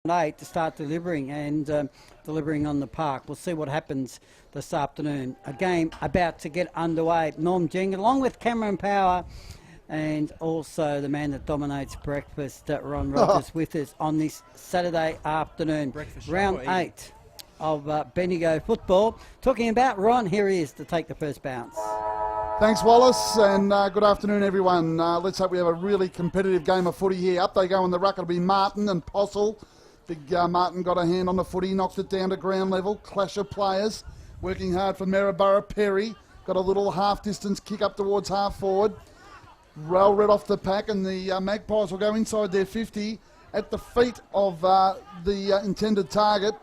8 to start delivering and delivering on the park. We'll see what happens this afternoon. A game about to get underway. Norm Jenkins, along with Cameron Power, and also the man that dominates breakfast, Ron Rogers, with us on this Saturday afternoon. Round 8 of Bendigo football. Talking about Ron, here he is to take the first bounce. Thanks, Wallace, and good afternoon, everyone. Let's hope we have a really competitive game of footy here. Up they go in the ruck. It'll be Martin and Possel. Big Martin got a hand on the footy, knocked it down to ground level. Clash of players, working hard for Maryborough. Perry got a little half-distance kick up towards half-forward. Well read off the pack, and the Magpies will go inside their 50 at the feet of the intended target.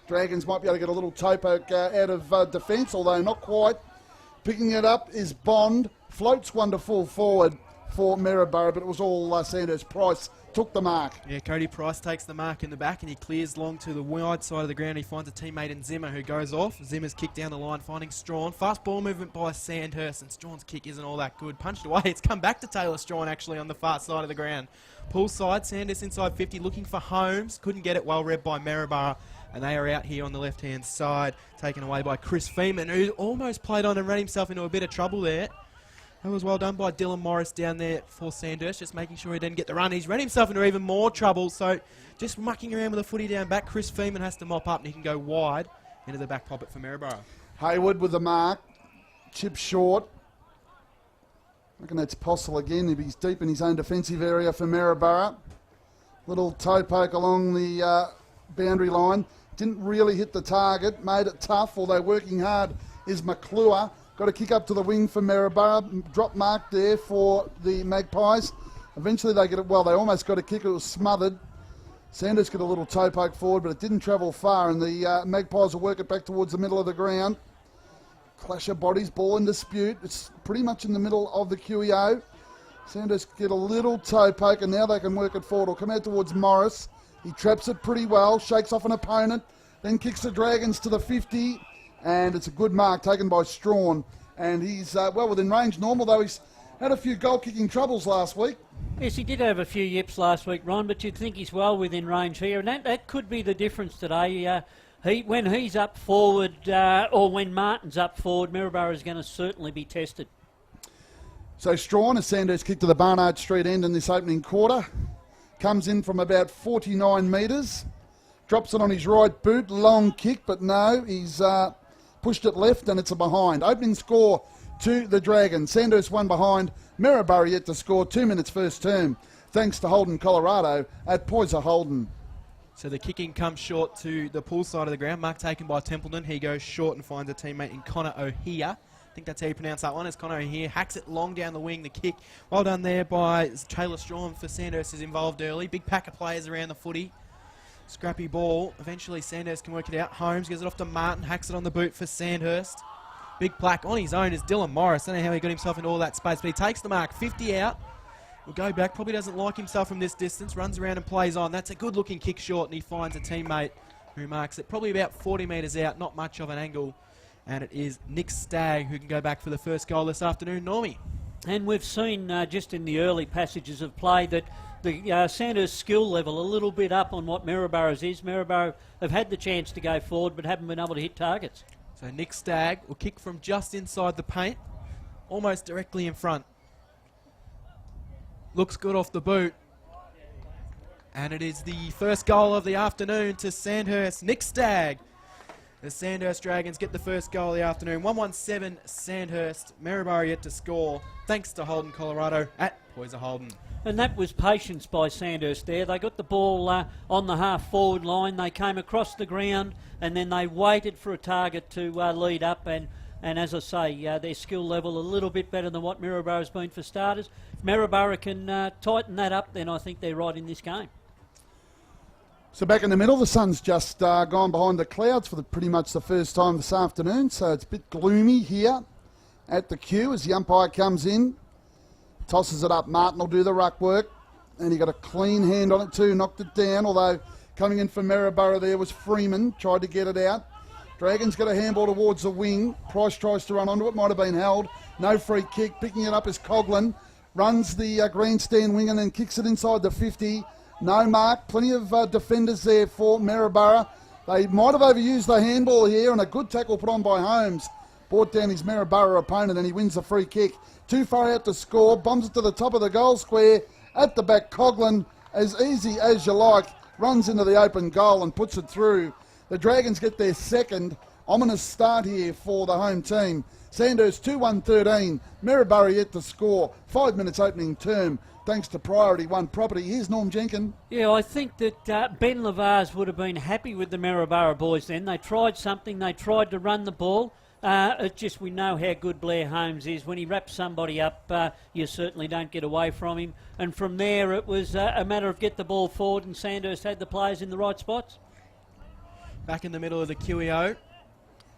Dragons might be able to get a little toe poke out of defence, although not quite. Picking it up is Bond. Floats one to full forward for Maryborough, but it was all Sanders. Price took the mark. Yeah, Cody Price takes the mark in the back and he clears long to the wide side of the ground. He finds a teammate in Zimmer who goes off. Zimmer's kick down the line, finding Strawn. Fast ball movement by Sandhurst, and Strawn's kick isn't all that good. Punched away. It's come back to Taylor Strawn actually on the far side of the ground. Pull side, Sandhurst inside 50, looking for Holmes. Couldn't get it, well read by Maryborough. And they are out here on the left-hand side, taken away by Chris Feeman, who almost played on and ran himself into a bit of trouble there. That was well done by Dylan Morris down there for Sandhurst, just making sure he didn't get the run. He's ran himself into even more trouble, so just mucking around with the footy down back. Chris Feeman has to mop up and he can go wide into the back pocket for Maryborough. Hayward with the mark. Chip short. I reckon that's Possel again. He's deep in his own defensive area for Maryborough. Little toe poke along the boundary line. Didn't really hit the target. Made it tough, although working hard is McClure. Got a kick up to the wing for Maryborough. Drop mark there for the Magpies. Eventually they get it. Well, they almost got a kick. It was smothered. Sanders got a little toe poke forward, but it didn't travel far, and the Magpies will work it back towards the middle of the ground. Clash of bodies, ball in dispute. It's pretty much in the middle of the QEO. Sanders get a little toe poke, and now they can work it forward. It'll come out towards Morris. He traps it pretty well, shakes off an opponent, then kicks the Dragons to the 50. And it's a good mark taken by Strawn. And he's well within range, normal, though he's had a few goal-kicking troubles last week. Yes, he did have a few yips last week, Ron, but you'd think he's well within range here. And that could be the difference today. When he's up forward, or when Martin's up forward, Maryborough is going to certainly be tested. So Strawn, as Sanders kicked to the Barnard Street end in this opening quarter, comes in from about 49 metres. Drops it on his right boot, long kick, but no, he's pushed it left and it's a behind. Opening score to the Dragons. Sandhurst one behind. Maryborough yet to score. 2 minutes first term. Thanks to Holden, Colorado at Poyser Holden. So the kicking comes short to the pool side of the ground. Mark taken by Templeton. He goes short and finds a teammate in Connor O'Hare. I think that's how you pronounce that one. As Connor O'Hare hacks it long down the wing. The kick, well done there by Taylor Strawn for Sandhurst, is involved early. Big pack of players around the footy. Scrappy ball. Eventually Sandhurst can work it out. Holmes gives it off to Martin. Hacks it on the boot for Sandhurst. Big plaque on his own is Dylan Morris. I don't know how he got himself into all that space, but he takes the mark. 50 out. Will go back. Probably doesn't like himself from this distance. Runs around and plays on. That's a good looking kick short, and he finds a teammate who marks it. Probably about 40 metres out. Not much of an angle. And it is Nick Stagg who can go back for the first goal this afternoon. Normie. And we've seen just in the early passages of play that the Sandhurst skill level a little bit up on what Maryborough's is. Maryborough have had the chance to go forward but haven't been able to hit targets. So Nick Stagg will kick from just inside the paint, almost directly in front. Looks good off the boot. And it is the first goal of the afternoon to Sandhurst. Nick Stagg. The Sandhurst Dragons get the first goal of the afternoon. 1-1-7 Sandhurst. Maryborough yet to score. Thanks to Holden, Colorado at Poyser Holden. And that was patience by Sandhurst there. They got the ball on the half-forward line. They came across the ground and then they waited for a target to lead up. And as I say, their skill level a little bit better than what Maryborough has been for starters. If Maryborough can tighten that up, then I think they're right in this game. So back in the middle, the sun's just gone behind the clouds for pretty much the first time this afternoon. So it's a bit gloomy here at the queue as the umpire comes in. Tosses it up. Martin will do the ruck work. And he got a clean hand on it too. Knocked it down. Although coming in for Maryborough there was Freeman. Tried to get it out. Dragons got a handball towards the wing. Price tries to run onto it. Might have been held. No free kick. Picking it up is Coughlin. Runs the grandstand wing and then kicks it inside the 50. No mark. Plenty of defenders there for Maryborough. They might have overused the handball here, and a good tackle put on by Holmes. Brought down his Maryborough opponent, and he wins the free kick. Too far out to score. Bombs it to the top of the goal square. At the back, Coughlin, as easy as you like, runs into the open goal and puts it through. The Dragons get their second. Ominous start here for the home team. Sandhurst 2-1-13. Maryborough yet to score. 5 minutes opening term, thanks to Priority One Property. Here's Norm Jenkin. Yeah, I think that Ben Lavars would have been happy with the Maryborough boys then. They tried something. They tried to run the ball. It's just we know how good Blair Holmes is. When he wraps somebody up, you certainly don't get away from him. And from there, it was a matter of get the ball forward, and Sandhurst had the players in the right spots. Back in the middle of the QEO.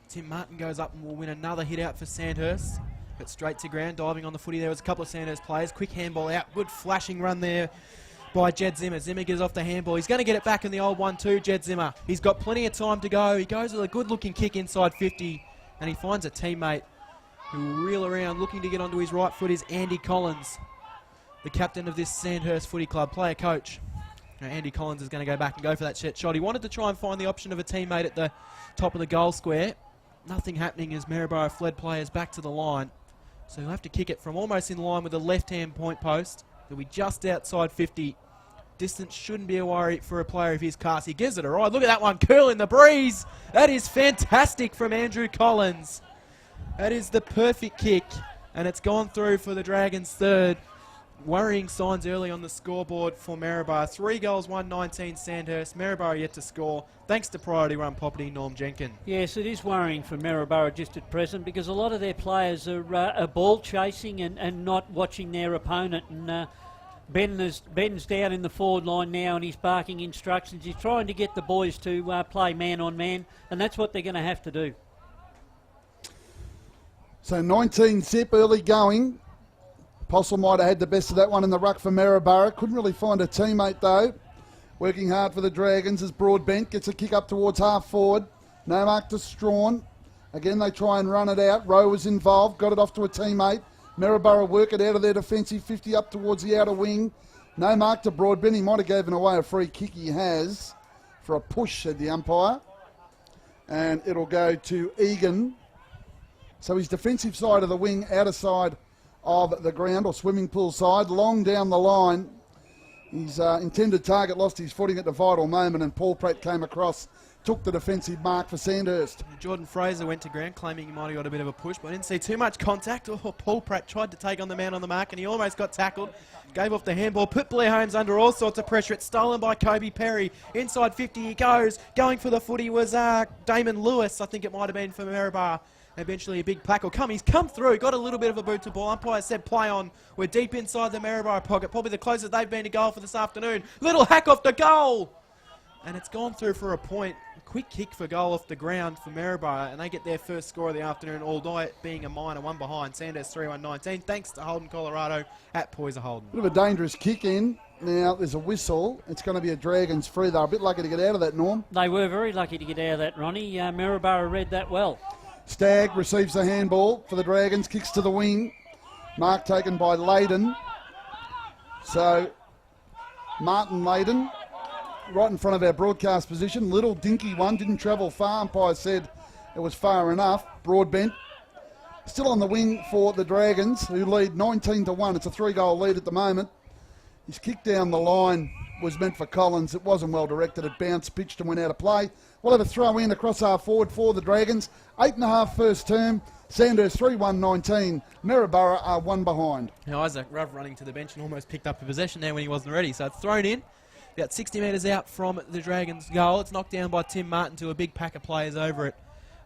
Tim Martin goes up and will win another hit out for Sandhurst. But straight to ground, diving on the footy. There was a couple of Sandhurst players. Quick handball out. Good flashing run there by Jed Zimmer. Zimmer gets off the handball. He's going to get it back in the old 1-2, Jed Zimmer. He's got plenty of time to go. He goes with a good-looking kick inside 50. And he finds a teammate who will reel around. Looking to get onto his right foot is Andy Collins, the captain of this Sandhurst Footy Club, player coach. Now Andy Collins is going to go back and go for that shot. He wanted to try and find the option of a teammate at the top of the goal square. Nothing happening as Maryborough fled players back to the line. So he'll have to kick it from almost in line with the left-hand point post. They'll be just outside 50. Distance shouldn't be a worry for a player of his class. He gives it a ride. Look at that one curl in the breeze. That is fantastic from Andrew Collins. That is the perfect kick. And it's gone through for the Dragons' third. Worrying signs early on the scoreboard for Maryborough. 3 goals, 1-19 Sandhurst. Maryborough yet to score, thanks to Priority Run Property, Norm Jenkin. Yes, it is worrying for Maryborough just at present because a lot of their players are ball chasing and not watching their opponent. And Ben's down in the forward line now and he's barking instructions. He's trying to get the boys to play man on man, and that's what they're going to have to do. So 19 zip early going. Postle might have had the best of that one in the ruck for Maryborough. Couldn't really find a teammate though. Working hard for the Dragons as Broadbent gets a kick up towards half forward. No mark to Strawn. Again, they try and run it out. Rowe was involved, got it off to a teammate. Maryborough work it out of their defensive 50 up towards the outer wing. No mark to Broadbent. He might have given away a free kick. He has for a push, said the umpire. And it'll go to Egan. So his defensive side of the wing, outer side of the ground or swimming pool side, long down the line. His intended target lost his footing at the vital moment, and Paul Pratt came across, took the defensive mark for Sandhurst. Jordan Fraser went to ground claiming he might have got a bit of a push, but I didn't see too much contact. Paul Pratt tried to take on the man on the mark and he almost got tackled. Gave off the handball, put Blair Holmes under all sorts of pressure. It's stolen by Kobe Perry. Inside 50 he goes. Going for the footy was Damon Lewis, I think it might have been for Maryborough. Eventually a big pack will come. He's come through, got a little bit of a boot to ball. Umpire said play on. We're deep inside the Maryborough pocket. Probably the closest they've been to goal for this afternoon. Little hack off the goal. And it's gone through for a point. A quick kick for goal off the ground for Maryborough. And they get their first score of the afternoon, albeit being a minor, one behind. Sandhurst 3-1-19. Thanks to Holden, Colorado at Poyser Holden. Bit of a dangerous kick in. Now there's a whistle. It's going to be a Dragons free. They're a bit lucky to get out of that, Norm. They were very lucky to get out of that, Ronnie. Maryborough read that well. Stagg receives the handball for the Dragons, kicks to the wing. Mark taken by Layden. So, Martin Layden, right in front of our broadcast position. Little dinky one, didn't travel far. Umpire said it was far enough. Broadbent. Still on the wing for the Dragons, who lead 19-1. It's a 3-goal lead at the moment. His kick down the line was meant for Collins. It wasn't well directed. It bounced, pitched and went out of play. We'll have a throw in across our forward for the Dragons. 8.5 first term. Sandhurst 3-1-19. Maryborough are 1 behind. Now Isaac Ruff running to the bench and almost picked up a possession there when he wasn't ready. So it's thrown in about 60 metres out from the Dragons' goal. It's knocked down by Tim Martin to a big pack of players over it.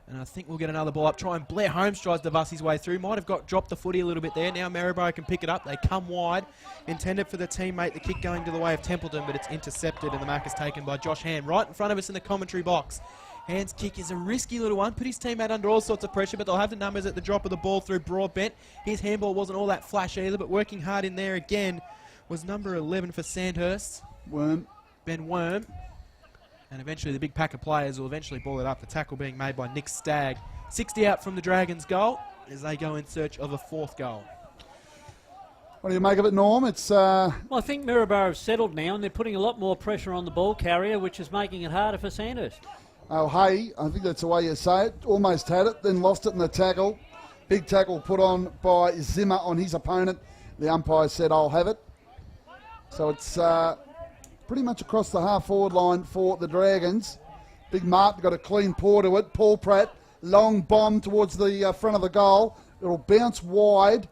And I think we'll get another ball up. Try and Blair Holmes tries to bust his way through. Might have dropped the footy a little bit there. Now Maryborough can pick it up. They come wide. Intended for the teammate. The kick going to the way of Templeton, but it's intercepted and the mark is taken by Josh Hand. Right in front of us in the commentary box. Hand's kick is a risky little one. Put his teammate under all sorts of pressure, but they'll have the numbers at the drop of the ball through Broadbent. His handball wasn't all that flash either, but working hard in there again was number 11 for Sandhurst. Ben Worm. And eventually the big pack of players will eventually ball it up. The tackle being made by Nick Stagg. 60 out from the Dragons' goal as they go in search of a 4th goal. What do you make of it, Norm? It's Well, I think Maryborough have settled now, and they're putting a lot more pressure on the ball carrier, which is making it harder for Sandhurst. I think that's the way you say it. Almost had it, then lost it in the tackle. Big tackle put on by Zimmer on his opponent. The umpire said, I'll have it. So it's pretty much across the half-forward line for the Dragons. Big Martin got a clean paw to it. Paul Pratt, long bomb towards the front of the goal. It'll bounce wide.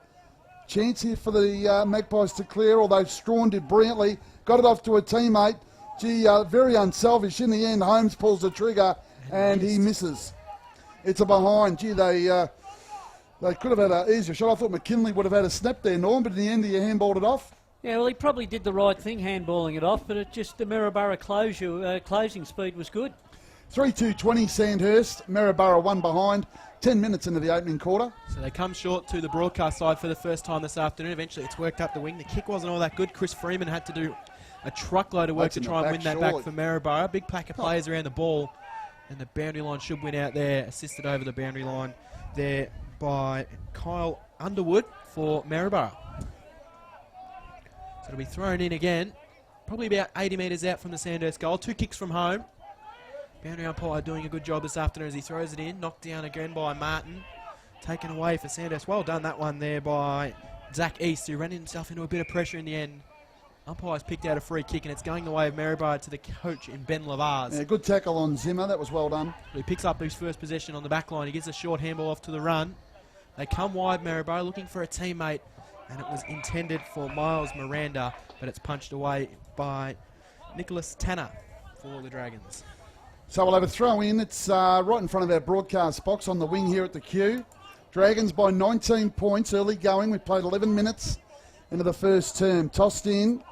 Chance here for the Magpies to clear, although Strawn did brilliantly. Got it off to a teammate. Gee, very unselfish. In the end, Holmes pulls the trigger and he misses. It's a behind. Gee, they could have had an easier shot. I thought McKinley would have had a snap there, Norm, but in the end, he handballed it off. Yeah, well, he probably did the right thing, handballing it off, but it just the Maryborough closing speed was good. 3-2-20 Sandhurst. Maryborough 1 behind. 10 minutes into the opening quarter. So they come short to the broadcast side for the first time this afternoon. Eventually it's worked up the wing. The kick wasn't all that good. Chris Freeman had to do a truckload of work to try and win that back for Maryborough. Big pack of players around the ball. And the boundary line should win out there. Assisted over the boundary line there by Kyle Underwood for Maryborough. So it'll be thrown in again. Probably about 80 metres out from the Sandhurst goal. 2 kicks from home. Boundary umpire doing a good job this afternoon as he throws it in. Knocked down again by Martin. Taken away for Sandhurst. Well done that one there by Zach East, who ran himself into a bit of pressure in the end. Umpire's picked out a free kick, and it's going the way of Maryborough to the coach in Ben Lavars. Yeah, good tackle on Zimmer. That was well done. He picks up his first possession on the back line. He gives a short handball off to the run. They come wide, Maryborough, looking for a teammate, and it was intended for Miles Miranda, but it's punched away by Nicholas Tanner for the Dragons. So we'll have a throw in. It's right in front of our broadcast box on the wing here at the Q. Dragons by 19 points early going. We played 11 minutes into the first term. Tossed in.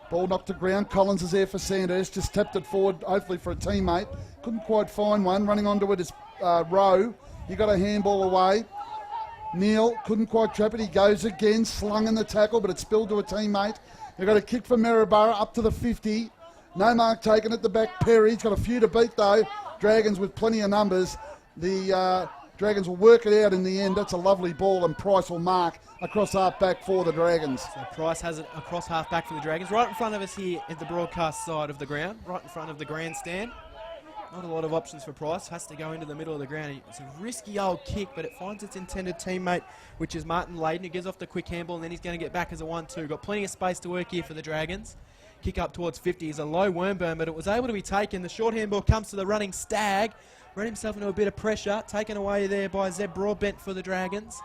Ball knocked to ground. Collins is there for Sandhurst. Just tapped it forward, hopefully for a teammate. Couldn't quite find one. Running onto it is Rowe. He got a handball away. Neal couldn't quite trap it. He goes again. Slung in the tackle, but it spilled to a teammate. They've got a kick for Maryborough up to the 50. No mark taken at the back. Perry's got a few to beat though. Dragons with plenty of numbers. The Dragons will work it out in the end. That's a lovely ball, and Price will mark across half back for the Dragons. So Price has it across half back for the Dragons. Right in front of us here at the broadcast side of the ground. Right in front of the grandstand. Not a lot of options for Price. Has to go into the middle of the ground. It's a risky old kick, but it finds its intended teammate, which is Martin Layden, who gives off the quick handball, and then he's going to get back as a 1-2. Got plenty of space to work here for the Dragons. Kick up towards 50 is a low worm burn, but it was able to be taken. The short handball comes to the running Stag. Ran himself into a bit of pressure. Taken away there by Zeb Broadbent for the Dragons.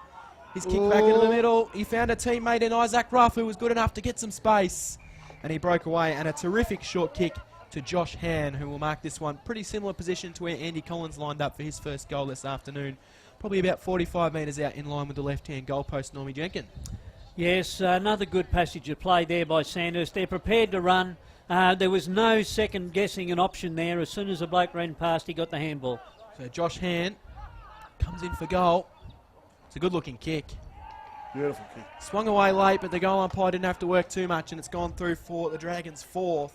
His kick back into the middle. He found a teammate in Isaac Ruff, who was good enough to get some space. And he broke away. And a terrific short kick to Josh Han, who will mark this one. Pretty similar position to where Andy Collins lined up for his first goal this afternoon. Probably about 45 metres out in line with the left-hand goalpost, Normie Jenkins. Yes, another good passage of play there by Sandhurst. They're prepared to run. There was no second guessing an option there. As soon as the bloke ran past, he got the handball. So Josh Han comes in for goal. It's a good looking kick. Beautiful kick. Swung away late, but the goal umpire didn't have to work too much, and it's gone through for the Dragons' 4th.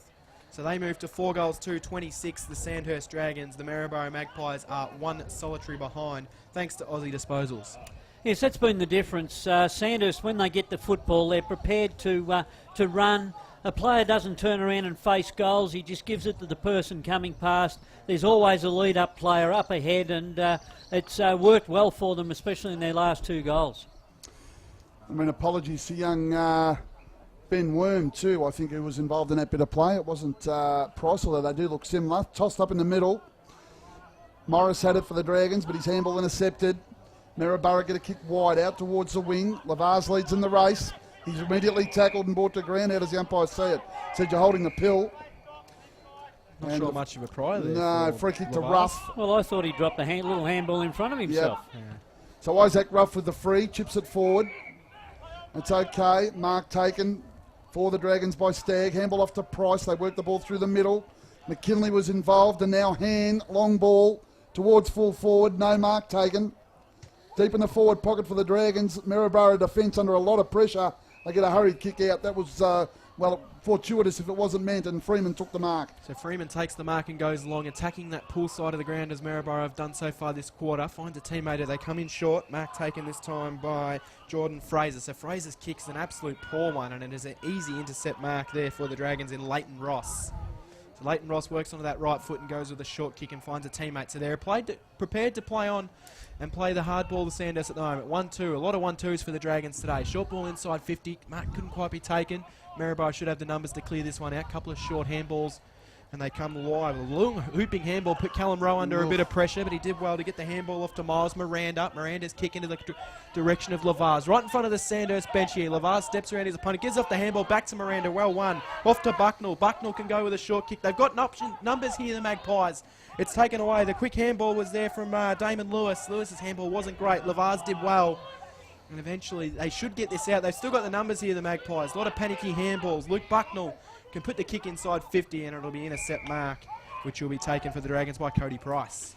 So they move to 4 goals to 26, the Sandhurst Dragons. The Maryborough Magpies are 1 solitary behind, thanks to Aussie disposals. Yes, that's been the difference. Sandhurst, when they get the football, they're prepared to run. A player doesn't turn around and face goals. He just gives it to the person coming past. There's always a lead-up player up ahead, and it's worked well for them, especially in their last 2 goals. I mean, apologies to young Ben Worm too. I think he was involved in that bit of play. It wasn't Price, although they do look similar. Tossed up in the middle. Morris had it for the Dragons, but his handball intercepted. Maryborough get a kick wide out towards the wing. Lavars leads in the race. He's immediately tackled and brought to ground. How does the umpire see it? Said you're holding the pill. Not sure much of a try there. No, free kick to Ruff. Well, I thought he dropped a little handball in front of himself. Yep. Yeah. So Isaac Ruff with the free, chips it forward. It's okay. Mark taken for the Dragons by Stagg. Handball off to Price. They work the ball through the middle. McKinley was involved, and now Han, long ball towards full forward. No mark taken. Deep in the forward pocket for the Dragons. Maryborough defence under a lot of pressure. They get a hurried kick out. That was, well, fortuitous if it wasn't meant, and Freeman took the mark. So Freeman takes the mark and goes long, attacking that pool side of the ground as Maryborough have done so far this quarter. Finds a teammate as they come in short. Mark taken this time by Jordan Fraser. So Fraser's kick's an absolute poor one, and it is an easy intercept mark there for the Dragons in Leighton Ross. So Leighton Ross works onto that right foot and goes with a short kick and finds a teammate. So they're prepared to play on and play the hard ball to Sandhurst at the moment. 1-2, a lot of 1-2s for the Dragons today. Short ball inside 50. Mark couldn't quite be taken. Maryborough should have the numbers to clear this one out. Couple of short handballs, and they come live. A long hooping handball put Callum Rowe under a bit of pressure, but he did well to get the handball off to Miles Miranda. Miranda's kick into the direction of Lavaz. Right in front of the Sandhurst bench here. Lavaz steps around his opponent, gives off the handball back to Miranda. Well won. Off to Bucknell. Bucknell can go with a short kick. They've got numbers here, the Magpies. It's taken away. The quick handball was there from Damon Lewis. Lewis's handball wasn't great. Lavaz did well. And eventually they should get this out. They've still got the numbers here, the Magpies. A lot of panicky handballs. Luke Bucknell can put the kick inside 50, and it'll be intercept mark, which will be taken for the Dragons by Cody Price.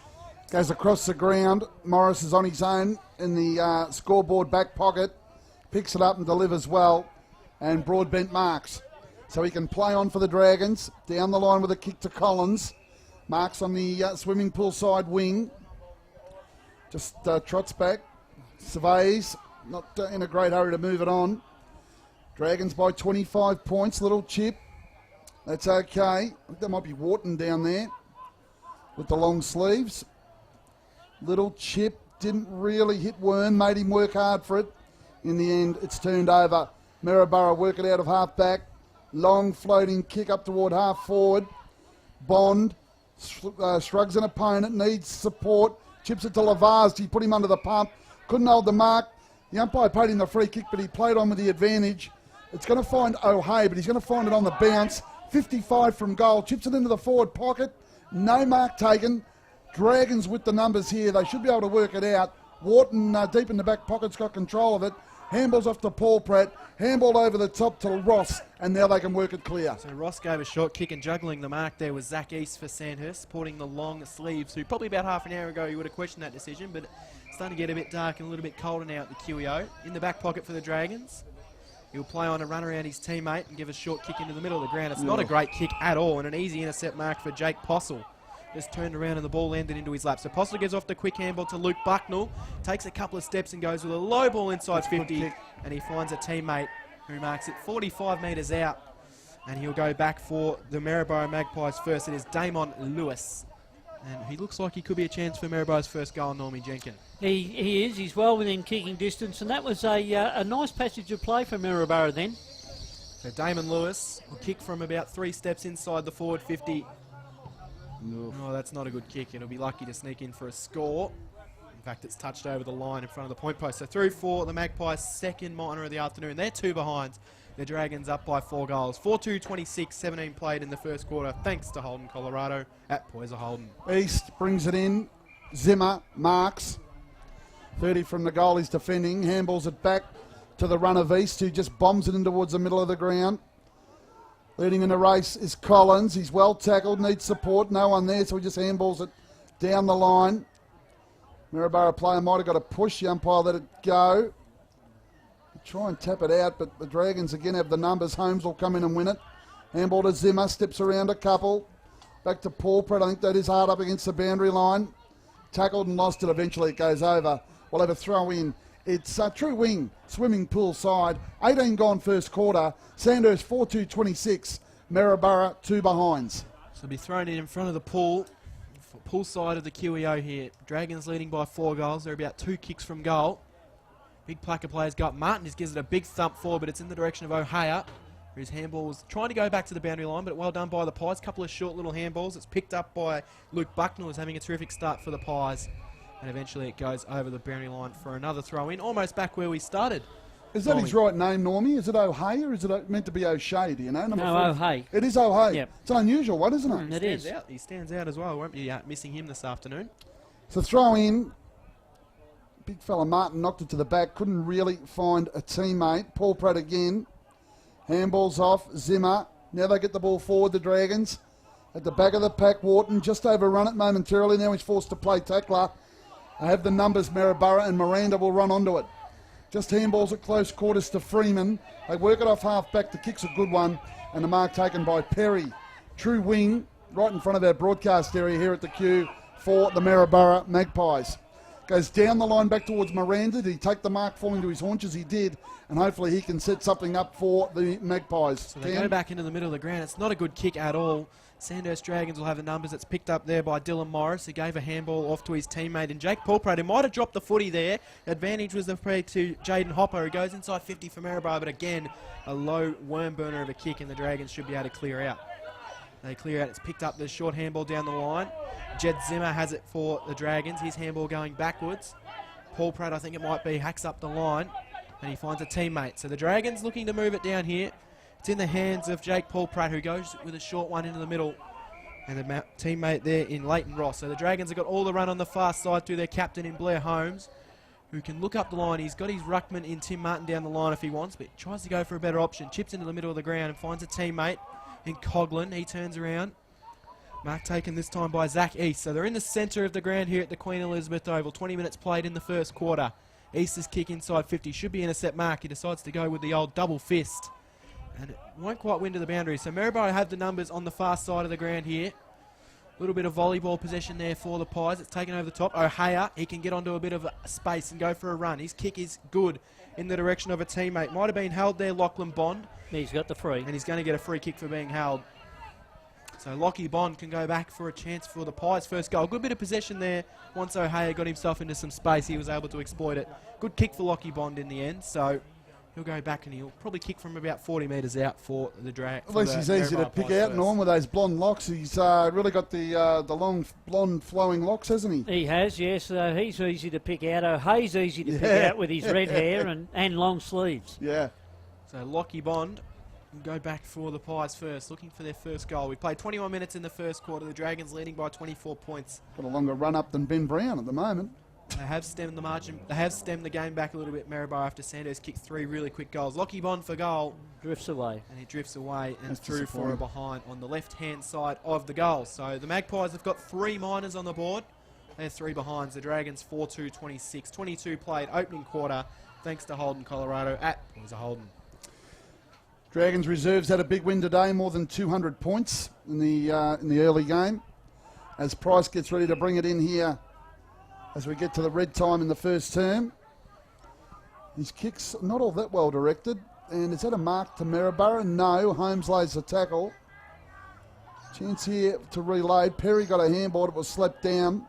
Goes across the ground. Morris is on his own in the scoreboard back pocket. Picks it up and delivers well. And Broadbent marks. So he can play on for the Dragons. Down the line with a kick to Collins. Marks on the swimming pool side wing. Just trots back. Surveys. Not in a great hurry to move it on. Dragons by 25 points. Little chip. That's okay. I think that might be Wharton down there with the long sleeves. Little chip. Didn't really hit Worm. Made him work hard for it. In the end, it's turned over. Maryborough work it out of half back. Long floating kick up toward half forward. Bond shrugs an opponent. Needs support. Chips it to Lavaz. He put him under the pump. Couldn't hold the mark. The umpire paid him the free kick, but he played on with the advantage. It's going to find O'Hay, but he's going to find it on the bounce. 55 from goal. Chips it into the forward pocket. No mark taken. Dragons with the numbers here. They should be able to work it out. Wharton deep in the back pocket's got control of it. Handballs off to Paul Pratt. Handball over the top to Ross, and now they can work it clear. So Ross gave a short kick, and juggling the mark there was Zach East for Sandhurst, supporting the long sleeves, who probably about half an hour ago you would have questioned that decision, but it's starting to get a bit dark and a little bit colder now at the QEO. In the back pocket for the Dragons. He'll play on and run around his teammate and give a short kick into the middle of the ground. It's not a great kick at all, and an easy intercept mark for Jake Postle. Just turned around and the ball landed into his lap. So Postle gives off the quick handball to Luke Bucknell, takes a couple of steps and goes with a low ball inside 50, and he finds a teammate who marks it 45 metres out. And he'll go back for the Maryborough Magpies first. It is Damon Lewis. And he looks like he could be a chance for Maryboro's first goal, Normie Jenkin. He is. He's well within kicking distance, and that was a nice passage of play for Maryborough then. So Damon Lewis will kick from about 3 steps inside the forward 50. Oh, that's not a good kick. It'll be lucky to sneak in for a score. In fact, it's touched over the line in front of the point post. So through for the Magpies' second minor of the afternoon. They're 2 behind. The Dragons up by 4 goals. 4-2-26, 17 played in the first quarter, thanks to Holden, Colorado, at Poyser Holden. East brings it in. Zimmer marks. 30 from the goal. He's defending. Handballs it back to the run of East, who just bombs it in towards the middle of the ground. Leading in the race is Collins. He's well tackled, needs support. No one there, so he just handballs it down the line. Maryborough player might have got a push. The umpire let it go. Try and tap it out, but the Dragons again have the numbers. Holmes will come in and win it. Handball to Zimmer, steps around a couple. Back to Paul Pratt. I think that is hard up against the boundary line. Tackled and lost it. Eventually it goes over. We'll have a throw in. It's a true wing, swimming pool side. 18 gone first quarter. Sandhurst 4-2-26. Maryborough 2 behinds. So it'll be thrown in front of the pool side of the QEO here. Dragons leading by 4 goals. They're about 2 kicks from goal. Big Placker players got Martin just gives it a big thump forward, but it's in the direction of O'Hare. His handball was trying to go back to the boundary line, but well done by the Pies. Couple of short little handballs. It's picked up by Luke Bucknell, who's having a terrific start for the Pies. And eventually it goes over the boundary line for another throw in, almost back where we started. Is that his right name, Normie? Is it O'Hay or is it meant to be O'Shea? Do you know? No, O'Hay. It is O'Hay. Yep. It's an unusual one, isn't it? It is. He stands out as well. Won't be missing him this afternoon. So throw in. Big fella Martin knocked it to the back. Couldn't really find a teammate. Paul Pratt again. Handballs off. Zimmer. Now they get the ball forward, the Dragons. At the back of the pack, Wharton just overrun it momentarily. Now he's forced to play tackler. I have the numbers, Maryborough, and Miranda will run onto it. Just handballs at close quarters to Freeman. They work it off half back. The kick's a good one. And the mark taken by Perry. True wing, right in front of our broadcast area here at the queue for the Maryborough Magpies. Goes down the line back towards Miranda. Did he take the mark falling to his haunches? He did. And hopefully he can set something up for the Magpies. So they go back into the middle of the ground. It's not a good kick at all. Sandhurst Dragons will have the numbers. It's picked up there by Dylan Morris. He gave a handball off to his teammate. And Jake Paulpratt, who might have dropped the footy there. Advantage was the play to Jaden Hopper, who goes inside 50 for Maryborough. But again, a low worm burner of a kick, and the Dragons should be able to clear out. They clear out. It's picked up the short handball down the line. Jed Zimmer has it for the Dragons. His handball going backwards. Paul Pratt, I think it might be, hacks up the line, and he finds a teammate. So the Dragons looking to move it down here. It's in the hands of Jake Paul Pratt, who goes with a short one into the middle, and the teammate there in Leighton Ross. So the Dragons have got all the run on the far side through their captain in Blair Holmes, who can look up the line. He's got his ruckman in Tim Martin down the line if he wants, but tries to go for a better option. Chips into the middle of the ground and finds a teammate in Coughlin. He turns around. Mark taken this time by Zach East. So they're in the centre of the ground here at the Queen Elizabeth Oval. 20 minutes played in the first quarter. East's kick inside 50. Should be intercept mark. He decides to go with the old double fist. And it won't quite win to the boundary. So Maryborough have the numbers on the far side of the ground here. A little bit of volleyball possession there for the Pies. It's taken over the top. O'Hare, he can get onto a bit of a space and go for a run. His kick is good in the direction of a teammate. Might have been held there, Lachlan Bond. He's got the free. And he's going to get a free kick for being held. So Lockie Bond can go back for a chance for the Pies' first goal. Good bit of possession there. Once O'Hare got himself into some space, he was able to exploit it. Good kick for Lockie Bond in the end. So he'll go back and he'll probably kick from about 40 metres out for the drag. At least he's easy to pick out, Norm, with those blonde locks. He's really got the long, blonde, flowing locks, hasn't he? He has, yes. He's easy to pick out. O'Hare's easy to pick out with his red hair and long sleeves. Yeah. So Lockie Bond will go back for the Pies first, looking for their first goal. We played 21 minutes in the first quarter. The Dragons leading by 24 points. Got a longer run up than Ben Brown at the moment. They have stemmed the margin. They have stemmed the game back a little bit, Maryborough, after Sandhurst kicked 3 really quick goals. Lockie Bond for goal. Drifts away. And he drifts away and That's through for a behind on the left-hand side of the goal. So the Magpies have got 3 minors on the board. They're 3 behinds. The Dragons 4-2-26. 22 played opening quarter, thanks to Holden, Colorado, at Boys Holden. Dragons reserves had a big win today, more than 200 points in the early game. As Price gets ready to bring it in here as we get to the red time in the first term. His kick's not all that well directed. And is that a mark to Maryborough? No. Holmes lays the tackle. Chance here to reload. Perry got a handball. It was slapped down.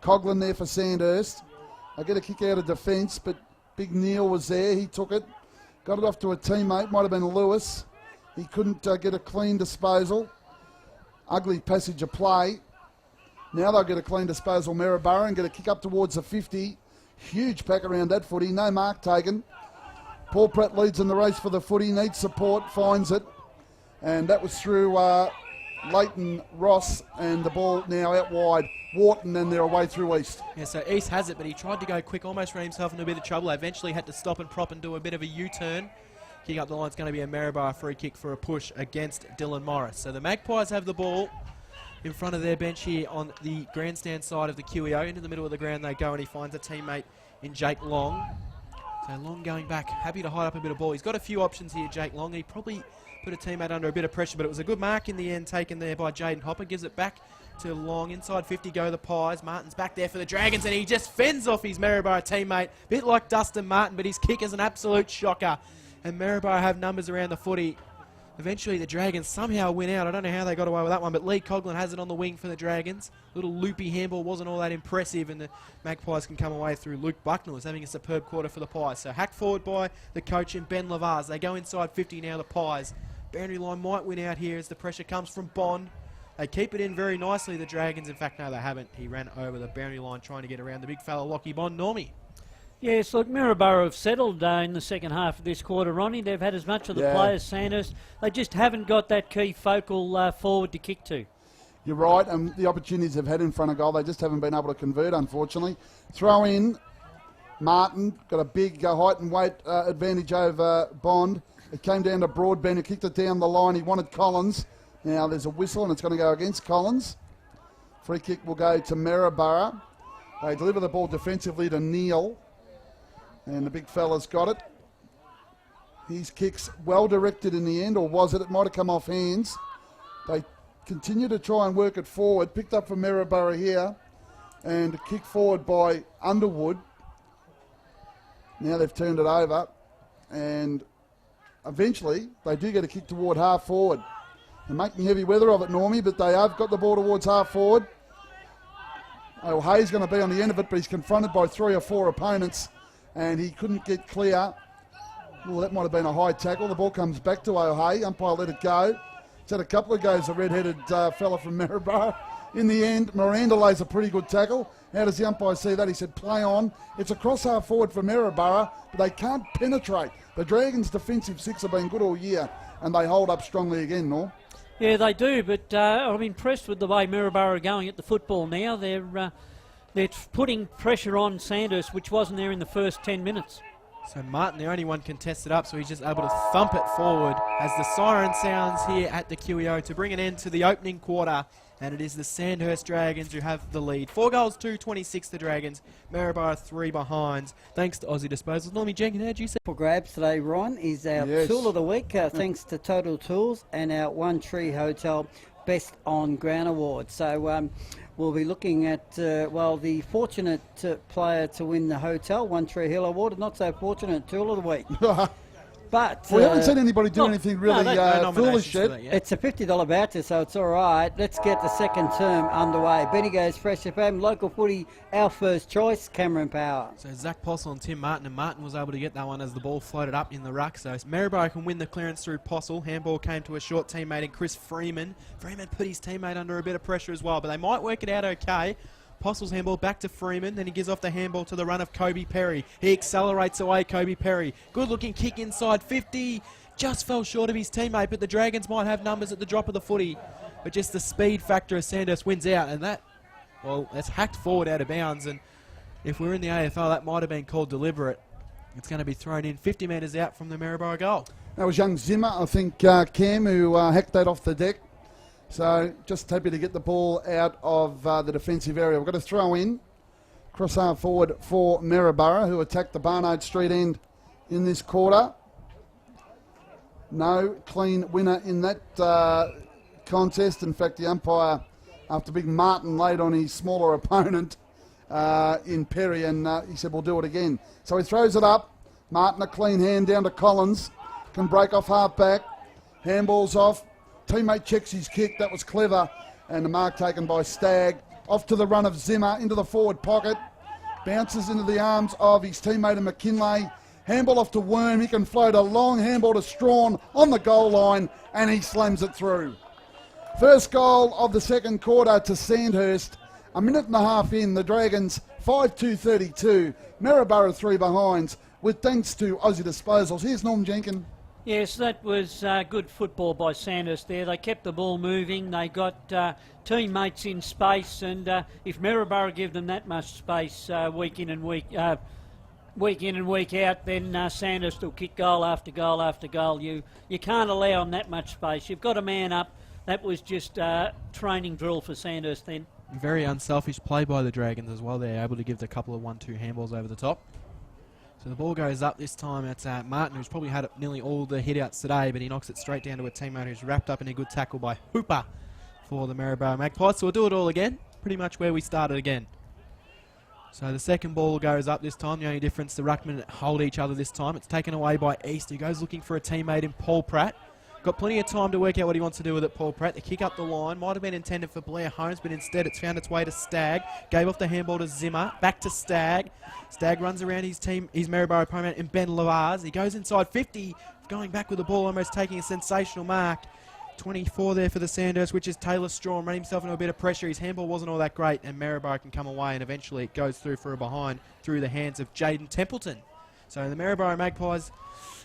Coughlin there for Sandhurst. They get a kick out of defence, but Big Neil was there. He took it. Got it off to a teammate. Might have been Lewis. He couldn't get a clean disposal. Ugly passage of play. Now they'll get a clean disposal, Maryborough, and get a kick up towards the 50. Huge pack around that footy. No mark taken. Paul Pratt leads in the race for the footy. Needs support. Finds it. And that was through Leighton Ross. And the ball now out wide. Wharton, and they're away through East. Yeah, so East has it, but he tried to go quick, almost ran himself into a bit of trouble. Eventually had to stop and prop and do a bit of a U-turn. Kick up the line. It's going to be a Maryborough free kick for a push against Dylan Morris. So the Magpies have the ball in front of their bench here on the grandstand side of the QEO. Into the middle of the ground they go, and he finds a teammate in Jake Long. So Long going back, happy to hide up a bit of ball. He's got a few options here, Jake Long. He probably put a teammate under a bit of pressure, but it was a good mark in the end taken there by Jaden Hopper. Gives it back to Long. Inside 50 go the Pies. Martin's back there for the Dragons, and he just fends off his Maryborough teammate. Bit like Dustin Martin, but his kick is an absolute shocker. And Maryborough have numbers around the footy. Eventually the Dragons somehow win out. I don't know how they got away with that one, but Lee Coughlin has it on the wing for the Dragons. Little loopy handball wasn't all that impressive, and the Magpies can come away through. Luke Bucknell is having a superb quarter for the Pies. So hacked forward by the coach and Ben Lavaz. They go inside 50 now, the Pies. Boundary line might win out here as the pressure comes from Bond. They keep it in very nicely, the Dragons. In fact, no, they haven't. He ran over the boundary line trying to get around the big fella, Lockie Bond. Normie. Yes, look, Maryborough have settled in the second half of this quarter, Ronnie. They've had as much of the players, Sandhurst. They just haven't got that key focal forward to kick to. You're right, and the opportunities they've had in front of goal, they just haven't been able to convert, unfortunately. Throw in, Martin, got a big height and weight advantage over Bond. It came down to Broadbent, who kicked it down the line. He wanted Collins. Now there's a whistle, and it's going to go against Collins. Free kick will go to Maryborough. They deliver the ball defensively to Neil. And the big fella's got it. His kick's well directed in the end, or was it? It might have come off hands. They continue to try and work it forward. Picked up from Maryborough here, and a kick forward by Underwood. Now they've turned it over, and eventually they do get a kick toward half forward. They're making heavy weather of it, Normie, but they have got the ball towards half forward. O'Hay's going to be on the end of it, but he's confronted by 3 or 4 opponents, and he couldn't get clear. Well, that might have been a high tackle. The ball comes back to O'Hay. Umpire let it go. It's had a couple of goes, the red-headed fella from Maryborough. In the end, Miranda lays a pretty good tackle. How does the umpire see that? He said, play on. It's a cross half forward for Maryborough, but they can't penetrate. The Dragons' defensive 6 have been good all year, and they hold up strongly again, Norm. Yeah, they do, but I'm impressed with the way Maryborough are going at the football now. They're putting pressure on Sandhurst, which wasn't there in the first 10 minutes. So Martin, the only one contested up, so he's just able to thump it forward as the siren sounds here at the QEO to bring an end to the opening quarter. And it is the Sandhurst Dragons who have the lead. 4 goals to 26, the Dragons. Maryborough 3 behinds. Thanks to Aussie Disposals. Normie Jenkins, how do you say? For grabs today, Ron, is our tool of the week, thanks to Total Tools and our One Tree Hotel Best on Ground Award. So we'll be looking at, the fortunate player to win the hotel, One Tree Hill Award, and not so fortunate tool of the week. But we haven't seen anybody do anything really foolish yet. It's a $50 voucher, so it's all right. Let's get the second term underway. Benny goes Fresh FM, local footy, our first choice, Cameron Power. So Zach Postle and Tim Martin, and Martin was able to get that one as the ball floated up in the ruck. So Maryborough can win the clearance through Postle. Handball came to a short teammate in Chris Freeman. Freeman put his teammate under a bit of pressure as well, but they might work it out okay. Postle's handball back to Freeman, then he gives off the handball to the run of Kobe Perry. He accelerates away, Kobe Perry. Good looking kick inside 50. Just fell short of his teammate, but the Dragons might have numbers at the drop of the footy. But just the speed factor of Sandhurst wins out, and that's hacked forward out of bounds. And if we're in the AFL, that might have been called deliberate. It's going to be thrown in 50 metres out from the Maryborough goal. That was young Zimmer, I think, Cam, who hacked that off the deck. So just happy to get the ball out of the defensive area. We've got to throw in cross half forward for Maryborough, who attacked the Barnard Street end in this quarter. No clean winner in that contest. In fact, the umpire, after Big Martin laid on his smaller opponent in Perry, and he said, we'll do it again. So he throws it up. Martin, a clean hand down to Collins. Can break off half back. Handball's off. Teammate checks his kick. That was clever. And the mark taken by Stagg. Off to the run of Zimmer into the forward pocket. Bounces into the arms of his teammate McKinlay. Handball off to Worm. He can float a long handball to Strawn on the goal line, and he slams it through. First goal of the second quarter to Sandhurst. A minute and a half in. The Dragons 5-2-32. Maryborough 3 behinds, with thanks to Aussie Disposals. Here's Norm Jenkins. Yes, that was good football by Sandhurst there. They kept the ball moving. They got teammates in space, and if Maryborough give them that much space week in and week out, then Sandhurst will kick goal after goal after goal. You can't allow them that much space. You've got to man up. That was just training drill for Sandhurst then. Very unselfish play by the Dragons as well. They're able to give a couple of 1-2 handballs over the top. So the ball goes up this time. It's Martin, who's probably had nearly all the hit-outs today, but he knocks it straight down to a teammate who's wrapped up in a good tackle by Hooper for the Maryborough Magpies. So we'll do it all again, pretty much where we started again. So the second ball goes up this time. The only difference, the ruckmen hold each other this time. It's taken away by East, who goes looking for a teammate in Paul Pratt. Got plenty of time to work out what he wants to do with it, Paul Pratt. The kick up the line might have been intended for Blair Holmes, but instead it's found its way to Stagg. Gave off the handball to Zimmer. Back to Stagg. Stagg runs around his Maryborough opponent in Ben Lavaz. He goes inside 50, going back with the ball, almost taking a sensational mark. 24 there for the Sandhurst, which is Taylor Strawn. Ran himself into a bit of pressure. His handball wasn't all that great, and Maryborough can come away, and eventually it goes through for a behind through the hands of Jaden Templeton. So the Maryborough Magpies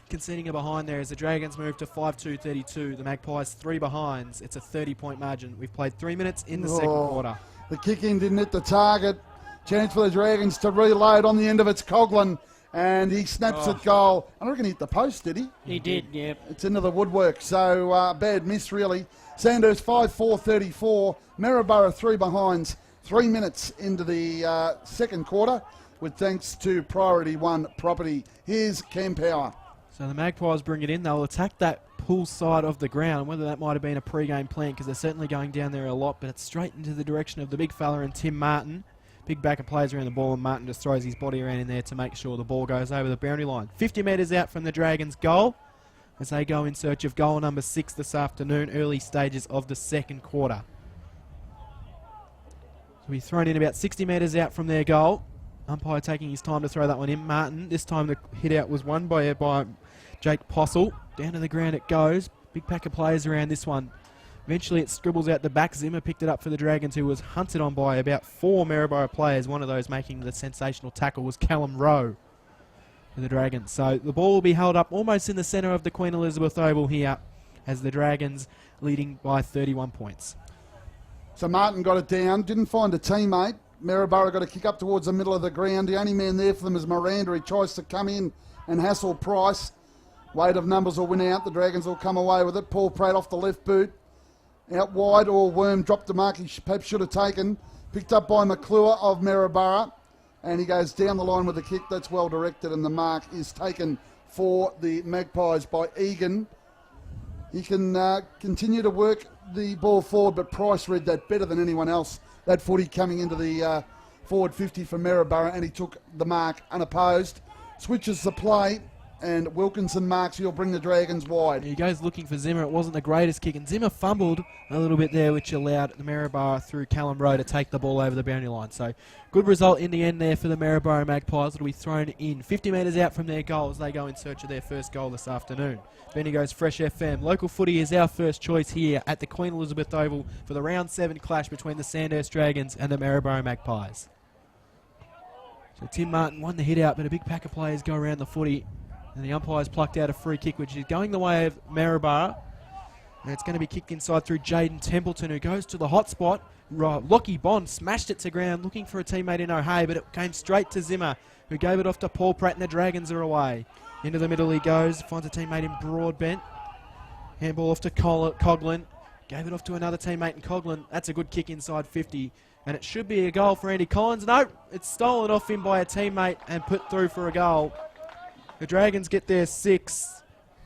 conceding a behind there as the Dragons move to 5-2-32. The Magpies 3 behinds. It's a 30-point margin. We've played 3 minutes in the second quarter. The kick in didn't hit the target. Chance for the Dragons to reload on the end of its Coughlin, and he snaps it goal. I reckon he hit the post, did he? He did, yeah. It's into the woodwork, so bad miss really. Sandhurst 5-4-34. Maryborough 3 behinds. 3 minutes into the second quarter, with thanks to Priority 1 Property. Here's Cam Power. So the Magpies bring it in. They'll attack that pool side of the ground, whether that might have been a pre-game plan, because they're certainly going down there a lot, but it's straight into the direction of the big fella and Tim Martin. Big backer plays around the ball, and Martin just throws his body around in there to make sure the ball goes over the boundary line. 50 metres out from the Dragons' goal as they go in search of goal number 6 this afternoon, early stages of the second quarter. So we've thrown in about 60 metres out from their goal. Umpire taking his time to throw that one in. Martin, this time the hit out was won by Jake Postle. Down to the ground it goes. Big pack of players around this one. Eventually it scribbles out the back. Zimmer picked it up for the Dragons, who was hunted on by about 4 Maryborough players. One of those making the sensational tackle was Callum Rowe for the Dragons. So the ball will be held up almost in the centre of the Queen Elizabeth Oval here as the Dragons leading by 31 points. So Martin got it down, didn't find a teammate. Maryborough got to kick up towards the middle of the ground. The only man there for them is Miranda. He tries to come in and hassle Price. Weight of numbers will win out. The Dragons will come away with it. Paul Pratt off the left boot. Out wide, or Worm dropped the mark he perhaps should have taken. Picked up by McClure of Maryborough. And he goes down the line with the kick. That's well directed, and the mark is taken for the Magpies by Egan. He can continue to work the ball forward, but Price read that better than anyone else. That footy coming into the forward 50 for Maryborough, and he took the mark unopposed. Switches the play, and Wilkinson marks. He'll bring the Dragons wide. He goes looking for Zimmer. It wasn't the greatest kick, and Zimmer fumbled a little bit there, which allowed the Maryborough through Callum Rowe to take the ball over the boundary line. So good result in the end there for the Maryborough Magpies. It'll be thrown in 50 metres out from their goal as they go in search of their first goal this afternoon. Benny goes Fresh FM. Local footy is our first choice here at the Queen Elizabeth Oval for the round 7 clash between the Sandhurst Dragons and the Maryborough Magpies. So Tim Martin won the hit out, but a big pack of players go around the footy, and the umpire's plucked out a free kick, which is going the way of Maryborough. And it's going to be kicked inside through Jaden Templeton, who goes to the hot spot. Lockie Bond smashed it to ground, looking for a teammate in O'Hay, but it came straight to Zimmer, who gave it off to Paul Pratt, and the Dragons are away. Into the middle he goes, finds a teammate in Broadbent. Handball off to Coughlin. Gave it off to another teammate in Coughlin. That's a good kick inside 50. And it should be a goal for Andy Collins. No, it's stolen off him by a teammate and put through for a goal. The Dragons get their 6.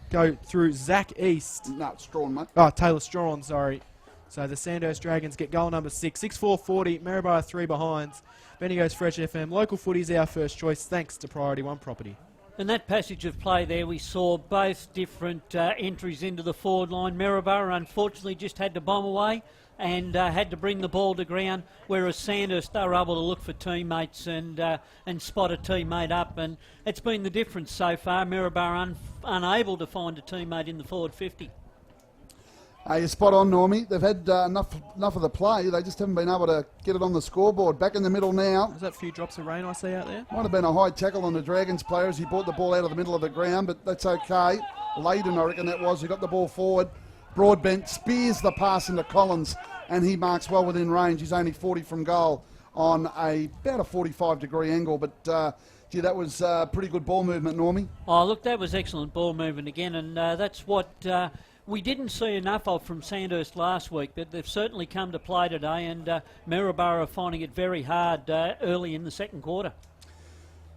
Go through Zach East. No, it's Strawn, mate. Oh, Taylor Strawn, sorry. So the Sandhurst Dragons get goal number 6. 6-4-40, Maryborough 3 behinds. Benny goes Fresh FM. Local footy is our first choice, thanks to Priority One Property. In that passage of play there, we saw both different entries into the forward line. Maryborough unfortunately just had to bomb away and had to bring the ball to ground, whereas Sandhurst, they were able to look for teammates and spot a teammate up, and it's been the difference so far. Maryborough unable to find a teammate in the forward 50. You're spot on, Normie. They've had enough of the play. They just haven't been able to get it on the scoreboard. Back in the middle now. Is that a few drops of rain I see out there? Might have been a high tackle on the Dragons player as he brought the ball out of the middle of the ground, but that's okay. Layden, I reckon that was, who got the ball forward. Broadbent spears the pass into Collins, and he marks well within range. He's only 40 from goal on about a 45-degree angle, but gee, that was pretty good ball movement, Normie. Oh, look, that was excellent ball movement again, and that's what we didn't see enough of from Sandhurst last week, but they've certainly come to play today, and Maryborough are finding it very hard early in the second quarter.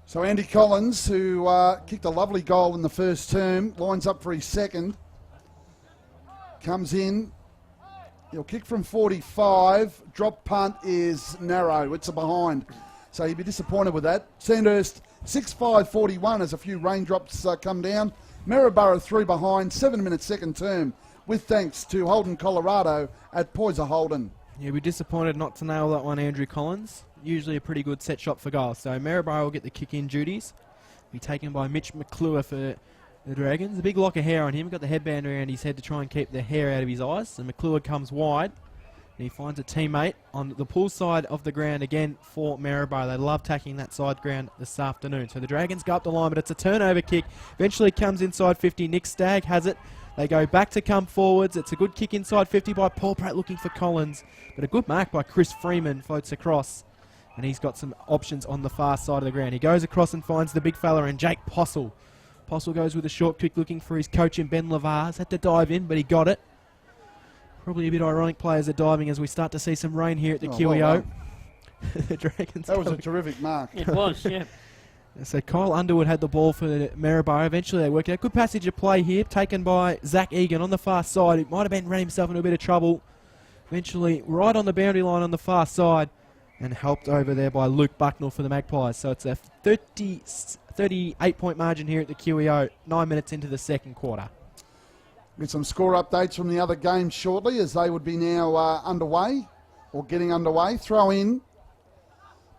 So Andy Collins, who kicked a lovely goal in the first term, lines up for his second. Comes in. He'll kick from 45. Drop punt is narrow. It's a behind. So he'd be disappointed with that. Sandhurst 6-5-41 as a few raindrops come down. Maryborough 3 behind, 7-minute second term, with thanks to Holden Colorado at Poyser Holden. Yeah, we're disappointed not to nail that one, Andrew Collins. Usually a pretty good set shot for goal. So Maryborough will get the kick-in duties. Be taken by Mitch McClure for the Dragons. A big lock of hair on him. Got the headband around his head to try and keep the hair out of his eyes. So McClure comes wide. And he finds a teammate on the pool side of the ground again for Maryborough. They love tacking that side ground this afternoon. So the Dragons go up the line, but it's a turnover kick. Eventually comes inside 50. Nick Stagg has it. They go back to come forwards. It's a good kick inside 50 by Paul Pratt looking for Collins. But a good mark by Chris Freeman floats across. And he's got some options on the far side of the ground. He goes across and finds the big fella and Jake Postle. Postle goes with a short kick looking for his coach in Ben Lavars. Had to dive in, but he got it. Probably a bit ironic players are diving as we start to see some rain here at the QEO. Well the Dragons. that was a terrific mark. It was, yeah. So Kyle Underwood had the ball for Maryborough. Eventually they worked out. Good passage of play here, taken by Zach Egan on the far side. He might have been ran himself into a bit of trouble. Eventually right on the boundary line on the far side, and helped over there by Luke Bucknell for the Magpies. So it's a 38-point margin here at the QEO, 9 minutes into the second quarter. Get some score updates from the other games shortly, as they would be now underway, or getting underway. Throw in.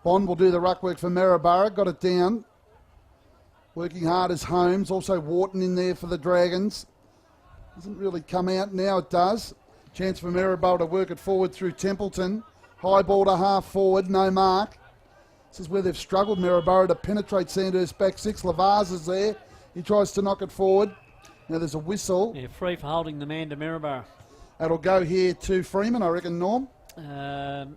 Bond will do the ruck work for Maryborough. Got it down. Working hard as Holmes. Also Wharton in there for the Dragons. Doesn't really come out. Now it does. Chance for Maryborough to work it forward through Templeton. High ball to half forward. No mark. This is where they've struggled, Maryborough, to penetrate Sandhurst back six. Lavaz is there. He tries to knock it forward. Now there's a whistle. Yeah, free for holding the man to Maryborough. That'll go here to Freeman, I reckon, Norm. I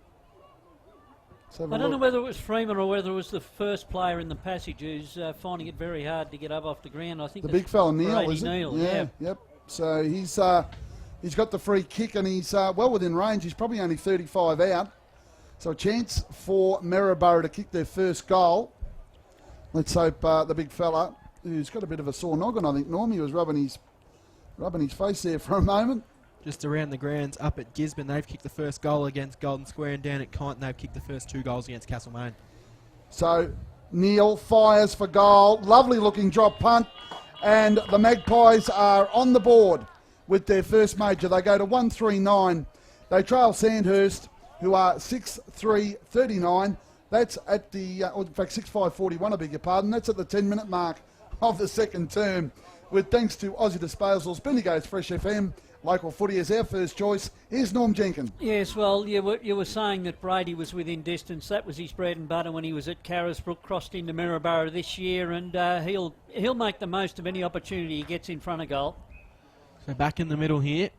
don't know whether it was Freeman or whether it was the first player in the passage who's finding it very hard to get up off the ground. I think the big fella Neil, is it? Neil, yeah. Yep. So he's got the free kick and he's well within range. He's probably only 35 out. So a chance for Maryborough to kick their first goal. Let's hope the big fella, who's got a bit of a sore noggin, I think, Norm, he was rubbing his face there for a moment. Just around the grounds up at Gisborne, they've kicked the first goal against Golden Square, and down at Kyneton they've kicked the first 2 goals against Castlemaine. So Neil fires for goal. Lovely looking drop punt, and the Magpies are on the board with their first major. They go to 139. They trail Sandhurst, who are 6-3-39. That's at the, in fact, 6-5-41, I beg your pardon. That's at the 10-minute mark of the second term. With thanks to Aussie Disposals, Bendigo's Fresh FM, local footy is our first choice. Here's Norm Jenkins. Yes, well, you were saying that Brady was within distance. That was his bread and butter when he was at Carisbrook, crossed into Maryborough this year, and he'll make the most of any opportunity he gets in front of goal. So back in the middle here.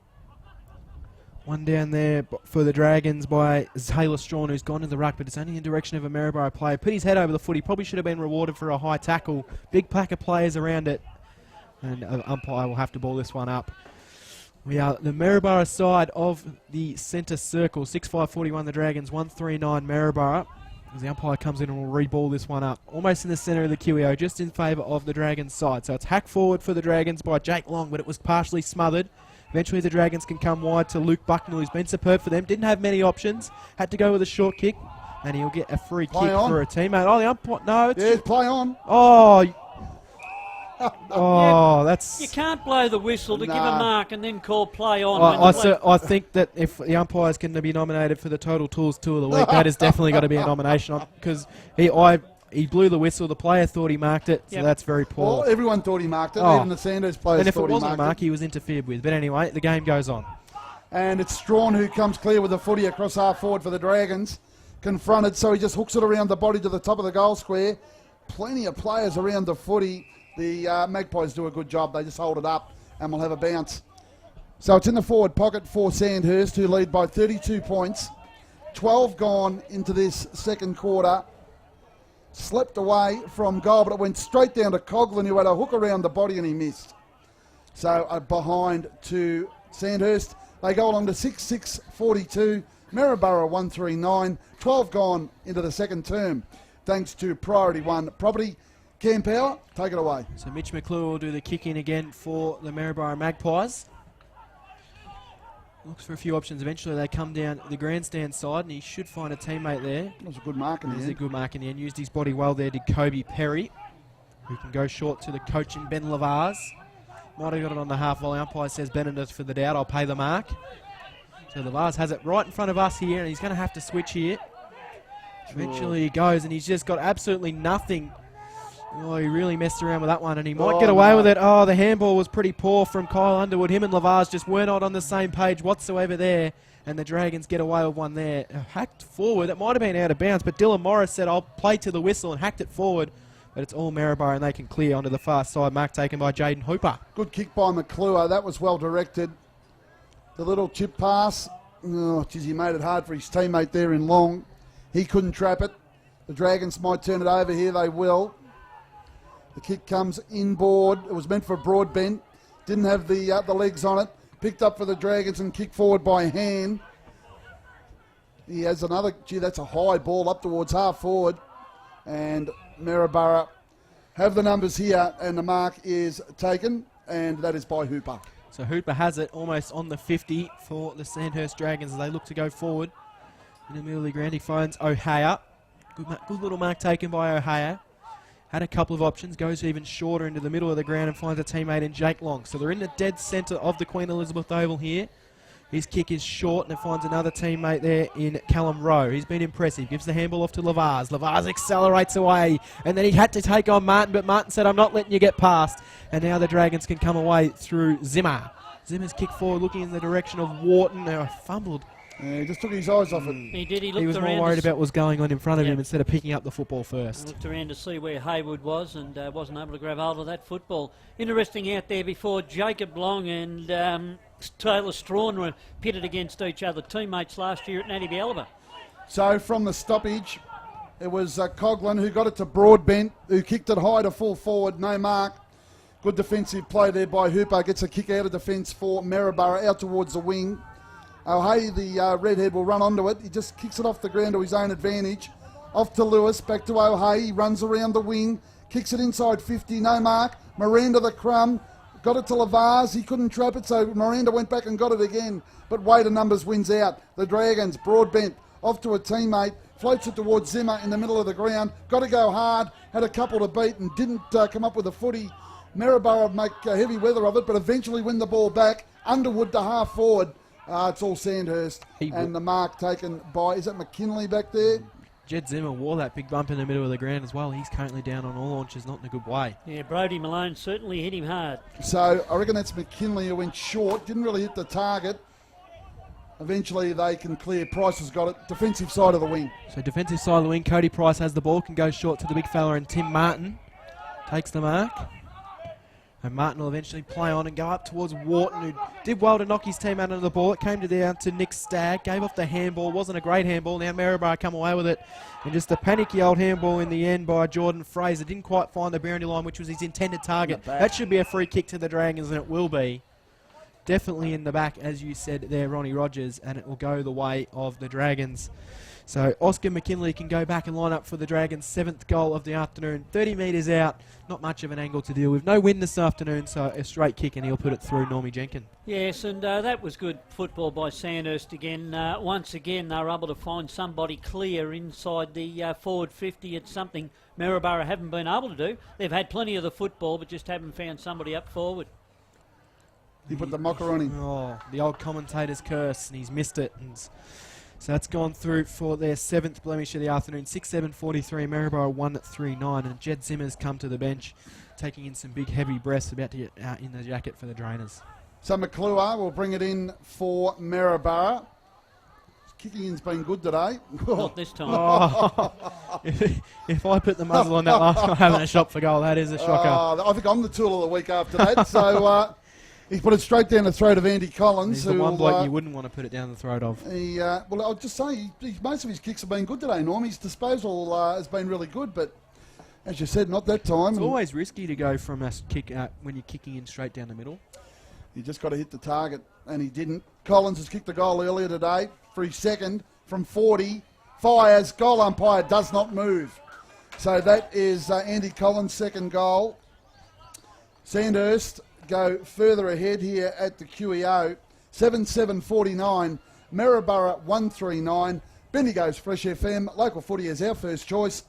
One down there for the Dragons by Taylor Strawn, who's gone to the ruck, but it's only in direction of a Maryborough player. Put his head over the foot. He probably should have been rewarded for a high tackle. Big pack of players around it. And umpire will have to ball this one up. We are the Maryborough side of the centre circle. 6-5-41 the Dragons, 139 Maryborough. As the umpire comes in and will re-ball this one up. Almost in the centre of the QEO, just in favour of the Dragons side. So it's hacked forward for the Dragons by Jake Long, but it was partially smothered. Eventually the Dragons can come wide to Luke Bucknell, who's been superb for them. Didn't have many options. Had to go with a short kick. And he'll get a free kick for a teammate. Oh, the umpire... No, it's... Yeah, play on. Oh... Yeah, that's... You can't blow the whistle to give a mark and then call play on. I think that if the umpire's going to be nominated for the Total Tools Tour of the Week, that has definitely got to be a nomination, because he blew the whistle. The player thought he marked it, so that's very poor. Well, everyone thought he marked it. Even the Sandhurst players and if thought it wasn't he a marked mark, he was interfered with. But anyway, the game goes on. And it's Strawn who comes clear with the footy across half forward for the Dragons. Confronted, so he just hooks it around the body to the top of the goal square. Plenty of players around the footy. The Magpies do a good job. They just hold it up and we'll have a bounce. So it's in the forward pocket for Sandhurst, who lead by 32 points. 12 gone into this second quarter. Slipped away from goal, but it went straight down to Coughlin, who had a hook around the body and he missed. So behind to Sandhurst. They go along to 6-6-42. Maryborough 139. 12 gone into the second term. Thanks to Priority One Property. Cam Power, take it away. So Mitch McClure will do the kick in again for the Maryborough Magpies. Looks for a few options. Eventually they come down the grandstand side and he should find a teammate there. That was a good mark in the end. It was a good mark in the end. Used his body well there, did Kobe Perry, who can go short to the coach in Ben Lavaz. Might have got it on the half volley. Umpire says Benedict for the doubt. I'll pay the mark. So Lavaz has it right in front of us here and he's going to have to switch here. Eventually he goes and he's just got absolutely nothing. Oh, he really messed around with that one, and he might get away with it. Oh, the handball was pretty poor from Kyle Underwood. Him and Lavaz just were not on the same page whatsoever there, and the Dragons get away with one there. Hacked forward. It might have been out of bounds, but Dylan Morris said, I'll play to the whistle, and hacked it forward. But it's all Maryborough, and they can clear onto the far side. Mark taken by Jaden Hooper. Good kick by McClure. That was well directed. The little chip pass. Oh, geez, he made it hard for his teammate there in Long. He couldn't trap it. The Dragons might turn it over here. They will. The kick comes inboard. It was meant for Broadbent. Didn't have the legs on it. Picked up for the Dragons and kicked forward by hand. He has another. Gee, that's a high ball up towards half forward. And Maryborough have the numbers here, and the mark is taken, and that is by Hooper. So Hooper has it almost on the 50 for the Sandhurst Dragons as they look to go forward. In the middle of the ground, he finds O'Hare. Good little mark taken by O'Hare. Had a couple of options, goes even shorter into the middle of the ground and finds a teammate in Jake Long. So they're in the dead centre of the Queen Elizabeth Oval here. His kick is short and it finds another teammate there in Callum Rowe. He's been impressive. Gives the handball off to Lavaz. Lavaz accelerates away and then he had to take on Martin, but Martin said, I'm not letting you get past. And now the Dragons can come away through Zimmer. Zimmer's kick forward looking in the direction of Wharton. Now fumbled. Yeah, he just took his eyes off it. He did. He looked He was around more worried about what was going on in front of him instead of picking up the football first. Looked around to see where Haywood was and wasn't able to grab hold of that football. Interesting out there before, Jacob Long and Taylor Strawn were pitted against each other, teammates last year at Natty Bialaba. So from the stoppage, it was Coughlin who got it to Broadbent, who kicked it high to full forward, no mark. Good defensive play there by Hooper, gets a kick out of defence for Maryborough, out towards the wing. O'Hay, the redhead, will run onto it. He just kicks it off the ground to his own advantage. Off to Lewis, back to O'Hay. He runs around the wing, kicks it inside 50, no mark. Miranda the crumb, got it to Lavaz. He couldn't trap it, so Miranda went back and got it again. But Wader numbers wins out. The Dragons, Broadbent, off to a teammate, floats it towards Zimmer in the middle of the ground. Got to go hard, had a couple to beat and didn't come up with a footy. Maryborough make heavy weather of it, but eventually win the ball back. Underwood to half forward. It's all Sandhurst, and the mark taken by, is that McKinley back there? Jed Zimmer wore that big bump in the middle of the ground as well. He's currently down on all launches, not in a good way. Yeah, Brodie Malone certainly hit him hard. So I reckon that's McKinley who went short, didn't really hit the target. Eventually they can clear. Price has got it, defensive side of the wing. So defensive side of the wing, Cody Price has the ball, can go short to the big fella, and Tim Martin takes the mark. And Martin will eventually play on and go up towards Wharton, who did well to knock his team out of the ball. It came down to Nick Stagg, gave off the handball. Wasn't a great handball. Now Maryborough come away with it. And just a panicky old handball in the end by Jordan Fraser. Didn't quite find the boundary line, which was his intended target. That should be a free kick to the Dragons, and it will be. Definitely in the back, as you said there, Ronnie Rogers, and it will go the way of the Dragons. So Oscar McKinley can go back and line up for the Dragons' 7th goal of the afternoon. 30 metres out, not much of an angle to deal with. No wind this afternoon, so a straight kick and he'll put it through Normie Jenkin. Yes, and that was good football by Sandhurst again. Once again, they were able to find somebody clear inside the forward 50. It's something Maryborough haven't been able to do. They've had plenty of the football, but just haven't found somebody up forward. He put the mocker on him. Oh, the old commentator's curse, and he's missed it. And so that's gone through for their 7th blemish of the afternoon. 6-7-43, Maryborough 1-3-9, and Jed Zimmer's come to the bench, taking in some big heavy breaths, about to get out in the jacket for the Drainers. So McClure will bring it in for Maryborough. Kicking in's been good today. Not this time. Oh. if I put the muzzle on that last time having a shot for goal, that is a shocker. I think I'm the tool of the week after that. So he put it straight down the throat of Andy Collins. He's the one bloke you wouldn't want to put it down the throat of. Well, I'll just say, most of his kicks have been good today, Norm. His disposal has been really good, but as you said, not that time. It's always risky to go from a kick when you're kicking in straight down the middle. You just got to hit the target, and he didn't. Collins has kicked a goal earlier today for his 2nd from 40. Fires, goal umpire does not move. So that is Andy Collins' 2nd goal. Sandhurst go further ahead here at the QEO. 7-7-49. Maryborough 1-3-9. Bendigo's Fresh FM. Local footy is our first choice.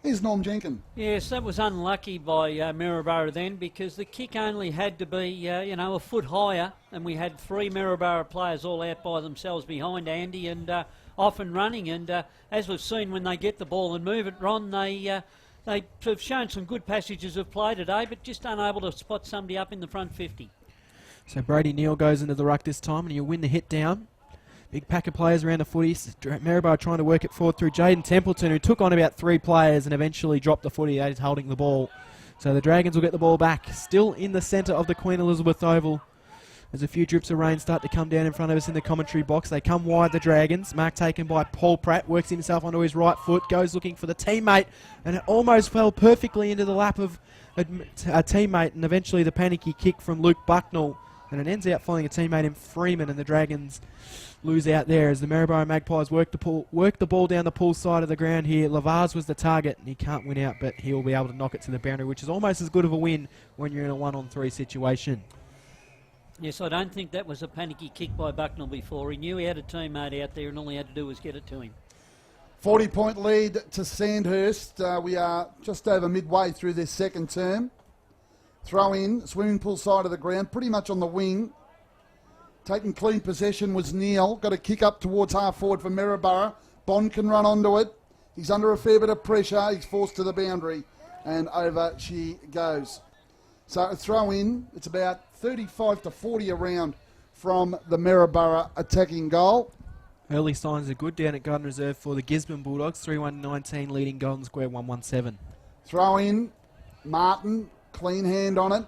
Here's Norm Jenkin. Yes, that was unlucky by Maryborough then, because the kick only had to be, a foot higher, and we had 3 Maryborough players all out by themselves behind Andy and off and running. And as we've seen, when they get the ball and move it, Ron, they have shown some good passages of play today, but just unable to spot somebody up in the front 50. So Brady Neal goes into the ruck this time, and he'll win the hit down. Big pack of players around the footy. Maryborough trying to work it forward through Jaden Templeton, who took on about 3 players and eventually dropped the footy. That is holding the ball. So the Dragons will get the ball back. Still in the centre of the Queen Elizabeth Oval. As a few drips of rain start to come down in front of us in the commentary box. They come wide, the Dragons. Mark taken by Paul Pratt. Works himself onto his right foot. Goes looking for the teammate. And it almost fell perfectly into the lap of a teammate. And eventually the panicky kick from Luke Bucknell And it ends out finding a teammate in Freeman, and the Dragons lose out there as the Maryborough Magpies work the ball down the pool side of the ground here. Lavaz was the target, and he can't win out, but he'll be able to knock it to the boundary, which is almost as good of a win when you're in a 1-on-3 situation. Yes, I don't think that was a panicky kick by Bucknell before. He knew he had a teammate out there, and all he had to do was get it to him. 40-point lead to Sandhurst. We are just over midway through this second term. Throw in, swimming pool side of the ground, pretty much on the wing. Taking clean possession was Neil. Got a kick up towards half forward for Maryborough. Bond can run onto it. He's under a fair bit of pressure. He's forced to the boundary, and over she goes. So a throw in. It's about 35 to 40 around from the Maryborough attacking goal. Early signs are good down at Garden Reserve for the Gisborne Bulldogs. 3-1-19 leading Golden Square 1-1-7. Throw in. Martin. Clean hand on it.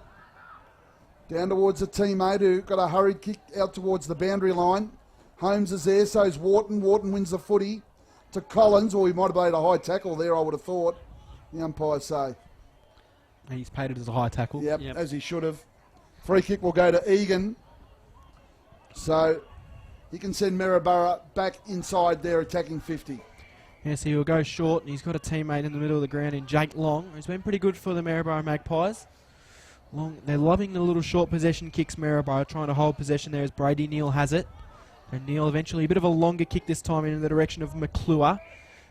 Down towards a teammate who got a hurried kick out towards the boundary line. Holmes is there, so is Wharton. Wharton wins the footy to Collins, or he might have made a high tackle there, I would have thought. The umpires say. And he's paid it as a high tackle. Yep, as he should have. Free kick will go to Egan. So he can send Maryborough back inside their attacking 50. Yes, he will go short, and he's got a teammate in the middle of the ground in Jake Long, who's been pretty good for the Maryborough Magpies. They're loving the little short possession kicks, Maryborough, trying to hold possession there as Brady Neal has it. And Neal eventually a bit of a longer kick this time in the direction of McClure,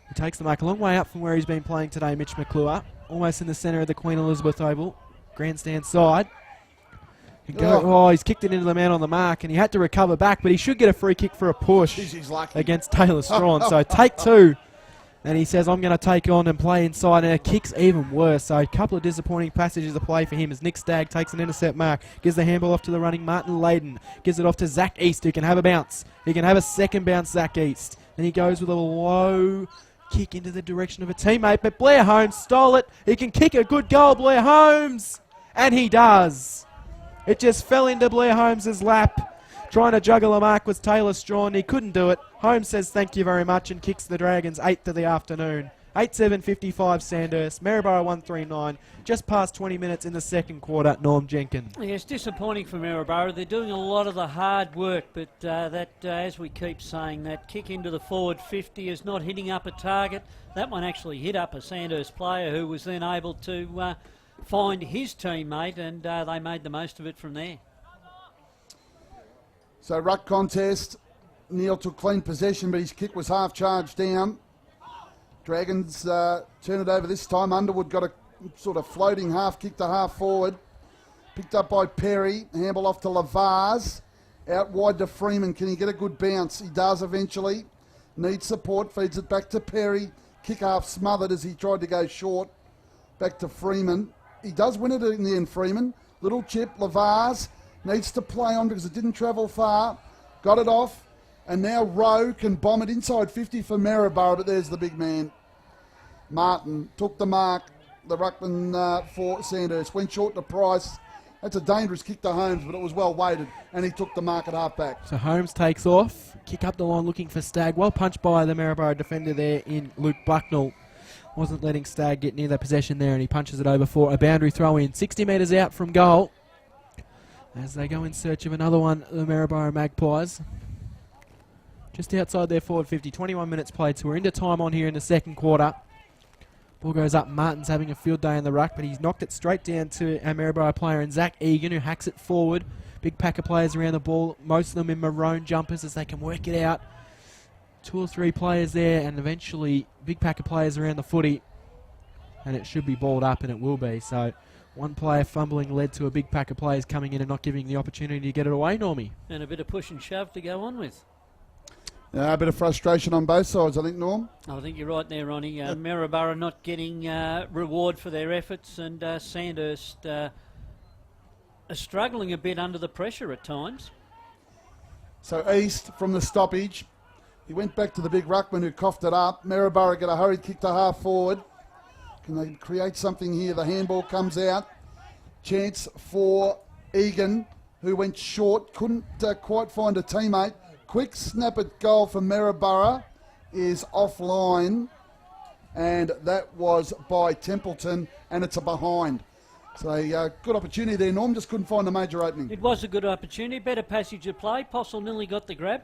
who takes the mark a long way up from where he's been playing today, Mitch McClure. Almost in the centre of the Queen Elizabeth Oval, grandstand side. He's kicked it into the man on the mark, and he had to recover back, but he should get a free kick for a push against Taylor Strawn. So take two. And he says, I'm going to take on and play inside. And it kicks even worse. So a couple of disappointing passages of play for him as Nick Stagg takes an intercept mark. Gives the handball off to the running Martin Layden. Gives it off to Zach East, who can have a bounce. He can have a second bounce, Zach East. And he goes with a low kick into the direction of a teammate. But Blair Holmes stole it. He can kick a good goal, Blair Holmes. And he does. It just fell into Blair Holmes' lap. Trying to juggle a mark was Taylor Strawn. He couldn't do it. Holmes says thank you very much and kicks the Dragons 8th of the afternoon. 8-7-55 Sandhurst. Maryborough 139. Just past 20 minutes in the second quarter. Norm Jenkins. Yeah, it's disappointing for Maryborough. They're doing a lot of the hard work, but as we keep saying, that kick into the forward 50 is not hitting up a target. That one actually hit up a Sandhurst player who was then able to find his teammate, and they made the most of it from there. So ruck contest. Neil took clean possession, but his kick was half charged down. Dragons turn it over this time. Underwood got a sort of floating half kick to half forward. Picked up by Perry. Handball off to Lavaz. Out wide to Freeman. Can he get a good bounce? He does eventually. Needs support. Feeds it back to Perry. Kick half smothered as he tried to go short. Back to Freeman. He does win it in the end, Freeman. Little chip. Lavaz needs to play on because it didn't travel far. Got it off. And now Rowe can bomb it inside 50 for Maryborough, but there's the big man. Martin took the mark. The ruckman for Sandhurst went short to Price. That's a dangerous kick to Holmes, but it was well weighted, and he took the mark at half-back. So Holmes takes off. Kick up the line looking for Stagg. Well punched by the Maryborough defender there in Luke Bucknell. Wasn't letting Stagg get near the possession there, and he punches it over for a boundary throw in. 60 metres out from goal. As they go in search of another one, the Maryborough Magpies. Just outside their forward 50, 21 minutes played, so we're into time on here in the second quarter. Ball goes up, Martin's having a field day in the ruck, but he's knocked it straight down to our Maryborough player, and Zach Egan, who hacks it forward. Big pack of players around the ball, most of them in maroon jumpers as they can work it out. 2 or 3 players there, and eventually big pack of players around the footy. And it should be balled up, and it will be. So one player fumbling led to a big pack of players coming in and not giving the opportunity to get it away, Normie. And a bit of push and shove to go on with. A bit of frustration on both sides, I think, Norm. I think you're right there, Ronnie. Maryborough not getting reward for their efforts, and Sandhurst are struggling a bit under the pressure at times. So East from the stoppage. He went back to the big ruckman who coughed it up. Maryborough get a hurried kick to half forward. Can they create something here? The handball comes out. Chance for Egan, who went short. Couldn't quite find a teammate. Quick snap at goal for Maryborough is offline, and that was by Templeton, and it's a behind. So a good opportunity there, Norm. Just couldn't find a major opening. It was a good opportunity. Better passage of play. Postle nearly got the grab.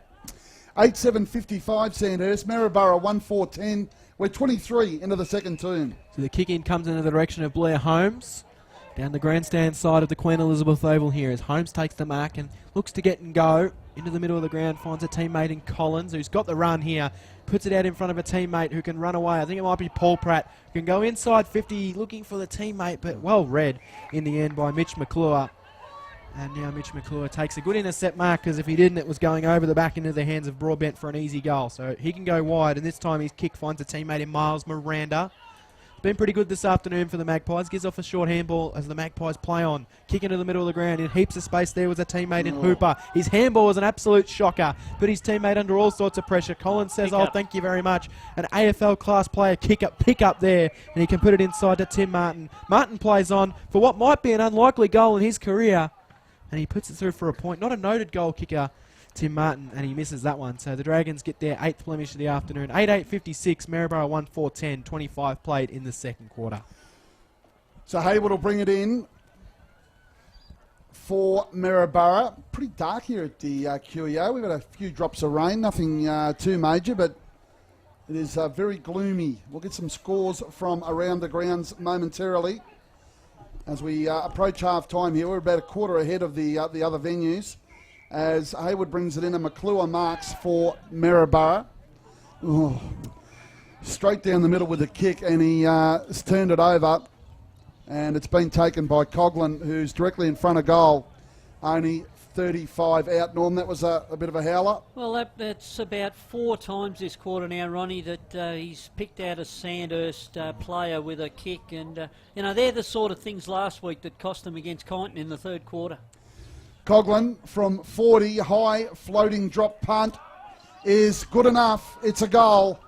8-7-55 Sandhurst. Maryborough 1-4-10. We're 23 into the second term. So the kick in comes in the direction of Blair Holmes. Down the grandstand side of the Queen Elizabeth Oval here as Holmes takes the mark and looks to get and go. Into the middle of the ground, finds a teammate in Collins, who's got the run here. Puts it out in front of a teammate who can run away. I think it might be Paul Pratt, who can go inside 50, looking for the teammate, but well read in the end by Mitch McClure. And now Mitch McClure takes a good intercept mark, because if he didn't, it was going over the back into the hands of Broadbent for an easy goal. So he can go wide, and this time his kick finds a teammate in Miles Miranda. Been pretty good this afternoon for the Magpies. Gives off a short handball as the Magpies play on. Kick into the middle of the ground. In heaps of space there was a teammate in Hooper. His handball was an absolute shocker. Put his teammate under all sorts of pressure. Collins says, "Oh, thank you very much." An AFL class player pick up there, and he can put it inside to Tim Martin. Martin plays on for what might be an unlikely goal in his career, and he puts it through for a point. Not a noted goal kicker, Tim Martin, and he misses that one. So the Dragons get their 8th blemish of the afternoon. 8-8-56, Maryborough 1-4-10, 25 played in the second quarter. So Hayward will bring it in for Maryborough. Pretty dark here at the QEO. We've had a few drops of rain, nothing too major, but it is very gloomy. We'll get some scores from around the grounds momentarily. As we approach half-time here, we're about a quarter ahead of the other venues. As Hayward brings it in, and McClure marks for Maryborough. Oh, straight down the middle with a kick, and he has turned it over, and it's been taken by Coughlin, who's directly in front of goal. Only 35 out, Norm. That was a bit of a howler. Well, that's about 4 times this quarter now, Ronnie, that he's picked out a Sandhurst player with a kick, and they're the sort of things last week that cost them against Kyneton in the third quarter. Coughlin from 40, high floating drop punt is good enough. It's a goal,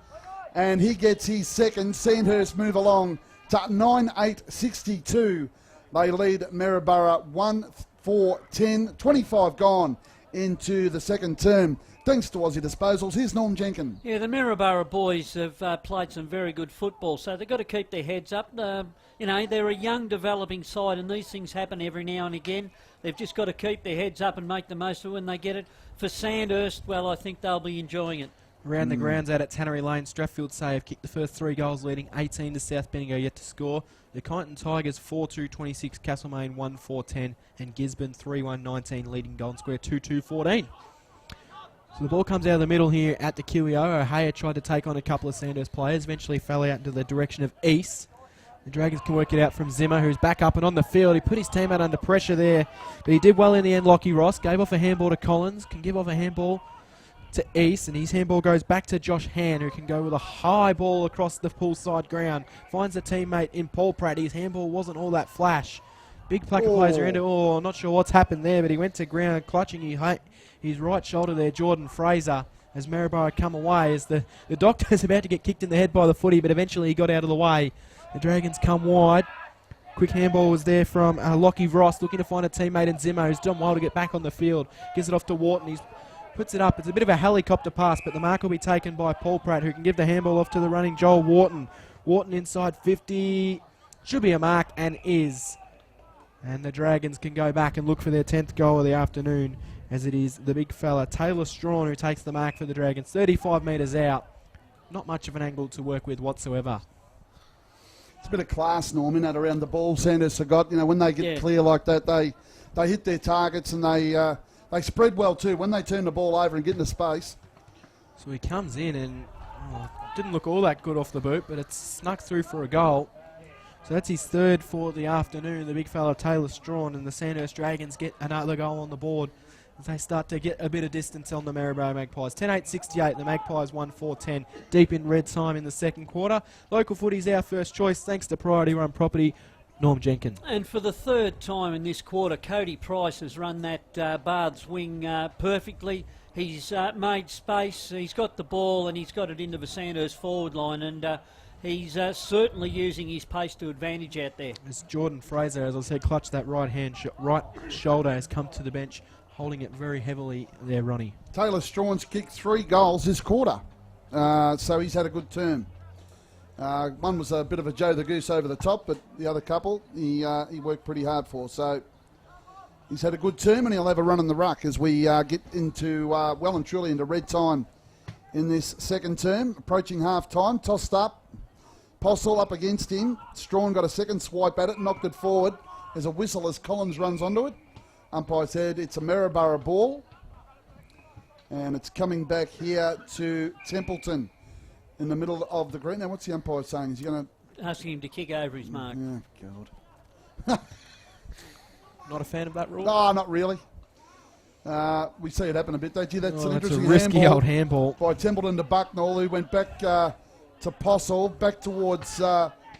and he gets his second. Sandhurst move along to 9-8-62. They lead Maryborough 1-4-10, 25 gone into the second term. Thanks to Aussie Disposals, here's Norm Jenkins. Yeah, the Maryborough boys have played some very good football, so they've got to keep their heads up. They're a young developing side, and these things happen every now and again. They've just got to keep their heads up and make the most of it when they get it. For Sandhurst, well, I think they'll be enjoying it. Around the grounds out at Tannery Lane, Strathfield Say have kicked the first 3 goals, leading 18 to South Bendigo yet to score. The Kyneton Tigers 4-2-26, Castlemaine 1-4-10, and Gisborne 3-1-19, leading Golden Square 2-2-14. So the ball comes out of the middle here at the QEO. O'Hare tried to take on a couple of Sandhurst players, eventually fell out into the direction of East. The Dragons can work it out from Zimmer, who's back up and on the field. He put his team out under pressure there, but he did well in the end. Lockie Ross gave off a handball to Collins, can give off a handball to East, and his handball goes back to Josh Han, who can go with a high ball across the poolside ground. Finds a teammate in Paul Pratt. His handball wasn't all that flash. Big player plays are into. Oh, I'm not sure what's happened there, but he went to ground clutching his right shoulder there, Jordan Fraser, as Maryborough come away. As the doctor's about to get kicked in the head by the footy, but eventually he got out of the way. The Dragons come wide. Quick handball was there from Lockie Ross, looking to find a teammate in Zimmer, who's done well to get back on the field. Gives it off to Wharton. He puts it up. It's a bit of a helicopter pass, but the mark will be taken by Paul Pratt, who can give the handball off to the running Joel Wharton. Wharton inside 50. Should be a mark, and is. And the Dragons can go back and look for their 10th goal of the afternoon, as it is the big fella, Taylor Strawn, who takes the mark for the Dragons. 35 metres out. Not much of an angle to work with whatsoever. It's a bit of class, Norm, in that around the ball. Sandhurst have got, when they get clear like that, they hit their targets, and they spread well too when they turn the ball over and get into space. So he comes in and didn't look all that good off the boot, but it's snuck through for a goal. So that's his 3rd for the afternoon, the big fella Taylor Strawn, and the Sandhurst Dragons get another goal on the board as they start to get a bit of distance on the Maryborough Magpies. 10-8-68, the Magpies 1-4-10, deep in red time in the second quarter. Local footy's our first choice, thanks to Priority Run Property. Norm Jenkins. And for the 3rd time in this quarter, Cody Price has run that Bards wing perfectly. He's made space, he's got the ball, and he's got it into the Sandhurst forward line, and he's certainly using his pace to advantage out there. As Jordan Fraser, as I said, clutched that right shoulder, has come to the bench, holding it very heavily there, Ronnie. Taylor Strawn's kicked 3 goals this quarter, so he's had a good term. One was a bit of a Joe the Goose over the top, but the other couple he worked pretty hard for. So he's had a good term, and he'll have a run in the ruck as we get into well and truly into red time in this second term. Approaching half time, tossed up. Postle up against him. Strawn got a second swipe at it, knocked it forward. There's a whistle as Collins runs onto it. Umpire said it's a Maryborough ball. And it's coming back here to Templeton in the middle of the green. Now, what's the umpire saying? Is he going to... Asking him to kick over his mark. Yeah, God. Not a fan of that rule? No, not really. We see it happen a bit, don't you? That's an That's a interesting risky old handball. by Templeton to Bucknell, who went back to Postle, back towards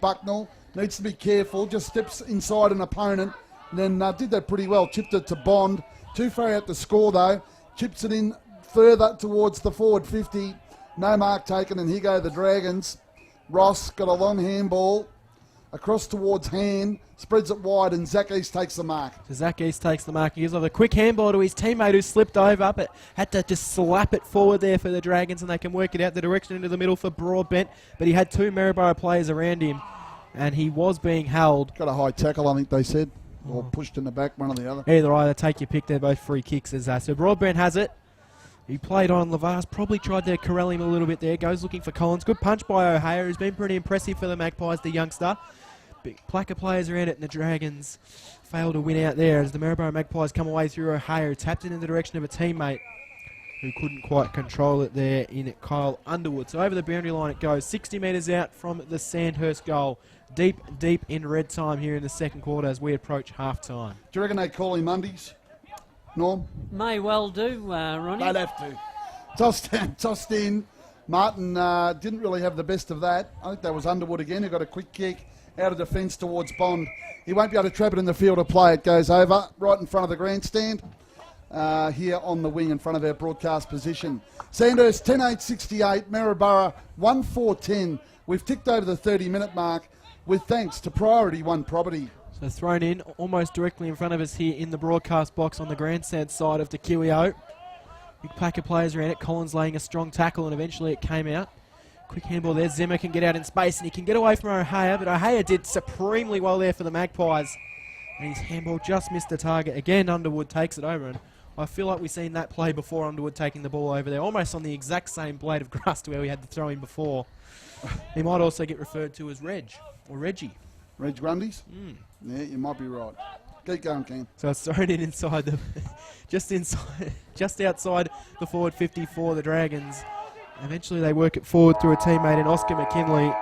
Bucknell. Needs to be careful, just steps inside an opponent, and then did that pretty well. Chipped it to Bond. Too far out to score, though. Chips it in further towards the forward 50. No mark taken, and here go the Dragons. Ross got a long handball across towards Hand, spreads it wide, and Zach East takes the mark. So Zach East takes the mark. He gives off a quick handball to his teammate who slipped over, but had to just slap it forward there for the Dragons, and they can work it out the direction into the middle for Broadbent. But he had two Maryborough players around him, and he was being held. Got a high tackle, I think they said, or pushed in the back, one or the other. Either, take your pick. They're both free kicks. So Broadbent has it. He played on Lavas, probably tried to corral him a little bit there. Goes looking for Collins. Good punch by O'Hare, who's been pretty impressive for the Magpies, the youngster. Big plaque of players around it, and the Dragons fail to win out there as the Maryborough Magpies come away through O'Hare, who tapped it in the direction of a teammate who couldn't quite control it there in Kyle Underwood. So over the boundary line it goes, 60 metres out from the Sandhurst goal. Deep, deep in red time here in the second quarter as we approach half-time. Do you reckon they call him Mondays, Norm? May well do, Ronnie. They'd have to. Tossed in. Martin didn't really have the best of that. I think that was Underwood again, who got a quick kick out of defence towards Bond. He won't be able to trap it in the field of play. It goes over right in front of the grandstand here on the wing in front of our broadcast position. Sandhurst 10-8-68, Maryborough 1-4-10. We've ticked over the 30-minute mark with thanks to Priority One Property. So thrown in almost directly in front of us here in the broadcast box on the grandstand side of Tequio. Big pack of players around it. Collins laying a strong tackle, and eventually it came out. Quick handball there. Zimmer can get out in space, and he can get away from O'Hare, but O'Hare did supremely well there for the Magpies. And his handball just missed the target. Again, Underwood takes it over, and I feel like we've seen that play before, Underwood taking the ball over there, almost on the exact same blade of grass to where we had the throw in before. He might also get referred to as Reg, or Reggie. Reg Grundys? Yeah, you might be right. Keep going, Cam. So it's thrown in inside the, just outside the forward 50 for the Dragons. Eventually they work it forward through a teammate in Oscar McKinley.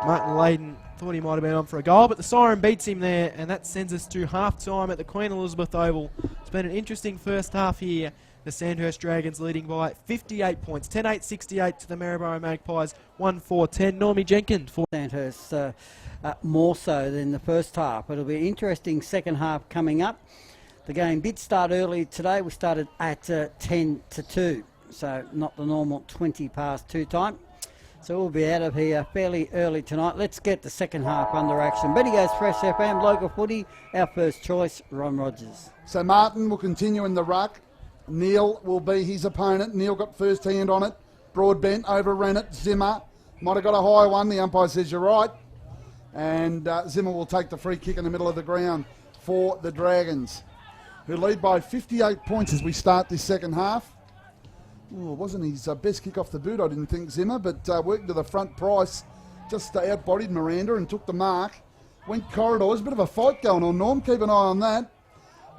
Martin Layden thought he might have been on for a goal, but the siren beats him there, and that sends us to half-time at the Queen Elizabeth Oval. It's been an interesting first half here. The Sandhurst Dragons leading by 58 points, 10-8-68 to the Maryborough Magpies, 1-4-10. Normie Jenkins for Sandhurst more so than the first half. It'll be an interesting second half coming up. The game did start early today. We started at 10-2, so not the normal 20 past 2 time. So we'll be out of here fairly early tonight. Let's get the second half under action. Betty goes Fresh FM, local footy, our first choice, Ron Rogers. So Martin will continue in the ruck. Neil will be his opponent. Neil got first hand on it. Broadbent overran it. Zimmer might have got a high one. The umpire says you're right. And Zimmer will take the free kick in the middle of the ground for the Dragons, who lead by 58 points as we start this second half. Ooh, it wasn't his best kick off the boot, I didn't think, Zimmer, but working to the front. Price just outbodied Miranda and took the mark. Went corridors, a bit of a fight going on, Norm. Keep an eye on that.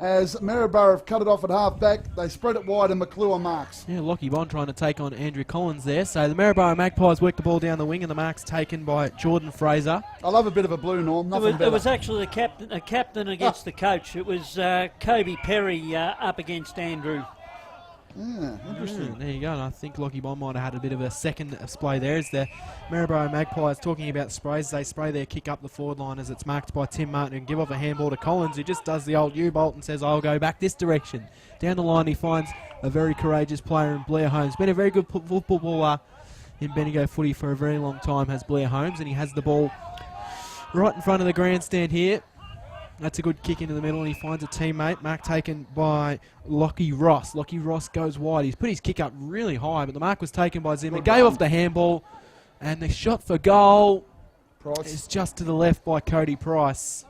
As Maryborough have cut it off at half-back, they spread it wide and McClure marks. Yeah, Lockie Bond trying to take on Andrew Collins there. So the Maryborough Magpies work the ball down the wing, and the mark's taken by Jordan Fraser. I love a bit of a blue, Norm. Nothing better. It was actually a captain against the coach. It was Kobe Perry up against Andrew. Yeah, interesting. There you go. And I think Lockie Bond might have had a bit of a second display there as the Maryborough Magpies talking about sprays. They spray their kick up the forward line as it's marked by Tim Martin and give off a handball to Collins, who just does the old U-bolt and says, I'll go back this direction. Down the line he finds a very courageous player in Blair Holmes. Been a very good footballer in Bendigo footy for a very long time, has Blair Holmes, and he has the ball right in front of the grandstand here. That's a good kick into the middle, and he finds a teammate. Mark taken by Lockie Ross. Lockie Ross goes wide. He's put his kick up really high, but the mark was taken by Zimmer. Gave off the handball, And the shot for goal Price. is just to the left by Cody Price.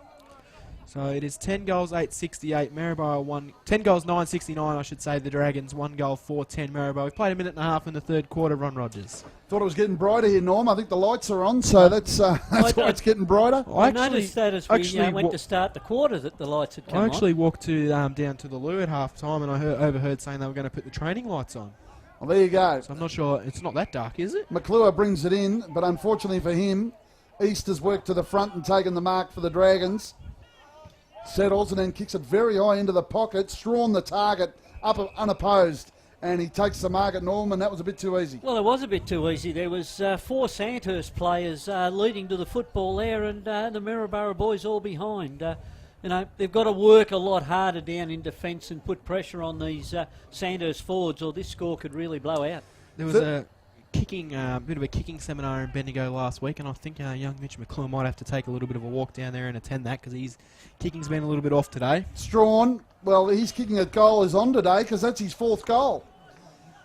So it is 10 goals, 868. Maryborough 10 goals, 969, I should say. The Dragons, 1 goal, 410. Maryborough. We've played a minute and a half in the third quarter. Ron Rogers. Thought it was getting brighter here, Norm. I think the lights are on, so that's why it's getting brighter. I noticed that as we went to start the quarter that the lights had come on. I actually walked to down to the loo at half time, and I overheard saying they were going to put the training lights on. Well, there you go. So I'm not sure. It's not that dark, is it? McClure brings it in, but unfortunately for him, East has worked to the front and taken the mark for the Dragons. Settles and then kicks it very high into the pocket. Strawn the target up unopposed, and he takes the mark at Norm, and that was a bit too easy. Well, it was a bit too easy. There was 4 Sandhurst players leading to the football there, and the Maryborough boys all behind. They've got to work a lot harder down in defence and put pressure on these Sandhurst forwards, or this score could really blow out. There was a bit of a kicking seminar in Bendigo last week, and I think young Mitch McClure might have to take a little bit of a walk down there and attend that, because his kicking's been a little bit off today. Strawn, well, his kicking at goal is on today because that's his 4th goal.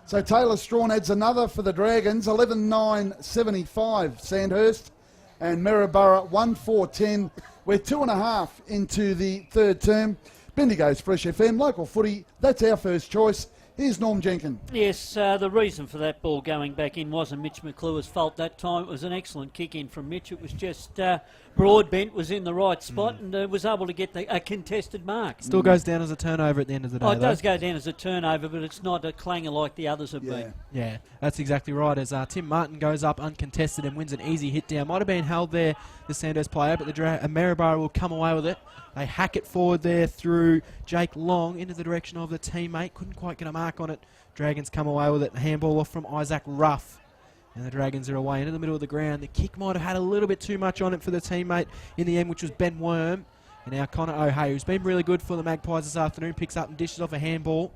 So Taylor Strawn adds another for the Dragons, 11-9-75 Sandhurst, and Maryborough 1-4-10. We're 2.5 into the third term. Bendigo's Fresh FM, local footy, that's our first choice. Here's Norm Jenkins. Yes, the reason for that ball going back in wasn't Mitch McClure's fault that time. It was an excellent kick in from Mitch. It was just Broadbent was in the right spot and was able to get a contested mark. Still goes down as a turnover at the end of the day. Oh, it does go down as a turnover, but it's not a clanger like the others have been. Yeah, that's exactly right. As Tim Martin goes up uncontested and wins an easy hit down. Might have been held there, the Sandhurst player, but the Maryborough will come away with it. They hack it forward there through Jake Long into the direction of the teammate. Couldn't quite get a mark on it. Dragons come away with it. Handball off from Isaac Ruff. And the Dragons are away into the middle of the ground. The kick might have had a little bit too much on it for the teammate in the end, which was Ben Worm. And now Connor O'Hay, who's been really good for the Magpies this afternoon, picks up and dishes off a handball.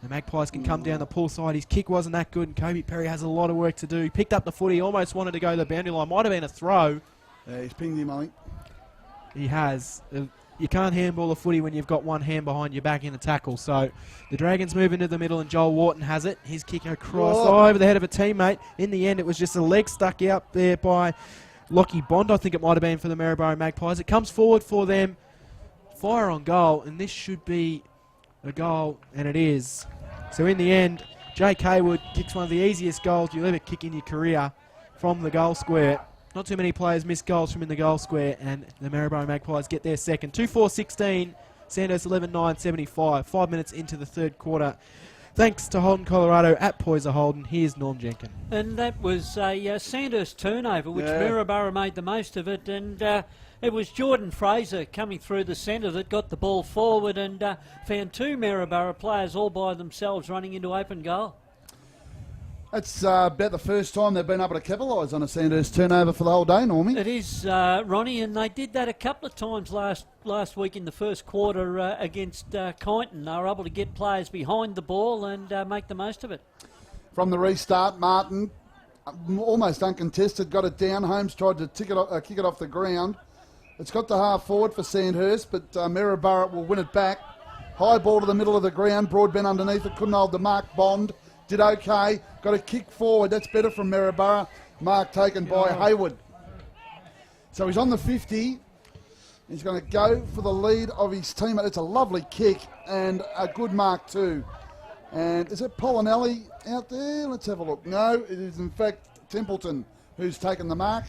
The Magpies can come down the pull side. His kick wasn't that good, and Kobe Perry has a lot of work to do. He picked up the footy, almost wanted to go to the boundary line. Might have been a throw. Yeah, he's pinged him, I think. He has. You can't handball a footy when you've got one hand behind your back in the tackle. So the Dragons move into the middle, and Joel Wharton has it. His kick across over the head of a teammate. In the end, it was just a leg stuck out there by Lockie Bond, I think it might have been, for the Maryborough Magpies. It comes forward for them. Fire on goal, and this should be a goal, and it is. So in the end, Jake Haywood kicks one of the easiest goals you'll ever kick in your career from the goal square. Not too many players miss goals from in the goal square, and the Maryborough Magpies get their second. 2-4-16, Sandhurst 11-9-75. 5 minutes into the third quarter. Thanks to Holden, Colorado, at Poyser Holden. Here's Norm Jenkins. And that was a Sandhurst turnover, which Maryborough made the most of it. And it was Jordan Fraser coming through the centre that got the ball forward and found 2 Maryborough players all by themselves running into open goal. That's about the first time they've been able to capitalise on a Sandhurst turnover for the whole day, Normie. It is, Ronnie, and they did that a couple of times last week in the first quarter against Kyneton. They were able to get players behind the ball and make the most of it. From the restart, Martin, almost uncontested, got it down. Holmes tried to kick it off the ground. It's got the half forward for Sandhurst, but Maryborough will win it back. High ball to the middle of the ground. Broadbent underneath it, couldn't hold the mark. Bond did okay. Got a kick forward. That's better from Maryborough. Mark taken by Haywood. So he's on the 50. He's going to go for the lead of his team. It's a lovely kick and a good mark too. And is it Polinelli out there? Let's have a look. No, it is in fact Templeton who's taken the mark.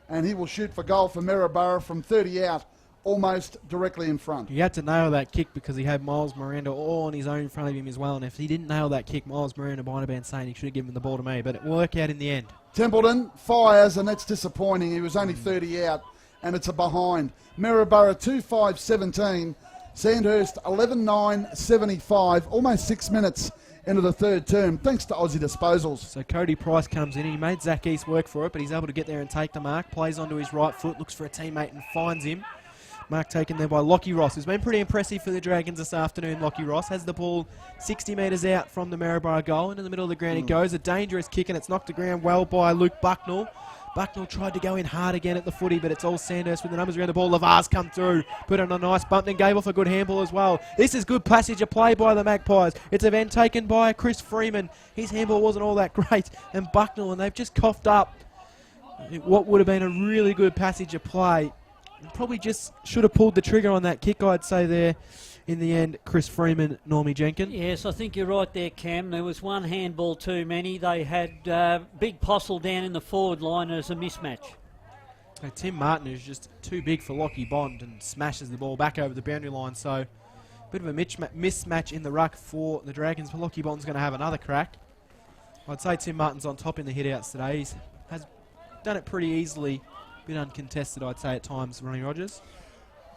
And he will shoot for goal for Maryborough from 30 out, almost directly in front. He had to nail that kick because he had Miles Miranda all on his own in front of him as well. And if he didn't nail that kick, Miles Miranda might have been saying he should have given the ball to me. But it worked out in the end. Templeton fires, and that's disappointing. He was only 30 out, and it's a behind. Maryborough 2-5-17. Sandhurst 11-9-75. Almost 6 minutes into the third term, thanks to Aussie Disposals. So Cody Price comes in. He made Zach East work for it, but he's able to get there and take the mark. Plays onto his right foot, looks for a teammate and finds him. Mark taken there by Lockie Ross, who's been pretty impressive for the Dragons this afternoon. Lockie Ross has the ball 60 metres out from the Maryborough goal. Into the middle of the ground it goes. A dangerous kick, and it's knocked the ground well by Luke Bucknell. Bucknell tried to go in hard again at the footy, but it's all Sandhurst with the numbers around the ball. Lavar's come through, put on a nice bump, then gave off a good handball as well. This is good passage of play by the Magpies. It's a event taken by Chris Freeman. His handball wasn't all that great, and Bucknell, and they've just coughed up what would have been a really good passage of play. Probably just should have pulled the trigger on that kick, I'd say there. In the end, Chris Freeman, Normie Jenkins. Yes, I think you're right there, Cam. There was one handball too many. They had Big Postle down in the forward line as a mismatch. So Tim Martin, who's just too big for Lockie Bond, and smashes the ball back over the boundary line. So, bit of a mismatch in the ruck for the Dragons, but Lockie Bond's going to have another crack. I'd say Tim Martin's on top in the hit-outs today. He has done it pretty easily. Been uncontested, I'd say, at times, Ronnie Rogers.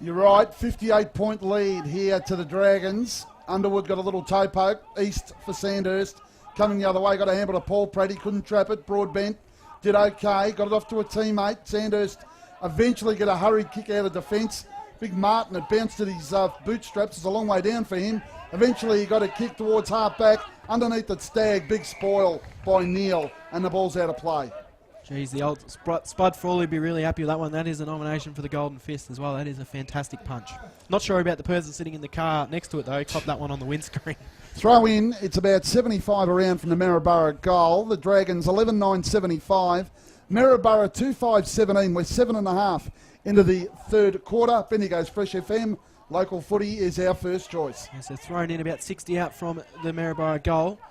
You're right, 58-point lead here to the Dragons. Underwood got a little toe poke, east for Sandhurst. Coming the other way, got a handle to Paul Pratt. He couldn't trap it, Broadbent did okay, got it off to a teammate. Sandhurst eventually get a hurried kick out of defence. Big Martin had bounced at his bootstraps. It's a long way down for him. Eventually he got a kick towards half-back. Underneath it, Stagg, big spoil by Neil, and the ball's out of play. Geez, the old Spud Frawley would be really happy with that one. That is a nomination for the Golden Fist as well. That is a fantastic punch. Not sure about the person sitting in the car next to it, though. He copped that one on the windscreen. Throw in, it's about 75 around from the Maryborough goal. The Dragons 11-9-75. Maryborough 2-5-17. We're 7.5 into the third quarter. Benny goes Fresh FM. Local footy is our first choice. So thrown in about 60 out from the Maryborough goal.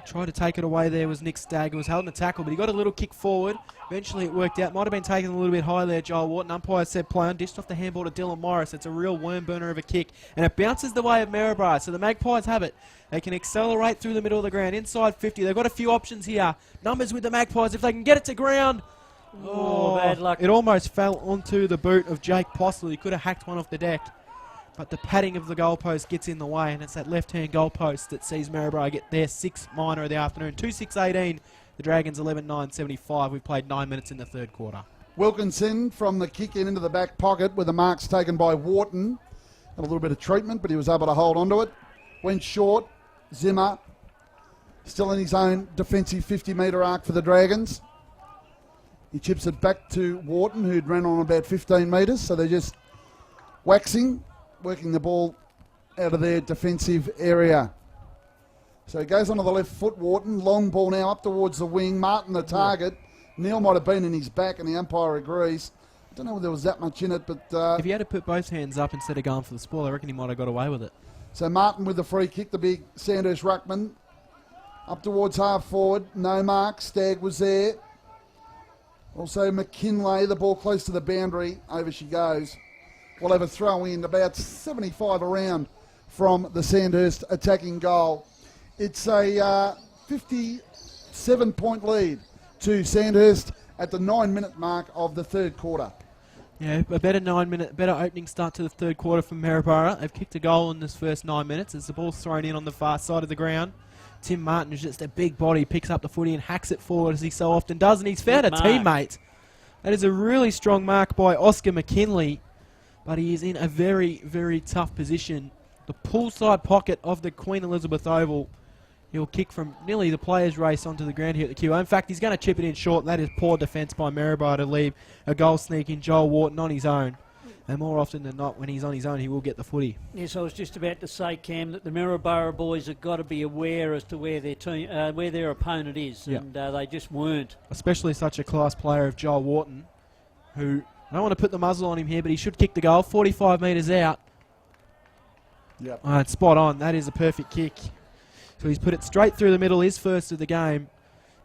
Tried to take it away there was Nick Stagg, who was held in a tackle, but he got a little kick forward. Eventually it worked out. Might have been taken a little bit high there, Joel Wharton. Umpire said play on. Dished off the handball to Dylan Morris. It's a real worm burner of a kick. And it bounces the way of Maryborough. So the Magpies have it. They can accelerate through the middle of the ground. Inside 50. They've got a few options here. Numbers with the Magpies. If they can get it to ground. Oh, bad luck. It almost fell onto the boot of Jake Postle. He could have hacked one off the deck. But the padding of the goalpost gets in the way, and it's that left-hand goalpost that sees Maryborough get their sixth minor of the afternoon. 2-6-18, the Dragons 11-9-75. We've played 9 minutes in the third quarter. Wilkinson from the kick in into the back pocket with the marks taken by Wharton. Had a little bit of treatment, but he was able to hold onto it. Went short. Zimmer still in his own defensive 50-metre arc for the Dragons. He chips it back to Wharton, who'd ran on about 15 metres, so they're just waxing, working the ball out of their defensive area. So he goes onto the left foot, Wharton. Long ball now up towards the wing. Martin the target. Neil might have been in his back, and the umpire agrees. I don't know if there was that much in it, but... if he had to put both hands up instead of going for the spoil, I reckon he might have got away with it. So Martin with the free kick, the big Sandhurst ruckman. Up towards half forward. No mark. Stagg was there. Also McKinlay, the ball close to the boundary. Over she goes. We'll have a throw in about 75 around from the Sandhurst attacking goal. It's a 57-point lead to Sandhurst at the 9-minute mark of the third quarter. Yeah, a better opening start to the third quarter from Maryborough. They've kicked a goal in this first 9 minutes as the ball's thrown in on the far side of the ground. Tim Martin is just a big body, picks up the footy and hacks it forward as he so often does, and he's found a teammate. That is a really strong mark by Oscar McKinley. But he is in a very, very tough position. The poolside pocket of the Queen Elizabeth Oval. He'll kick from nearly the players' race onto the ground here at the QO. In fact, he's going to chip it in short. That is poor defence by Maryborough to leave a goal sneak in Joel Wharton on his own. And more often than not, when he's on his own, he will get the footy. Yes, I was just about to say, Cam, that the Maryborough boys have got to be aware as to where their team, where their opponent is, Yep. and they just weren't. Especially such a class player of Joel Wharton, who... I don't want to put the muzzle on him here, but he should kick the goal. 45 metres out. Yep. It's spot on. That is a perfect kick. So he's put it straight through the middle, his first of the game.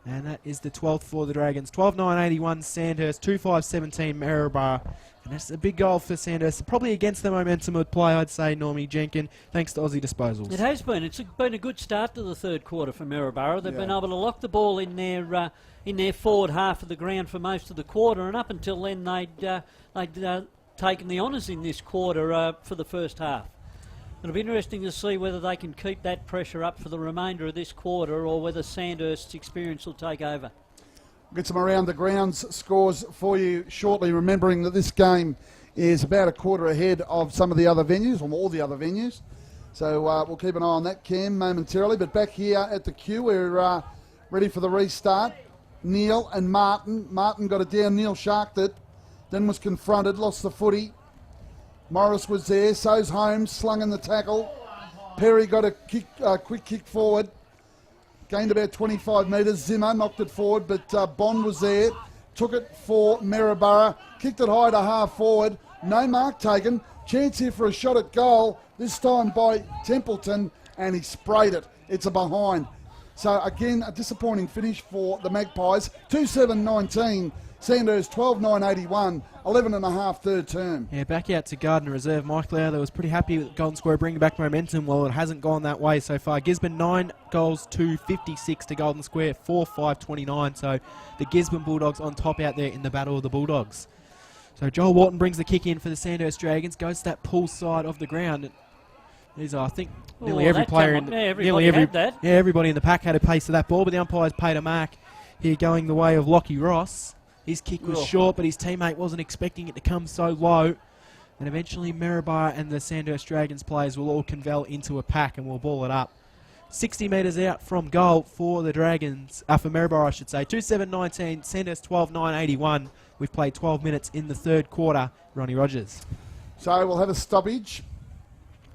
And that is the 12th for the Dragons. 12-9-81 Sandhurst, 2-5-17 Maryborough. And that's a big goal for Sandhurst. Probably against the momentum of play, I'd say, Normie Jenkins, thanks to Aussie Disposals. It has been. It's been a good start to the third quarter for Maryborough. They've been able to lock the ball in their forward half of the ground for most of the quarter, and up until then they'd taken the honours in this quarter for the first half. It'll be interesting to see whether they can keep that pressure up for the remainder of this quarter or whether Sandhurst's experience will take over. Get some around the grounds scores for you shortly, remembering that this game is about a quarter ahead of some of the other venues, or all the other venues. So we'll keep an eye on that, Cam, momentarily. But back here at the queue, we're ready for the restart. Neil and Martin. Martin got it down, Neil sharked it, then was confronted, lost the footy. Morris was there, so's Holmes, slung in the tackle. Perry got a quick kick forward. Gained about 25 metres. Zimmer knocked it forward, but Bond was there. took it for Maryborough, kicked it high to half forward, no mark taken, chance here for a shot at goal, this time by Templeton, and he sprayed it. It's a behind. So again, a disappointing finish for the Magpies, 2-7-19, Sandhurst 12-9-81, 11.5 third term. Yeah, back out to Gardner Reserve. Mike Lowther was pretty happy with Golden Square bringing back momentum. Well, it hasn't gone that way so far. Gisborne 9 goals to 56 to Golden Square, 4-5-29. So the Gisborne Bulldogs on top out there in the battle of the Bulldogs. So Joel Wharton brings the kick in for the Sandhurst Dragons, goes to that pull side of the ground. These are, I think, nearly every player in everybody in the pack had a pace of that ball, but the umpires paid a mark here going the way of Lockie Ross. His kick was short, but his teammate wasn't expecting it to come so low. And eventually Maryborough and the Sandhurst Dragons players will all converge into a pack and will ball it up. 60 metres out from goal for the Dragons, for Maryborough I should say. 2-7-19, Sandhurst 12-9-81. We've played 12 minutes in the third quarter. Ronnie Rogers. So we'll have a stoppage.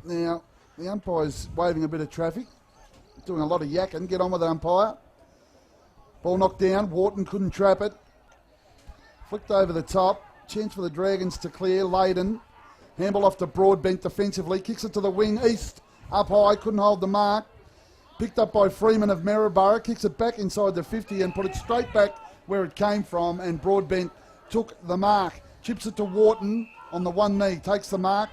Now, the umpire's waving a bit of traffic, doing a lot of yakking. Get on with the umpire. Ball knocked down. Wharton couldn't trap it. Flicked over the top. Chance for the Dragons to clear. Layden. Handball off to Broadbent defensively. Kicks it to the wing. East. Up high. Couldn't hold the mark. Picked up by Freeman of Maryborough. Kicks it back inside the 50 and put it straight back where it came from. And Broadbent took the mark. Chips it to Wharton on the one knee. Takes the mark.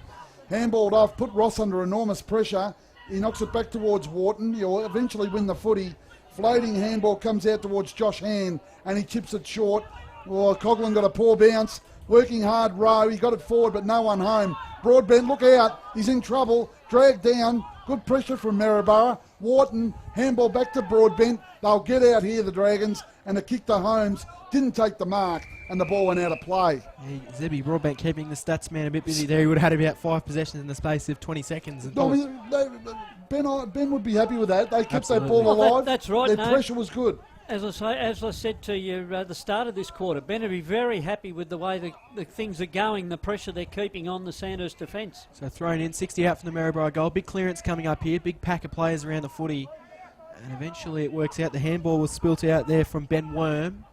Handballed off. Put Ross under enormous pressure. He knocks it back towards Wharton. He'll eventually win the footy. Floating handball comes out towards Josh Hand. And he chips it short. Well, Coughlin got a poor bounce. Working hard row. He got it forward, but no one home. Broadbent, look out. He's in trouble. Dragged down. Good pressure from Maryborough. Wharton, handball back to Broadbent. They'll get out here, the Dragons. And a kick to Holmes. Didn't take the mark. And the ball went out of play. Yeah, Zebby Broadbent keeping the stats man a bit busy there. He would have had about 5 possessions in the space of 20 seconds. No, I mean, Ben would be happy with that. They kept that ball alive. Well, that's right. Their pressure was good. As I said to you at the start of this quarter, Ben will be very happy with the way the things are going, the pressure they're keeping on the Sandhurst defence. So thrown in, 60 out from the Maryborough goal. Big clearance coming up here, big pack of players around the footy. And eventually it works out. The handball was spilt out there from Ben Worm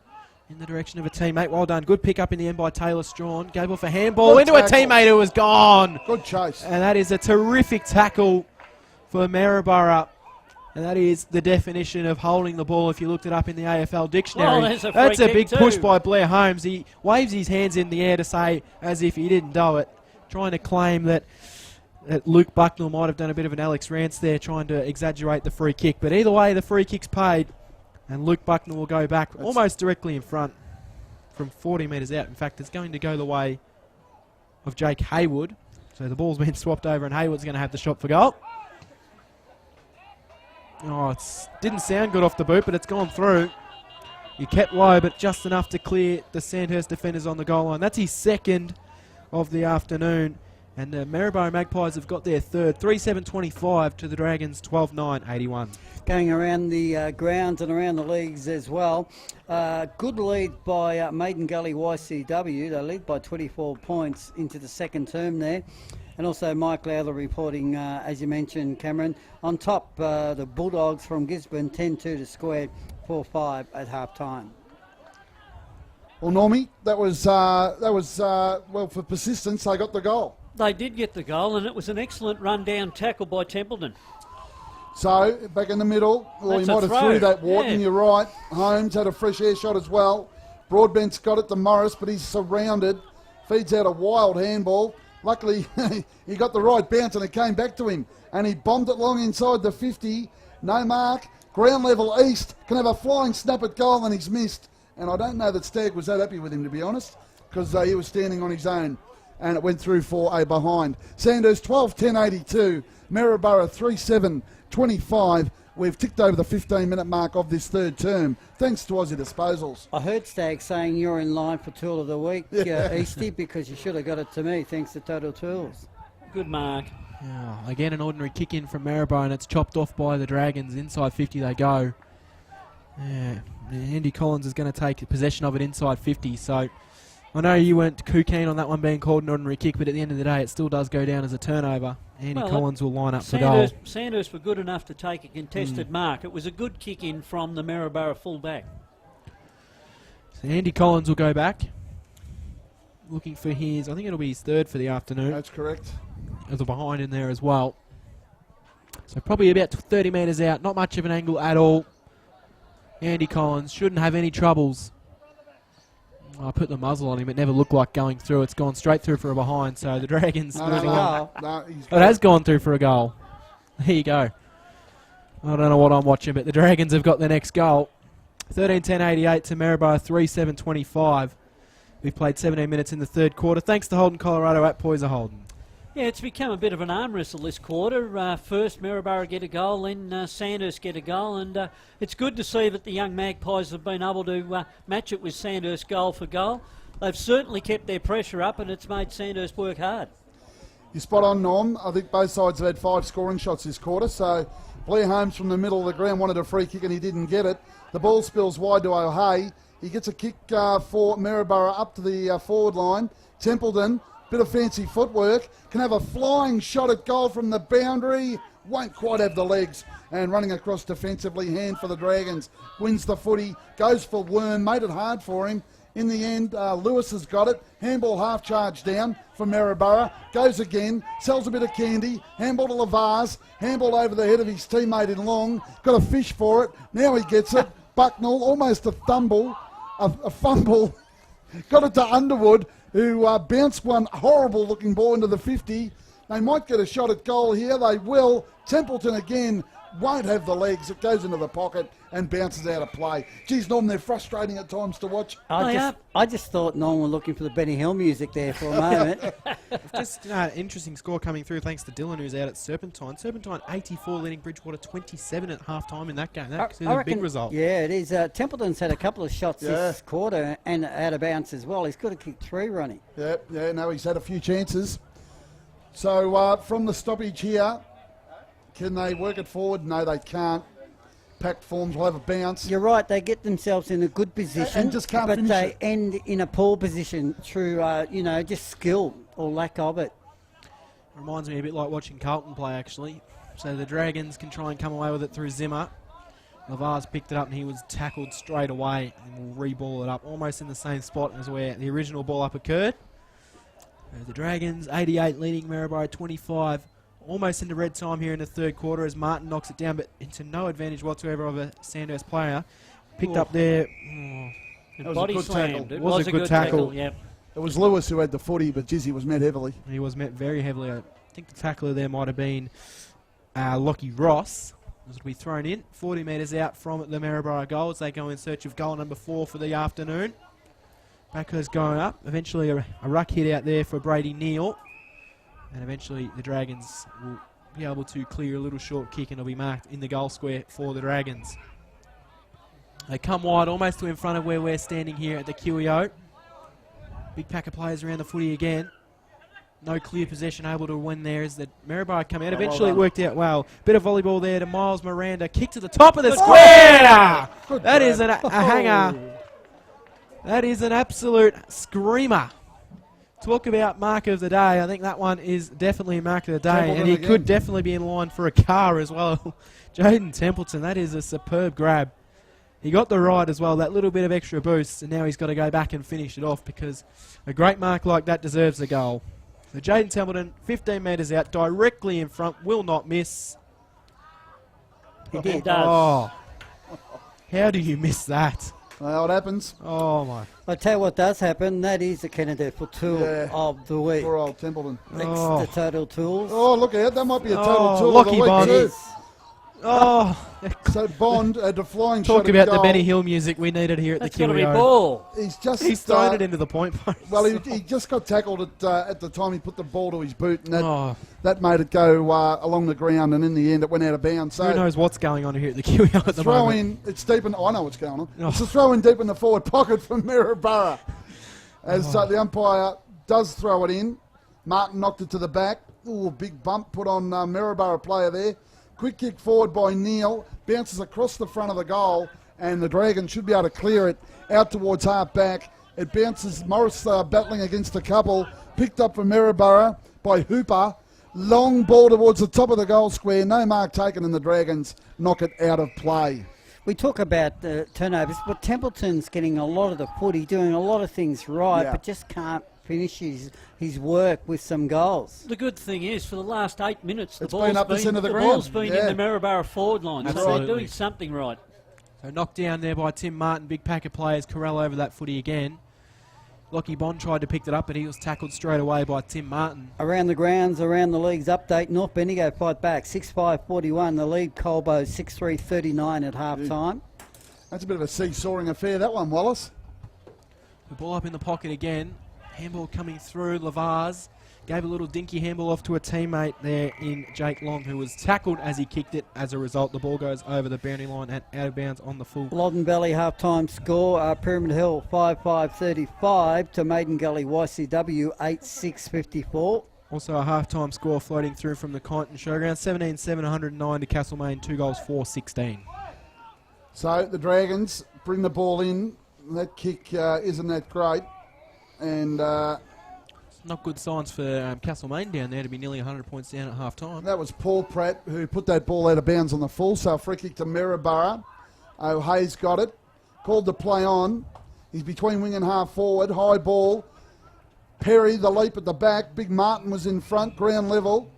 in the direction of a teammate. Well done. Good pick up in the end by Taylor Strawn. Gave off a handball into a teammate who was gone. Good chase. And that is a terrific tackle for Maryborough. And that is the definition of holding the ball if you looked it up in the AFL dictionary. Oh, that's a big push by Blair Holmes. He waves his hands in the air to say as if he didn't do it, trying to claim that Luke Bucknell might have done a bit of an Alex Rance there, trying to exaggerate the free kick. But either way, the free kick's paid, and Luke Bucknell will go back almost directly in front from 40 metres out. In fact, it's going to go the way of Jake Haywood. So the ball's been swapped over, and Haywood's going to have the shot for goal. Oh, it didn't sound good off the boot, but it's gone through. He kept low, but just enough to clear the Sandhurst defenders on the goal line. That's his second of the afternoon. And the Maryborough Magpies have got their third. 3-7-25 to the Dragons, 12-9-81. Going around the grounds and around the leagues as well. Good lead by Maiden Gully YCW. They lead by 24 points into the second term there. And also Mike Lowther reporting, as you mentioned, Cameron. On top, the Bulldogs from Gisborne, 10-2 to Square, 4-5 at half-time. Well, Normie, that was well, for persistence, they got the goal. They did get the goal, and it was an excellent run-down tackle by Templeton. So, back in the middle, well, he That's might a have throw. threw that, Wharton, Yeah. you're right. Holmes had a fresh air shot as well. Broadbent's got it to Morris, but he's surrounded. Feeds out a wild handball. Luckily, he got the right bounce and it came back to him. And he bombed it long inside the 50. No mark. Ground level east. Can have a flying snap at goal and he's missed. And I don't know that Stagg was that happy with him, to be honest, because he was standing on his own. And it went through for a behind. Sandhurst 12-10-82. Maryborough 3-7-25. We've ticked over the 15-minute mark of this third term, thanks to Aussie Disposals. I heard Stagg saying you're in line for Tool of the Week, Easty, because you should have got it to me, thanks to Total Tools. Good mark. Yeah, again, an ordinary kick in from Maryborough, and it's chopped off by the Dragons. Inside 50 they go. Yeah, Andy Collins is going to take possession of it inside 50, so I know you weren't too keen on that one being called an ordinary kick, but at the end of the day, it still does go down as a turnover. Andy Collins will line up for goal. Sandhurst were good enough to take a contested mark. It was a good kick in from the Maryborough full-back. So Andy Collins will go back. Looking for his, I think it'll be his third for the afternoon. That's correct. There's a behind in there as well. So probably about 30 metres out. Not much of an angle at all. Andy Collins shouldn't have any troubles. I put the muzzle on him. It never looked like going through. It's gone straight through for a behind. So the Dragons move on. It has gone through for a goal. There you go. I don't know what I'm watching, but the Dragons have got the next goal. 13-10-88 to Maryborough 3-7-25. We've played 17 minutes in the third quarter. Thanks to Holden Colorado at Poyser Holden. Yeah, it's become a bit of an arm wrestle this quarter. First Maryborough get a goal, then Sandhurst get a goal, and it's good to see that the young Magpies have been able to match it with Sandhurst goal for goal. They've certainly kept their pressure up, and it's made Sandhurst work hard. You're spot on, Norm. I think both sides have had 5 scoring shots this quarter, so Blair Holmes from the middle of the ground wanted a free kick and he didn't get it. The ball spills wide to O'Hay. He gets a kick for Maryborough up to the forward line. Templeton, bit of fancy footwork, can have a flying shot at goal from the boundary. Won't quite have the legs. And running across defensively, hand for the Dragons. Wins the footy, goes for Worm, made it hard for him. In the end, Lewis has got it. Handball half charge down for Maryborough. Goes again, sells a bit of candy. Handball to Lavaz. Handball over the head of his teammate in long. Got a fish for it. Now he gets it. Bucknell, almost a fumble. Got it to Underwood, who bounced one horrible looking ball into the 50. They might get a shot at goal here. They will. Templeton again won't have the legs. It goes into the pocket and bounces out of play. Geez, Norm, they're frustrating at times to watch. I just thought Norm were looking for the Benny Hill music there for a moment. Just an interesting score coming through thanks to Dylan, who's out at Serpentine. Serpentine 84, leading Bridgewater 27 at half-time in that game. That's a big result. Yeah, it is. Templeton's had a couple of shots this quarter and out of bounds as well. He's got to kick 3 running. No, he's had a few chances. So from the stoppage here, can they work it forward? No, they can't. Packed forms will have a bounce. You're right, they get themselves in a good position, and just can't but finish they it. end in a poor position through, just skill or lack of it. Reminds me a bit like watching Carlton play, actually. So the Dragons can try and come away with it through Zimmer. Lavaz picked it up and he was tackled straight away and will re-ball it up almost in the same spot as where the original ball up occurred. The Dragons, 88, leading Maryborough 25. Almost into red time here in the third quarter as Martin knocks it down, but into no advantage whatsoever of a Sandhurst player. Picked up there. That was Body a good slammed. tackle. It Was a good tackle. Yeah. It was Lewis who had the footy, but geez, he was met heavily. He was met very heavily. I think the tackler there might have been Lockie Ross. This will be thrown in 40 metres out from the Maryborough goal as they go in search of goal number 4 for the afternoon. Backers going up. Eventually a ruck hit out there for Brady Neal. And eventually the Dragons will be able to clear a little short kick and it'll be marked in the goal square for the Dragons. They come wide almost to in front of where we're standing here at the QEO. Big pack of players around the footy again. No clear possession able to win there as the Maryborough come out. Eventually it worked out well. Bit of volleyball there to Miles Miranda. Kick to the top of the square! That is a hanger. That is an absolute screamer. Talk about mark of the day. I think that one is definitely a mark of the day. Templeton and he again. could definitely be in line for a car as well. Jaden Templeton, that is a superb grab. He got the ride as well, that little bit of extra boost, and now he's got to go back and finish it off because a great mark like that deserves a goal. So Jaden Templeton, 15 metres out, directly in front, will not miss. He does. Oh, how do you miss that? Well, it happens. Oh, my. I'll tell you what does happen, that is the Canada for tool of the week. Poor old Templeton. Next Oh. to Total Tools. Oh, look out. That might be a total Oh, tool of the lucky week Bond. too. Oh, So Bond had a flying talk shot about at the goal. Benny Hill music we needed here at That's the got to be QEO. ball. He's just He's thrown it into the point post. Well, he just got tackled at the time he put the ball to his boot, and that Oh, made it go along the ground, and in the end it went out of bounds. So who knows what's going on here at the QEO at the throw moment. in, it's deep in, I know what's going on. Oh. It's a throw in deep in the forward pocket from Maryborough. As the umpire does throw it in. Martin knocked it to the back. Ooh, big bump put on Maryborough player there. Quick kick forward by Neal. Bounces across the front of the goal, and the Dragons should be able to clear it out towards half back. It bounces, Morris battling against a couple. Picked up for Maryborough by Hooper. Long ball towards the top of the goal square. No mark taken, and the Dragons knock it out of play. We talk about turnovers, but Templeton's getting a lot of the footy, doing a lot of things right, Yeah. but just can't finish his work with some goals. The good thing is, for the last 8 minutes, It's been up the centre of the ball's ground. been Yeah. in the Maryborough forward line, so Absolutely. they're doing something right. So knocked down there by Tim Martin. Big pack of players corral over that footy again. Lockie Bond tried to pick it up, but he was tackled straight away by Tim Martin. Around the grounds, around the league's update, North Bendigo fight back, 6-5-41. The lead, Colbo, 6-3-39 at half-time. That's a bit of a seesawing affair, that one, Wallace. The ball up in the pocket again. Handball coming through. Lavaz gave a little dinky handball off to a teammate there in Jake Long, who was tackled as he kicked it. As a result, the ball goes over the boundary line and out of bounds on the full. Loddon Valley half-time score, Pyramid Hill 5-5-35 to Maiden Gully YCW 8-6-54. Also a half-time score floating through from the Kyneton Showground. 17-7, 109 to Castlemaine. 2 goals, 4-16. So the Dragons bring the ball in. That kick isn't that great. And Not good signs for Castlemaine down there to be nearly 100 points down at half-time. that was Paul Pratt who put that ball out of bounds on the full. So a free kick to Maryborough. O'Hayes got it. Called the play on. He's between wing and half forward. High ball. Perry, the leap at the back. Big Martin was in front, ground level.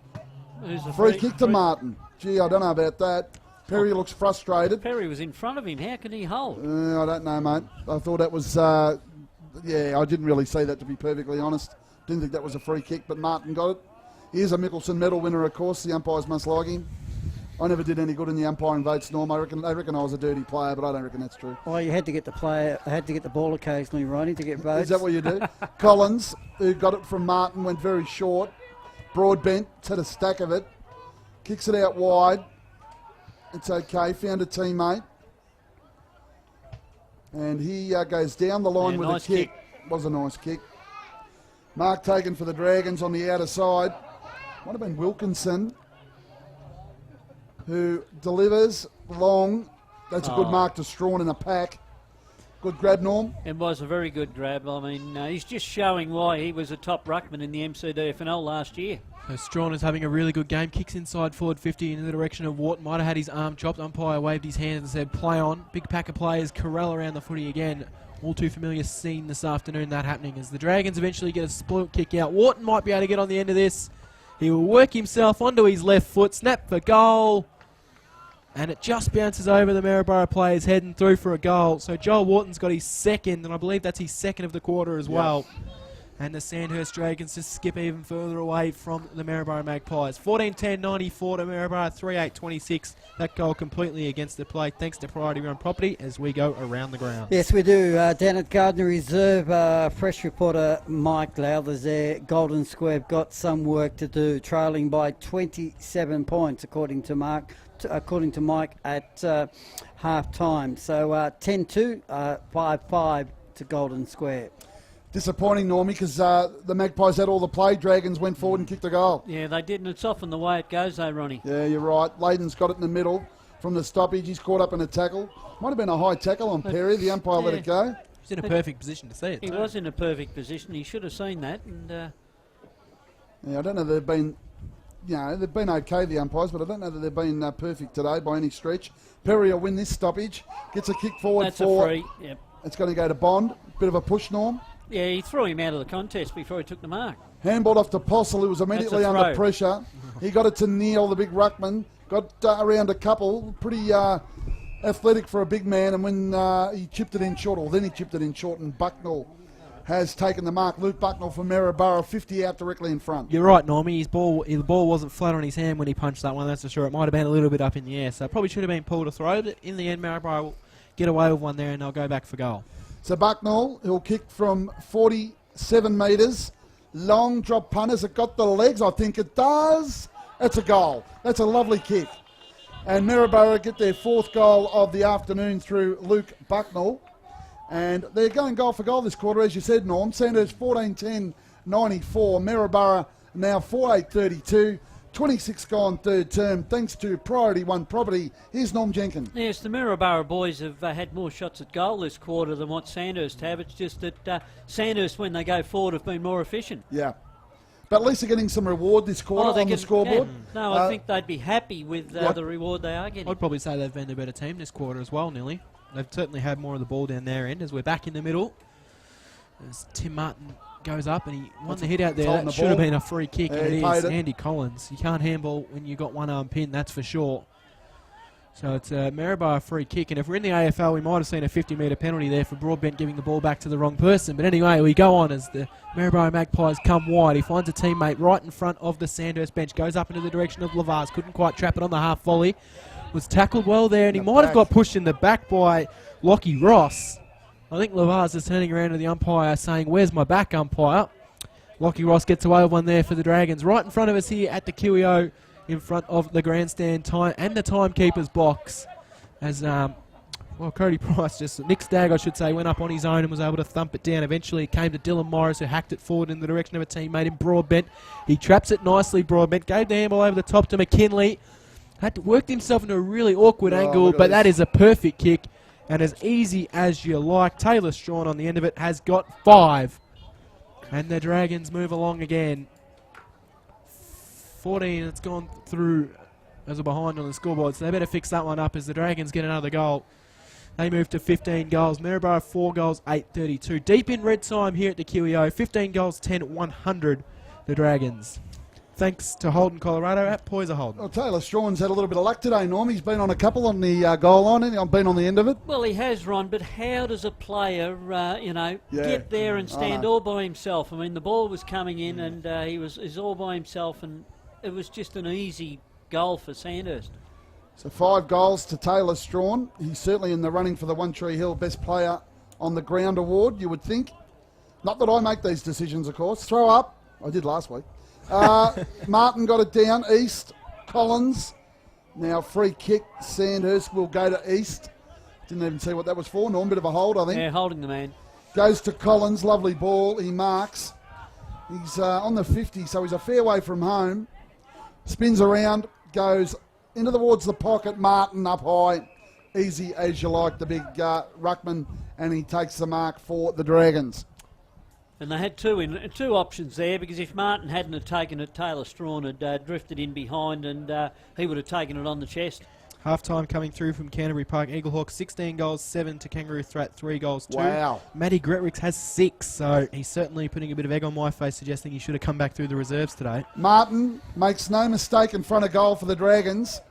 Who's the Free kick to Martin. Gee, I don't know about that. Perry looks frustrated. Perry was in front of him. How can he hold? I don't know, mate. I thought that was, I didn't really see that, to be perfectly honest. Didn't think that was a free kick, but Martin got it. He is a Mickelson medal winner, of course. The umpires must like him. I never did any good in the umpiring votes, Norm. They reckon I was a dirty player, but I don't reckon that's true. Well, you had to get the ball occasionally, Ronnie, to get votes. Is that what you do? Collins, who got it from Martin, went very short. Broadbent, had a stack of it. Kicks it out wide. It's okay, found a teammate. And he goes down the line with nice a kick. Was a nice kick. Mark taken for the Dragons on the outer side. Might have been Wilkinson, who delivers long. That's a good mark to Strawn in a pack. Good grab, Norm. It was a very good grab. I mean, he's just showing why he was a top ruckman in the MCDFNL last year. So Strawn is having a really good game. Kicks inside forward 50 in the direction of Wharton. Might have had his arm chopped. Umpire waved his hand and said, play on. Big pack of players corral around the footy again. All too familiar scene this afternoon, that happening as the Dragons eventually get a split kick out. Wharton might be able to get on the end of this. He will work himself onto his left foot. Snap for goal. And it just bounces over the Maryborough players heading through for a goal. So Joel Wharton's got his second, and I believe that's his second of the quarter as well. And the Sandhurst Dragons just skip even further away from the Maryborough Magpies. 14-10, 94 to Maryborough, 3-8-26. That goal completely against the play, thanks to Priority Run Property, as we go around the ground. Yes, we do. Down at Gardner Reserve, fresh reporter Mike Lowthers there. Golden Square have got some work to do, trailing by 27 points, according to Mike at half-time. So 10-2, 5-5 to Golden Square. Disappointing, Normie, because the Magpies had all the play. Dragons went forward and kicked a goal. Yeah, they did, and it's often the way it goes, though, Ronnie. Yeah, you're right. Layden's got it in the middle from the stoppage. He's caught up in a tackle. Might have been a high tackle on Perry. The umpire let it go. He's in a perfect position to see it. He was in a perfect position. He should have seen that. And Yeah, I don't know that they've been, they've been okay, the umpires, but I don't know that they've been perfect today by any stretch. Perry will win this stoppage. Gets a kick forward that's for... a free. Yep. It's going to go to Bond. Bit of a push, Norm. Yeah, he threw him out of the contest before he took the mark. Handballed off to Postle, who was immediately That's a under throw. pressure. He got it to Neil, the big ruckman. Got around a couple. Pretty athletic for a big man. And when he chipped it in short, or then he chipped it in short, and Bucknell has taken the mark. Luke Bucknell from Maryborough, 50 out directly in front. You're right, Normie. The ball wasn't flat on his hand when he punched that one, that's for sure. It might have been a little bit up in the air, so probably should have been pulled to throw. But in the end, Maryborough will get away with one there, and they'll go back for goal. So Bucknell, he'll kick from 47 metres. Long drop punt. Has it got the legs? I think it does. That's a goal. That's a lovely kick. And Maryborough get their fourth goal of the afternoon through Luke Bucknell. And they're going goal for goal this quarter, as you said, Norm. Sandhurst 14-10-94. Maryborough now 4-8-32. 26 gone third term, thanks to Priority One Property. Here's Norm Jenkins. Yes, the Maryborough boys have had more shots at goal this quarter than what Sandhurst have. It's just that Sandhurst, when they go forward, have been more efficient. Yeah. But at least they're getting some reward this quarter on the scoreboard. Yeah. No, I think they'd be happy with the reward they are getting. I'd probably say they've been the better team this quarter as well, nearly. They've certainly had more of the ball down their end as we're back in the middle. As Tim Martin goes up and he won the hit out there. That should have been a free kick. Yeah, and it is it. Andy Collins. You can't handball when you've got one arm pinned, that's for sure. So it's a Maryborough free kick, and if we're in the AFL, we might have seen a 50-metre penalty there for Broadbent giving the ball back to the wrong person. But anyway, we go on as the Maryborough Magpies come wide. He finds a teammate right in front of the Sandhurst bench, goes up into the direction of Lavaz, couldn't quite trap it on the half volley, was tackled well there, and he might have got pushed in the back by Lockie Ross. I think Lavaz is turning around to the umpire saying, "Where's my back, umpire?" Lockie Ross gets away with one there for the Dragons, right in front of us here at the QEO, in front of the grandstand time and the timekeeper's box, as Cody Price, Nick Stagg I should say, went up on his own and was able to thump it down. Eventually it came to Dylan Morris, who hacked it forward in the direction of a teammate in Broadbent. He traps it nicely, Broadbent, gave the handball over the top to McKinley, worked himself into a really awkward angle, but that is a perfect kick and as easy as you like. Taylor Strawn on the end of it has got 5, and the Dragons move along again. 14, it's gone through as a behind on the scoreboard, so they better fix that one up as the Dragons get another goal. They move to 15 goals. Maryborough 4 goals, 8-32. Deep in red time here at the QEO. 15 goals, 10-100, the Dragons. Thanks to Holden, Colorado, at Poyser Holden. Well, Taylor Strawn's had a little bit of luck today, Norm. He's been on a couple on the goal line, and I've been on the end of it. Well, he has, Ron, but how does a player, get there and stand all by himself? I mean, the ball was coming in, and he was all by himself, and it was just an easy goal for Sandhurst. So 5 goals to Taylor Strawn. He's certainly in the running for the One Tree Hill Best Player on the Ground award, you would think. Not that I make these decisions, of course. Throw up. I did last week. Martin got it down. East. Collins. Now free kick. Sandhurst will go to East. Didn't even see what that was for. Norm, bit of a hold, I think. Yeah, holding the man. Goes to Collins. Lovely ball. He marks. He's on the 50, so he's a fair way from home. Spins around. Goes into towards the pocket. Martin up high. Easy as you like, the big ruckman. And he takes the mark for the Dragons. And they had two options there, because if Martin hadn't have taken it, Taylor Strawn had drifted in behind, and he would have taken it on the chest. Half-time coming through from Canterbury Park. Eaglehawks 16 goals, 7 to Kangaroo Threat, 3 goals, 2. Wow. Matty Gretwick has 6, so he's certainly putting a bit of egg on my face, suggesting he should have come back through the reserves today. Martin makes no mistake in front of goal for the Dragons.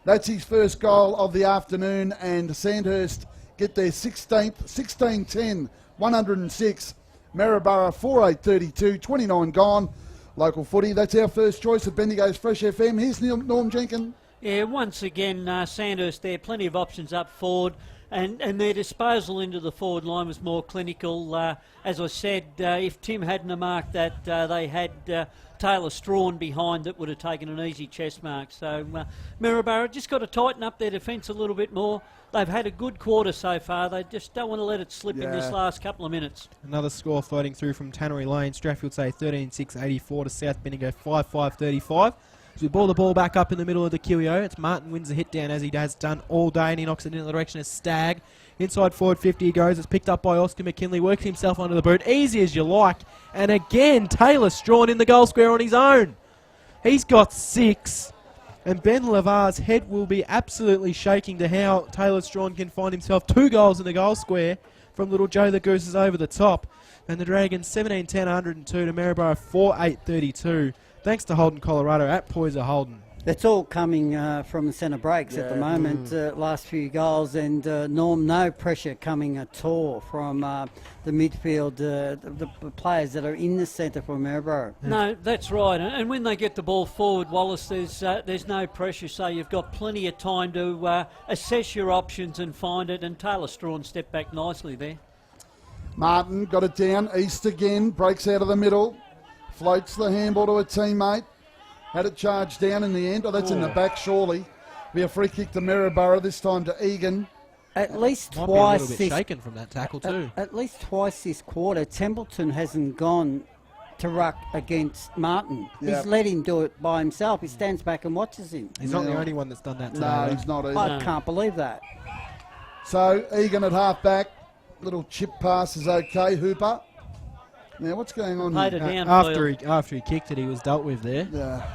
That's his first goal of the afternoon, and Sandhurst get their 16th, 16-10, 106. Maryborough 4-8-32, 29 gone. Local footy, that's our first choice of Bendigo's Fresh FM. Here's Norm Jenkins. Yeah, once again, Sandhurst there, plenty of options up forward, and their disposal into the forward line was more clinical. As I said, if Tim hadn't marked that, they had Taylor Strawn behind that would have taken an easy chest mark. So Maryborough just got to tighten up their defence a little bit more. They've had a good quarter so far. They just don't want to let it slip in this last couple of minutes. Another score floating through from Tannery Lane. Strathfield say 13-6-84 to South Bendigo 5-5-35. So we ball the ball back up in the middle of the QEO. It's Martin wins the hit down as he has done all day, and he knocks it in the direction of Stagg. Inside forward 50 he goes. It's picked up by Oscar McKinley. Works himself under the boot. Easy as you like. And again, Taylor Strawn in the goal square on his own. He's got 6. And Ben Lavar's head will be absolutely shaking to how Taylor Strawn can find himself 2 goals in the goal square from little Joe the Goose is over the top. And the Dragons 17-10, 102 to Maryborough 4-8-32. Thanks to Holden, Colorado, at Poyser Holden. It's all coming from the centre breaks at the moment, last few goals, and Norm, no pressure coming at all from the midfield, the players that are in the centre for Maryborough. No, that's right, and when they get the ball forward, Wallace, there's no pressure, so you've got plenty of time to assess your options and find it, and Taylor Strawn stepped back nicely there. Martin got it down, East again, breaks out of the middle, floats the handball to a teammate. Had it charged down in the end. Oh, that's in the back, surely. Be a free kick to Maryborough, this time to Egan. At least Might twice. Be a little bit shaken from that tackle too. At least twice this quarter, Templeton hasn't gone to ruck against Martin. Yep. He's let him do it by himself. He stands back and watches him. He's not the only one that's done that today. No, though. he's not either. I can't believe that. So Egan at half back. Little chip pass is okay. Hooper Now, what's going on Played here? it down. After he kicked it, he was dealt with there Yeah.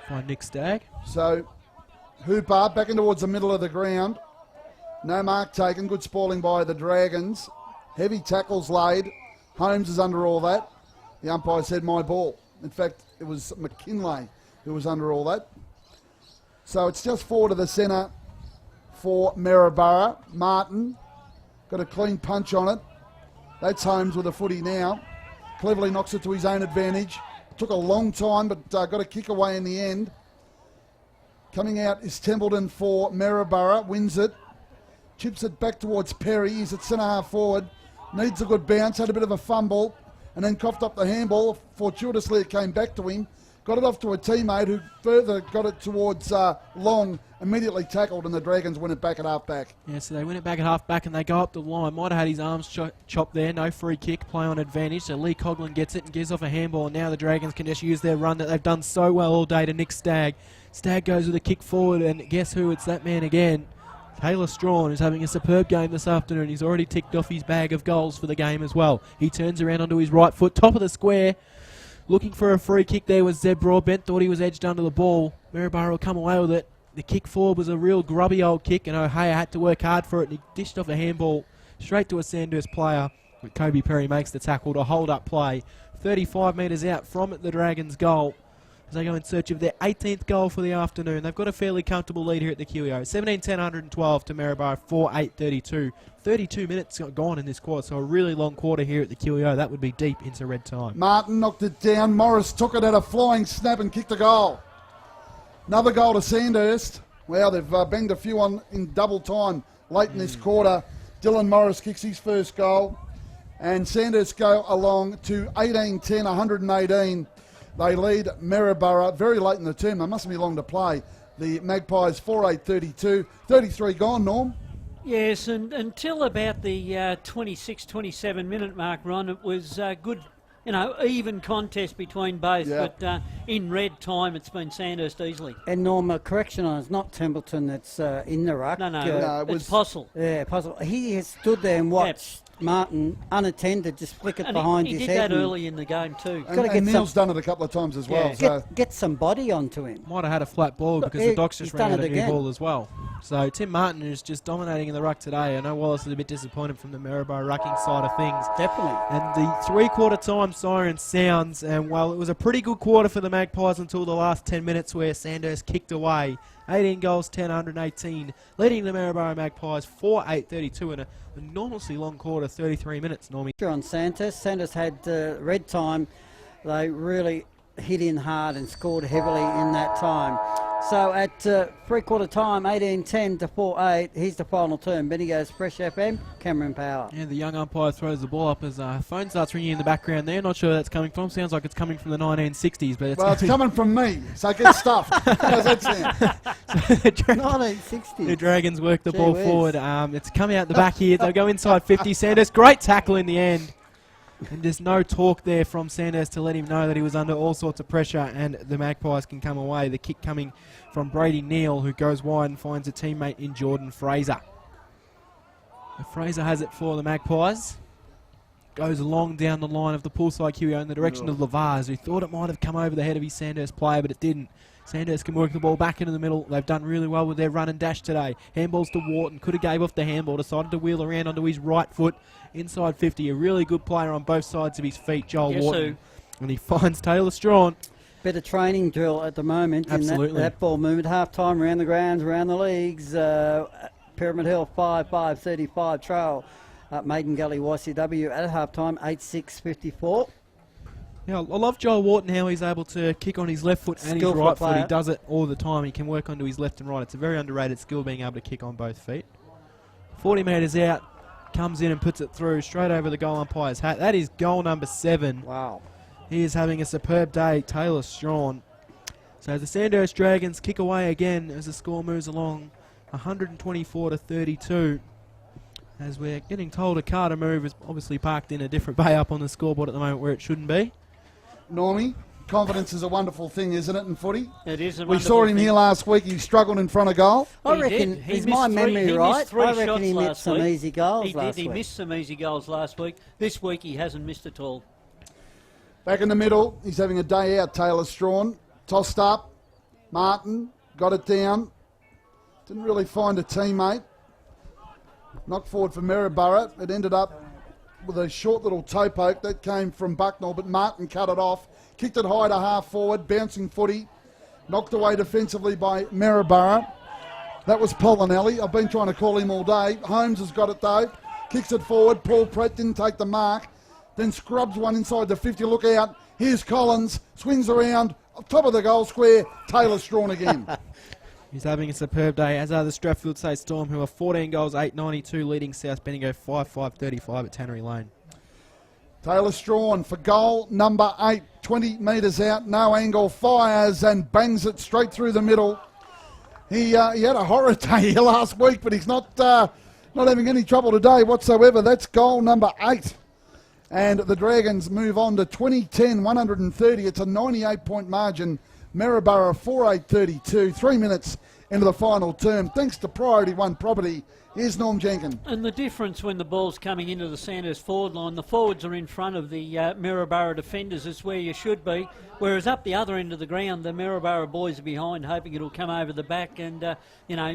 by Nick Stagg. So, Hooper back in towards the middle of the ground. No mark taken. Good spoiling by the Dragons. Heavy tackles laid. Holmes is under all that. The umpire said my ball. In fact, it was McKinlay who was under all that. So it's just forward to the centre for Maryborough. Martin got a clean punch on it. That's Holmes with a footy now. Cleverly knocks it to his own advantage. Took a long time, but got a kick away in the end. Coming out is Templeton for Maryborough. Wins it. Chips it back towards Perry. He's at centre half forward. Needs a good bounce. Had a bit of a fumble. And then coughed up the handball. Fortuitously, it came back to him. Got it off to a teammate who further got it towards Long. Immediately tackled, and the Dragons win it back at half-back. Yeah, so they win it back at half-back, and they go up the line. Might have had his arms chopped there. No free kick. Play on advantage. So Lee Coughlin gets it and gives off a handball. And now the Dragons can just use their run that they've done so well all day to Nick Stagg. Stagg goes with a kick forward, and guess who? It's that man again. Taylor Strawn is having a superb game this afternoon. He's already ticked off his bag of goals for the game as well. He turns around onto his right foot, top of the square. Looking for a free kick there was Zeb Broadbent. Thought he was edged under the ball. Maryborough will come away with it. The kick forward was a real grubby old kick, and O'Hare had to work hard for it, and he dished off a handball straight to a Sandhurst player. But Kobe Perry makes the tackle to hold up play. 35 metres out from the Dragons' goal as they go in search of their 18th goal for the afternoon. They've got a fairly comfortable lead here at the QEO. 17-10, 112 to Maryborough, 4-8-32. 32 minutes gone in this quarter, so a really long quarter here at the QEO. That would be deep into red time. Martin knocked it down. Morris took it at a flying snap and kicked a goal. Another goal to Sandhurst. Wow, they've banged a few on in double time late in this quarter. Dylan Morris kicks his first goal. And Sandhurst go along to 18-10, 118. They lead Maryborough very late in the term. They mustn't be long to play. The Magpies 4-8-32. 33 gone, Norm. Yes, and until about the 26, 27 minute mark, Ron, it was good, even contest between both. Yeah. But in red time, it's been Sandhurst easily. And Norm, correction on it's not Templeton that's in the ruck. No, No, it was it's Possel. Yeah, possible. He has stood there and watched Martin unattended just flick it And behind he his did head. that and early in the game too. And, Gotta get and Neil's some- done it a couple of times as well. Yeah, So get some body onto him. Might have had a flat ball because He- the Docs he's just ran done out it a new again. ball as well. So Tim Martin is just dominating in the ruck today. I know Wallace is a bit disappointed from the Maryborough rucking side of things. Definitely. And the three-quarter time siren sounds, and well, it was a pretty good quarter for the Magpies until the last 10 minutes where Sandhurst kicked away. 18 goals, 10, 118, leading the Maryborough Magpies 4-8-32 in a enormously long quarter, 33 minutes, Normie. On Sandhurst. Sandhurst had red time. They really hit in hard and scored heavily in that time. So at three-quarter time, 18-10 to 4-8, here's the final term. Benny goes Fresh FM, Cameron Power. And the young umpire throws the ball up as phone starts ringing in the background there. Not sure where that's coming from. Sounds like it's coming from the 1960s, but it's coming from me, so get stuffed. How's that sound? the 1960. Dragons work the Gee ball whiz. forward. It's coming out the back here. They'll go inside 50. Sandhurst, great tackle in the end. And there's no talk there from Sandhurst to let him know that he was under all sorts of pressure, and the Magpies can come away. The kick coming from Brady Neal, who goes wide and finds a teammate in Jordan Fraser. So Fraser has it for the Magpies. Goes long down the line of the poolside QEO in the direction of Lavaz, who thought it might have come over the head of his Sandhurst player, but it didn't. Sandhurst can work the ball back into the middle. They've done really well with their run and dash today. Handballs to Wharton. Could have gave off the handball. Decided to wheel around onto his right foot. Inside 50. A really good player on both sides of his feet, Joel Wharton. And he finds Taylor Strawn. Bit of training drill at the moment. Absolutely. In that ball movement. Half-time around the grounds, around the leagues. Pyramid Hill 5-5-35 trail. Maiden Gully YCW at half-time 8-6-54. Yeah, I love Joel Wharton, how he's able to kick on his left foot and Skillful his right foot. player. He does it all the time. He can work onto his left and right. It's a very underrated skill, being able to kick on both feet. 40 metres out, comes in and puts it through straight over the goal umpire's hat. That is goal number 7. Wow. He is having a superb day, Taylor Strawn. So the Sandhurst Dragons kick away again as the score moves along, 124 to 32. As we're getting told a car to move is obviously parked in a different bay up on the scoreboard at the moment where it shouldn't be. Normie, confidence is a wonderful thing, isn't it, in footy? It is a We wonderful saw him thing. here last week. He struggled in front of goal. I He reckon, did. He is my missed three- memory he right? missed three I reckon shots he missed last some week. easy goals He did. last He week. missed some easy goals last week. This week he hasn't missed at all. Back in the middle, he's having a day out, Taylor Strawn. Tossed up. Martin got it down. Didn't really find a teammate. Knocked forward for Maryborough. It ended up with a short little toe poke that came from Bucknell, but Martin cut it off. Kicked it high to half forward, bouncing footy. Knocked away defensively by Maryborough. That was Polinelli. I've been trying to call him all day. Holmes has got it though. Kicks it forward. Paul Pratt didn't take the mark. Then scrubs one inside the 50. Look out. Here's Collins. Swings around. Top of the goal square. Taylor Strawn again. He's having a superb day, as are the Strathfield State Storm, who are 14 goals, 892, leading South Bendigo 5-5-35 at Tannery Lane. Taylor Strawn for goal number 8. 20 metres out. No angle. Fires and bangs it straight through the middle. He had a horror day here last week, but he's not having any trouble today whatsoever. That's goal number 8. And the Dragons move on to 2010, 130. It's a 98-point margin. Maryborough 4-8-32. 3 minutes into the final term. Thanks to Priority One Property. Here's Norm Jenkins. And the difference when the ball's coming into the Sandhurst forward line, the forwards are in front of the Maryborough defenders, is where you should be. Whereas up the other end of the ground, the Maryborough boys are behind, hoping it'll come over the back. And,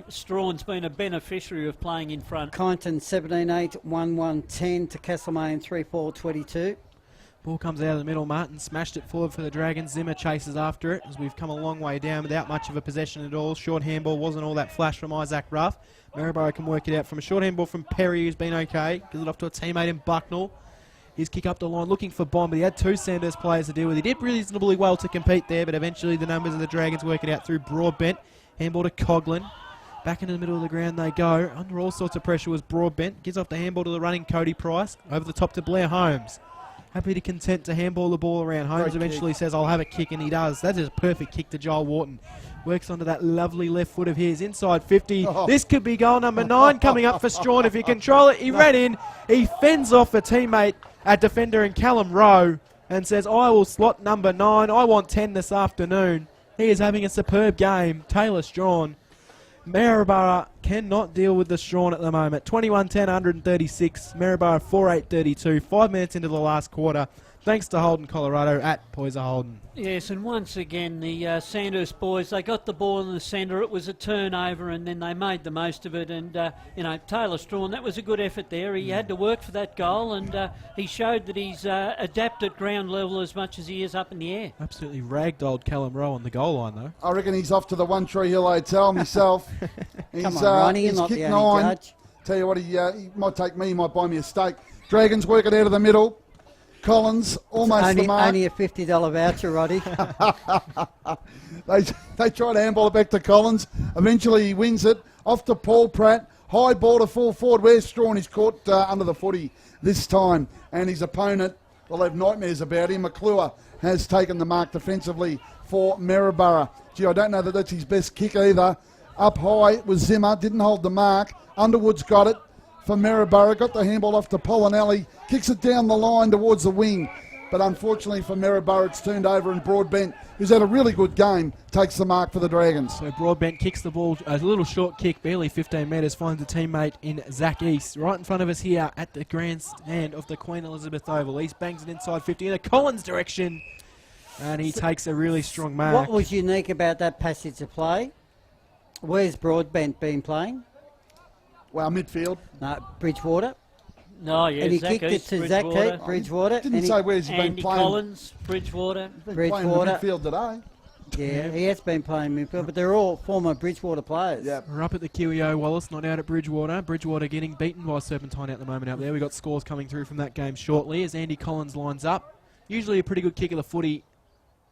Strawn's been a beneficiary of playing in front. Kyneton 17-8, 1-1-10 to Castlemaine 3-4-22. Ball comes out of the middle. Martin smashed it forward for the Dragons. Zimmer chases after it as we've come a long way down without much of a possession at all. Short handball wasn't all that flash from Isaac Ruff. Maryborough can work it out from a short handball from Perry, who's been okay. Gives it off to a teammate in Bucknell. His kick up the line looking for Bond, but he had 2 Sandhurst players to deal with. He did reasonably well to compete there, but eventually the numbers of the Dragons work it out through Broadbent. Handball to Coughlin. Back into the middle of the ground they go. Under all sorts of pressure was Broadbent. Gives off the handball to the running Cody Price. Over the top to Blair Holmes. Happy to content to handball the ball around. Holmes eventually says, I'll have a kick, and he does. That is a perfect kick to Joel Wharton. Works onto that lovely left foot of his. Inside 50. Oh. This could be goal number 9 coming up for Strawn. If he control it, he ran in. He fends off a teammate, a defender in Callum Rowe, and says, I will slot number 9. I want 10 this afternoon. He is having a superb game. Taylor Strawn. Maryborough cannot deal with the Strawn at the moment. 21-10, 136. Maryborough 4-8-32. 5 minutes into the last quarter. Thanks to Holden, Colorado at Poyser Holden. Yes, and once again, the Sandhurst boys, they got the ball in the centre. It was a turnover, and then they made the most of it. And, Taylor Strawn, that was a good effort there. He had to work for that goal, and he showed that he's adept at ground level as much as he is up in the air. Absolutely ragdolled Callum Rowe on the goal line, though. I reckon he's off to the One Tree Hill Hotel myself. Come on, Ronnie, you're he's not the kicked only 9. judge. Tell you what, he might take me, he might buy me a steak. Dragons work it out of the middle. Collins almost the mark. Only a $50 voucher, Roddy. They try to handball it back to Collins. Eventually he wins it. Off to Paul Pratt. High ball to full forward. Where's Strawn? He's caught under the footy this time. And his opponent will have nightmares about him. McClure has taken the mark defensively for Maryborough. Gee, I don't know that that's his best kick either. Up high was Zimmer. Didn't hold the mark. Underwood's got it for Maryborough. Got the handball off to Polinelli. Kicks it down the line towards the wing. But unfortunately for Maryborough, it's turned over, and Broadbent, who's had a really good game, takes the mark for the Dragons. So Broadbent kicks the ball, a little short kick, barely 15 metres, finds a teammate in Zach East. Right in front of us here at the grandstand of the Queen Elizabeth Oval. East bangs it inside 50 in a Collins direction, and he takes a really strong mark. What was unique about that passage of play? Where's Broadbent been playing? Well, midfield. No, Bridgewater. No, yeah, And he Zach kicked it East, to Zach Bridgewater. Bridgewater. Didn't and say where's he been Andy playing. Collins, Bridgewater. Been playing the Bridgewater. midfield today. Yeah, he has been playing midfield, but they're all former Bridgewater players. Yep. We're up at the QEO Wallace, not out at Bridgewater. Bridgewater getting beaten by Serpentine at the moment up there. We've got scores coming through from that game shortly as Andy Collins lines up. Usually a pretty good kick of the footy.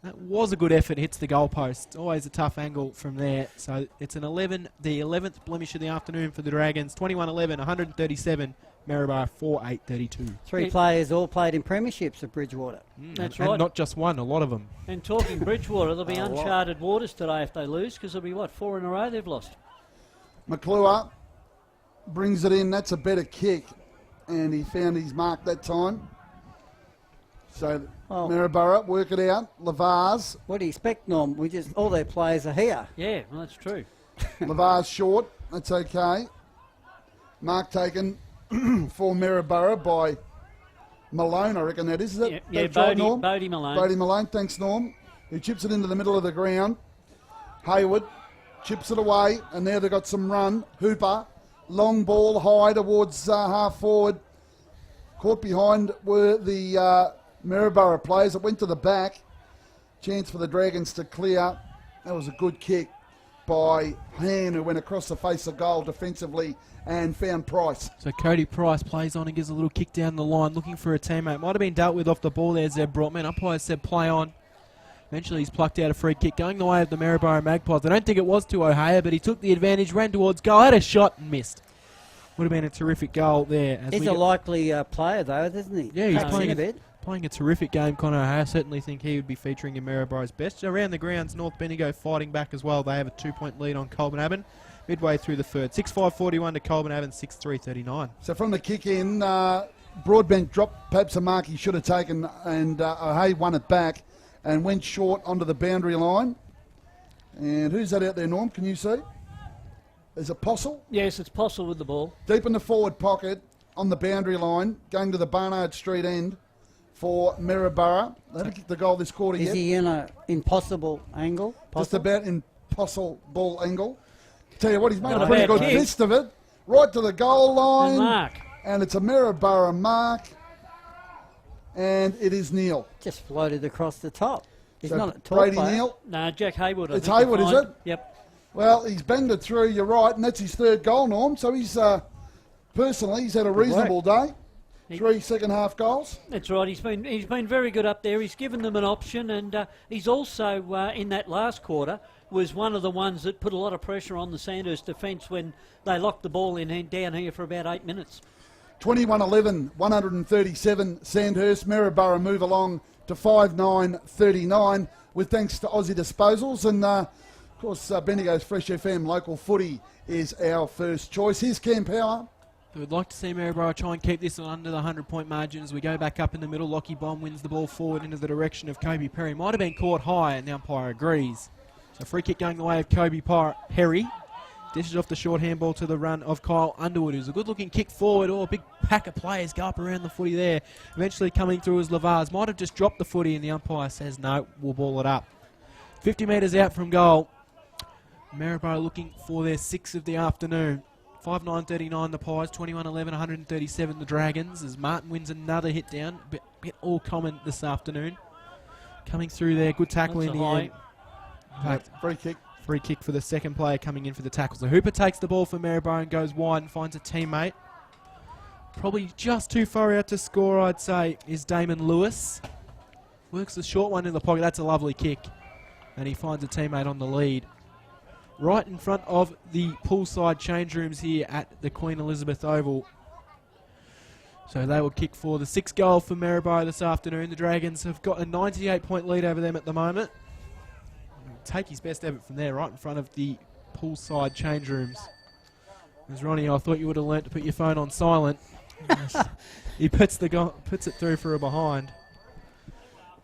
That was a good effort, hits the goalpost. Always a tough angle from there. So it's an 11, the 11th blemish of the afternoon for the Dragons. 21-11, 137. Maryborough 4-8-32. Three players all played in premierships at Bridgewater. That's and right. not just one, a lot of them. And talking Bridgewater, they'll be A lot. uncharted waters today if they lose, because there'll be, 4 in a row they've lost. McClure brings it in. That's a better kick. And he found his mark that time. So Oh, Maryborough work it out. Lavars. what do you expect, Norm? All their players are here. Yeah, well, that's true. Lavars short. That's okay. Mark taken for Maryborough by Malone, I reckon that is it? Yeah, That's right, Norm? Bodie Malone. Bodie Malone, thanks, Norm. Who chips it into the middle of the ground. Hayward chips it away, and now they've got some run. Hooper, long ball high towards half forward. Caught behind were the Maryborough players. It went to the back. Chance for the Dragons to clear. That was a good kick by Han, who went across the face of goal defensively and found Price. So Cody Price plays on and gives a little kick down the line, looking for a teammate. Might have been dealt with off the ball there, Zeb Brockman. Umpire said play on. Eventually he's plucked out a free kick, going the way of the Maryborough Magpies. I don't think it was to O'Hare, but he took the advantage, ran towards goal, had a shot and missed. Would have been a terrific goal there. He's a likely player, though, isn't he? Yeah, he's Playing playing a terrific game, Connor O'Hare. I certainly think he would be featuring in Maryboro's best. Around the grounds, North Bendigo fighting back as well. They have a 2-point lead on Colburn Abbon midway through the third. 6-5-41 to Colburn Abbon, 6-3-39. So from the kick in, Broadbent dropped perhaps a mark he should have taken, and O'Hare won it back and went short onto the boundary line. And who's that out there, Norm? Can you see? Is it Postle? Yes, it's Postle with the ball. Deep in the forward pocket on the boundary line, going to the Barnard Street end for Maryborough. They haven't kicked the goal this quarter Is yet. he in an impossible angle? Just about in possible angle. Tell you what, he's made Not a a pretty bad good kick. fist of it. Right to the goal line. And Mark. And it's a Maryborough mark. And it is Neil. Just floated across the top. He's So not a tall Brady player. Neil. No, Jack Hayward. I It's think Hayward, is defined. it? Yep. Well, he's banged it through, you're right, and that's his third goal, Norm. So he's, personally, he's had a reasonable day. 3 second half goals. That's right. He's been very good up there. He's given them an option, and he's also in that last quarter was one of the ones that put a lot of pressure on the Sandhurst defence when they locked the ball in down here for about 8 minutes. 21-11, 137 Sandhurst. Maryborough move along to 5-9-39 with thanks to Aussie Disposals. And, of course, Bendigo's Fresh FM local footy is our first choice. Here's Cam Power. We'd like to see Maryborough try and keep this under the 100-point margin as we go back up in the middle. Lockie Bomb wins the ball forward into the direction of Kobe Perry. Might have been caught high, and the umpire agrees. So free kick going the way of Kobe Perry. Dishes off the short handball to the run of Kyle Underwood, who's a good-looking kick forward. Oh, a big pack of players go up around the footy there. Eventually coming through as Lavars. Might have just dropped the footy, and the umpire says, no, we'll ball it up. 50 metres out from goal. Maryborough looking for their 6th of the afternoon. 5-9-39 the Pies, 21-11, 137 the Dragons, as Martin wins another hit down. Bit all common this afternoon. Coming through there, good tackle That's in a the high. end. In fact, Free kick. free kick for the second player coming in for the tackle. So Hooper takes the ball for Maryborough and goes wide and finds a teammate. Probably just too far out to score, I'd say, is Damon Lewis. Works the short one in the pocket. That's a lovely kick. And he finds a teammate on the lead. Right in front of the poolside change rooms here at the Queen Elizabeth Oval. So they will kick for the 6th goal for Maryborough this afternoon. The Dragons have got a 98-point lead over them at the moment. Take his best effort from there, right in front of the poolside change rooms. As Ronnie, I thought you would have learnt to put your phone on silent. He puts it through for a behind.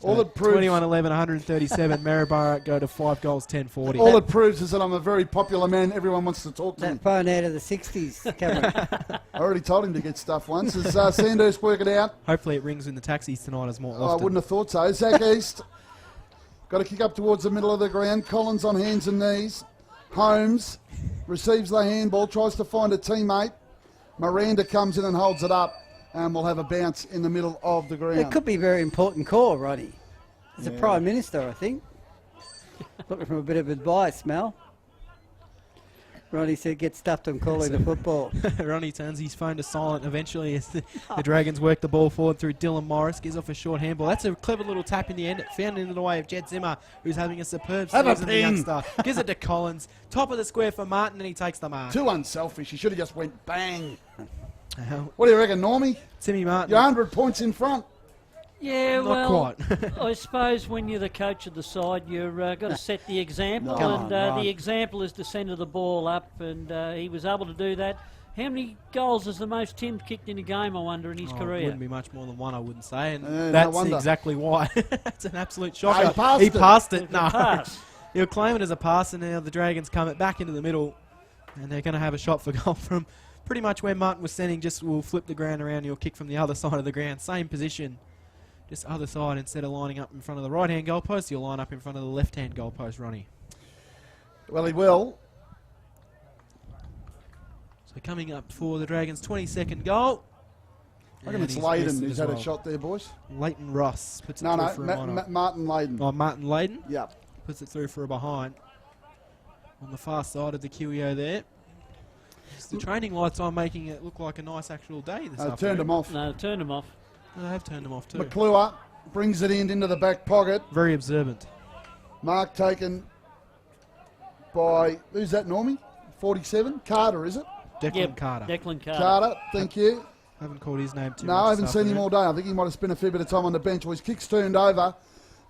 All it proves, 21-11, 137. Maryborough go to 5 goals, 10-40. all it proves is that I'm a very popular man. Everyone wants to talk to me. That phone out of the 60s, Cameron. I already told him to get stuff once. As Sandhurst work it out. Hopefully it rings in the taxis tonight as more I often. wouldn't have thought so. Zach East. Got to kick up towards the middle of the ground. Collins on hands and knees. Holmes receives the handball, tries to find a teammate. Miranda comes in and holds it up, and we'll have a bounce in the middle of the ground. It could be a very important call, Roddy. He's a Prime Minister, I think. Looking for a bit of advice, Mel. Roddy said get stuffed on calling the football. Ronnie turns his phone to silent eventually as the Dragons work the ball forward through Dylan Morris. Gives off a short handball. That's a clever little tap in the end. It found into the way of Jed Zimmer, who's having a superb season, the youngster. Gives it to Collins. Top of the square for Martin, and he takes the mark. Too unselfish. He should have just went bang. What do you reckon, Normie? Timmy Martin. You're 100 points in front. Yeah, Not well, quite. I suppose when you're the coach of the side, you've got to set the example, Come and on. the example is to centre the ball up, and he was able to do that. How many goals has the most Tim kicked in a game, I wonder, in his It career? wouldn't be much more than one, I wouldn't say. And No that's wonder. exactly why. That's an absolute He shocker. passed He it. passed it. It's a No. pass. He'll claim it as a pass, and now the Dragons come it back into the middle. And they're going to have a shot for goal from pretty much where Martin was standing. Just will flip the ground around. He'll kick from the other side of the ground. Same position. Just other side. Instead of lining up in front of the right-hand goalpost, he'll line up in front of the left-hand goalpost, Ronnie. Well, he will. So coming up for the Dragons' 22nd goal. I reckon And it's he's Layden missed it who's as had well. a shot there, boys. Leighton Ross puts it No, through no, for a minor. Martin Layden. Oh, Martin Layden Yeah. puts it through for a behind. On the far side of the QEO there. Just the training lights are making it look like a nice actual day this afternoon. Turned him off. No, turned him off. They have turned them off too. McClure brings it in into the back pocket. Very observant. Mark taken by, who's that, Normie? 47? Carter, is it? Declan Yep, Carter. Declan Carter. Carter, thank you. Haven't called his name too No, much I haven't this seen him all afternoon. day. I think he might have spent a fair bit of time on the bench. Well, his kick's turned over.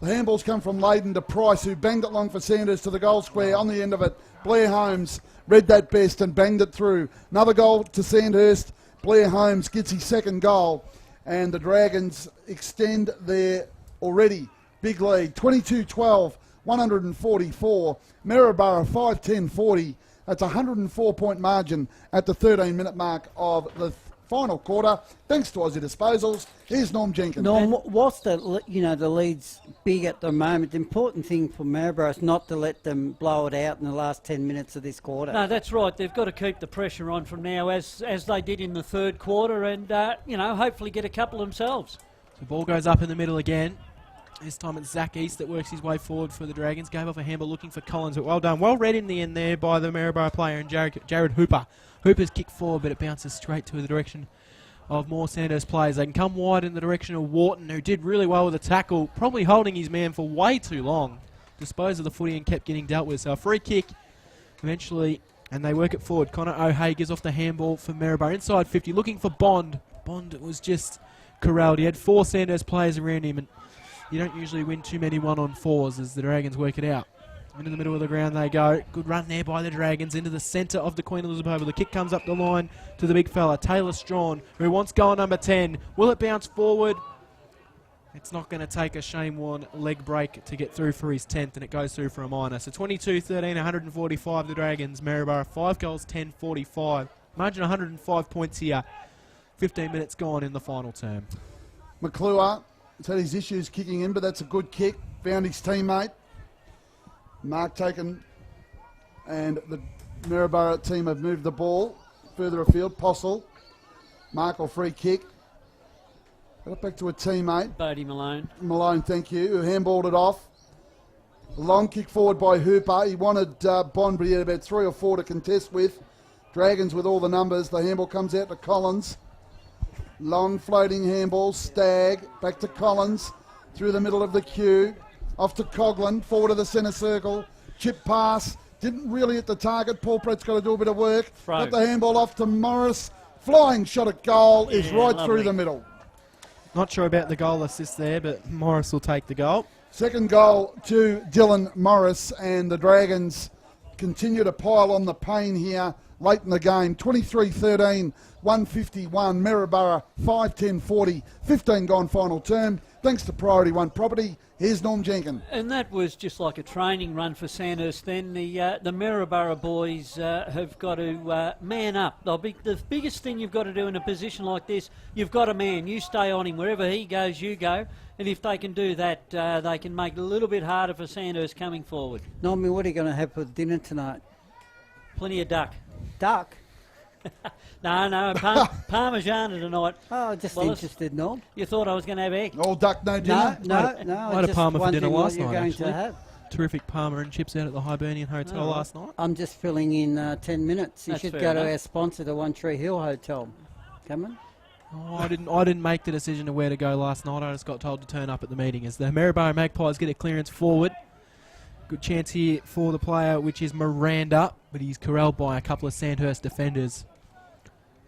The handballs come from Layden to Price, who banged it long for Sanders to the goal square. On the end of it, Blair Holmes read that best and banged it through. Another goal to Sandhurst. Blair Holmes gets his second goal, and the Dragons extend their already big lead. 22-12, 144. Maryborough 5-10-40. That's a 104-point margin at the 13-minute mark of the final quarter. Thanks to Aussie Disposals. Here's Norm Jenkins. Norm, whilst the lead's big at the moment, the important thing for Maryborough is not to let them blow it out in the last 10 minutes of this quarter. No, that's right. They've got to keep the pressure on from now, as they did in the third quarter, and hopefully get a couple themselves. The ball goes up in the middle again. This time it's Zach East that works his way forward for the Dragons. Gave off a handball looking for Collins, but well done. Well read in the end there by the Maryborough player and Jared Hooper. Hooper's kicked forward, but it bounces straight to the direction of more Sandhurst players. They can come wide in the direction of Wharton, who did really well with the tackle, probably holding his man for way too long. Disposed of the footy and kept getting dealt with. So a free kick eventually, and they work it forward. Connor O'Hay gives off the handball for Maryborough. Inside 50, looking for Bond. Bond was just corralled. He had 4 Sandhurst players around him, and you don't usually win too many 1-on-4s as the Dragons work it out. Into the middle of the ground they go. Good run there by the Dragons into the centre of the Queen Elizabeth Oval. The kick comes up the line to the big fella, Taylor Strawn, who wants goal number 10. Will it bounce forward? It's not going to take a Shane Warne leg break to get through for his 10th, and it goes through for a minor. So 22-13, 145 the Dragons. Maryborough 5 goals, 10-45. Margin 105 points here. 15 minutes gone in the final term. McClure has had his issues kicking in, but that's a good kick. Found his teammate. Mark taken, and the Maryborough team have moved the ball further afield. Postle. Mark will free kick. Got it back to a teammate. Bodie Malone. Malone, thank you, who handballed it off. Long kick forward by Hooper. He wanted Bond, but he had about 3 or 4 to contest with. Dragons with all the numbers. The handball comes out to Collins. Long floating handball. Stagg. Back to Collins. Through the middle of the queue. Off to Coughlin. Forward of the centre circle. Chip pass. Didn't really hit the target. Paul Pratt's got to do a bit of work. Throw. Got the handball off to Morris. Flying shot at goal is Yeah, right lovely. through the middle. Not sure about the goal assist there, but Morris will take the goal. Second goal to Dylan Morris, and the Dragons continue to pile on the pain here late in the game. 23-13, 151. Maryborough 5-10-40. 15 gone final term. Thanks to Priority One Property. Here's Norm Jenkins. And that was just like a training run for Sandhurst then. The Maryborough boys have got to man up. The biggest thing you've got to do in a position like this, you've got a man. You stay on him. Wherever he goes, you go. And if they can do that, they can make it a little bit harder for Sandhurst coming forward. Normie, what are you going to have for dinner tonight? Plenty of duck. Duck? No, Parmigiana tonight. Oh, just Wallace, interested, Norm. You thought I was going to have egg? All duck, no No, dinner? no. I had a Just Palmer for dinner wondering what last you're night, going actually. to have. Terrific Palmer and chips out at the Hibernian Hotel Oh, right. last night. I'm just filling in 10 minutes. You That's should fair go to enough. our sponsor, the One Tree Hill Hotel. Come on. Oh, I didn't make the decision of where to go last night. I just got told to turn up at the meeting as the Maryborough Magpies get a clearance forward. Good chance here for the player, which is Miranda, but he's corralled by a couple of Sandhurst defenders.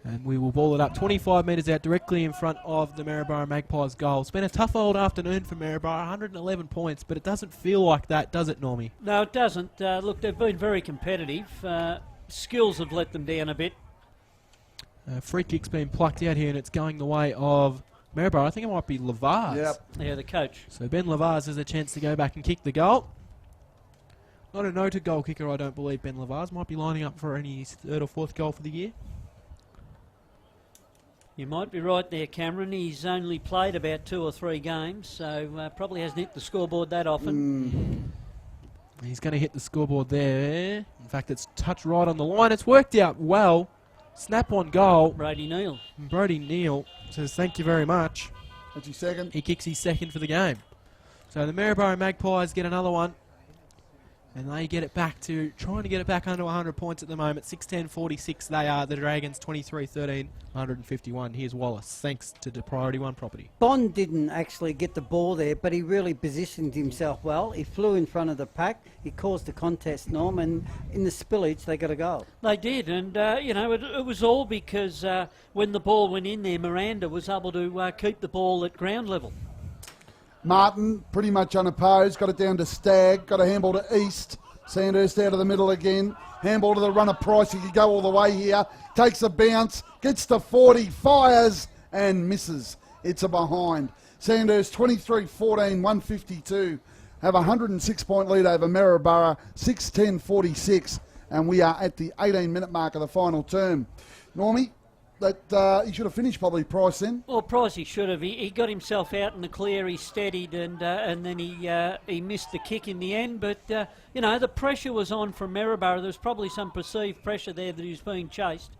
And we will ball it up 25 metres out directly in front of the Maryborough Magpies goal. It's been a tough old afternoon for Maryborough, 111 points, but it doesn't feel like that, does it, Normie? No, it doesn't. Look, they've been very competitive. Skills have let them down a bit. Free kick's been plucked out here, and it's going the way of Maryborough. I think it might be Lavars. Yep. Yeah, the coach. So Ben Lavars has a chance to go back and kick the goal. Not a noted goal kicker, I don't believe. Ben Lavars might be lining up for any third or fourth goal for the year. You might be right there, Cameron. He's only played about 2 or 3 games, so probably hasn't hit the scoreboard that often. He's going to hit the scoreboard there. In fact, it's touched right on the line. It's worked out well. Snap on goal. Brody Neal. Brody Neal says thank you very much. That's his second. He kicks his second for the game. So the Maryborough Magpies get another one. And they get it back to, trying to get it back under 100 points at the moment. 6-10-46 they are. The Dragons 23-13, 151. Here's Wallace, thanks to the Priority 1 property. Bond didn't actually get the ball there, but he really positioned himself well. He flew in front of the pack. He caused the contest, Norm, and in the spillage they got a goal. They did, and it was all because when the ball went in there, Miranda was able to keep the ball at ground level. Martin, pretty much unopposed, got it down to Stagg, got a handball to East. Sandhurst out of the middle again. Handball to the runner Price, he could go all the way here. Takes a bounce, gets to 40, fires and misses. It's a behind. Sandhurst 23-14, 152. Have a 106-point lead over Maryborough, 6-10-46. And we are at the 18-minute mark of the final term. Normie, that he should have finished probably, Price, then. Well, Price, he should have. He got himself out in the clear. He steadied, and then he missed the kick in the end. But the pressure was on from Maryborough. There was probably some perceived pressure there that he was being chased.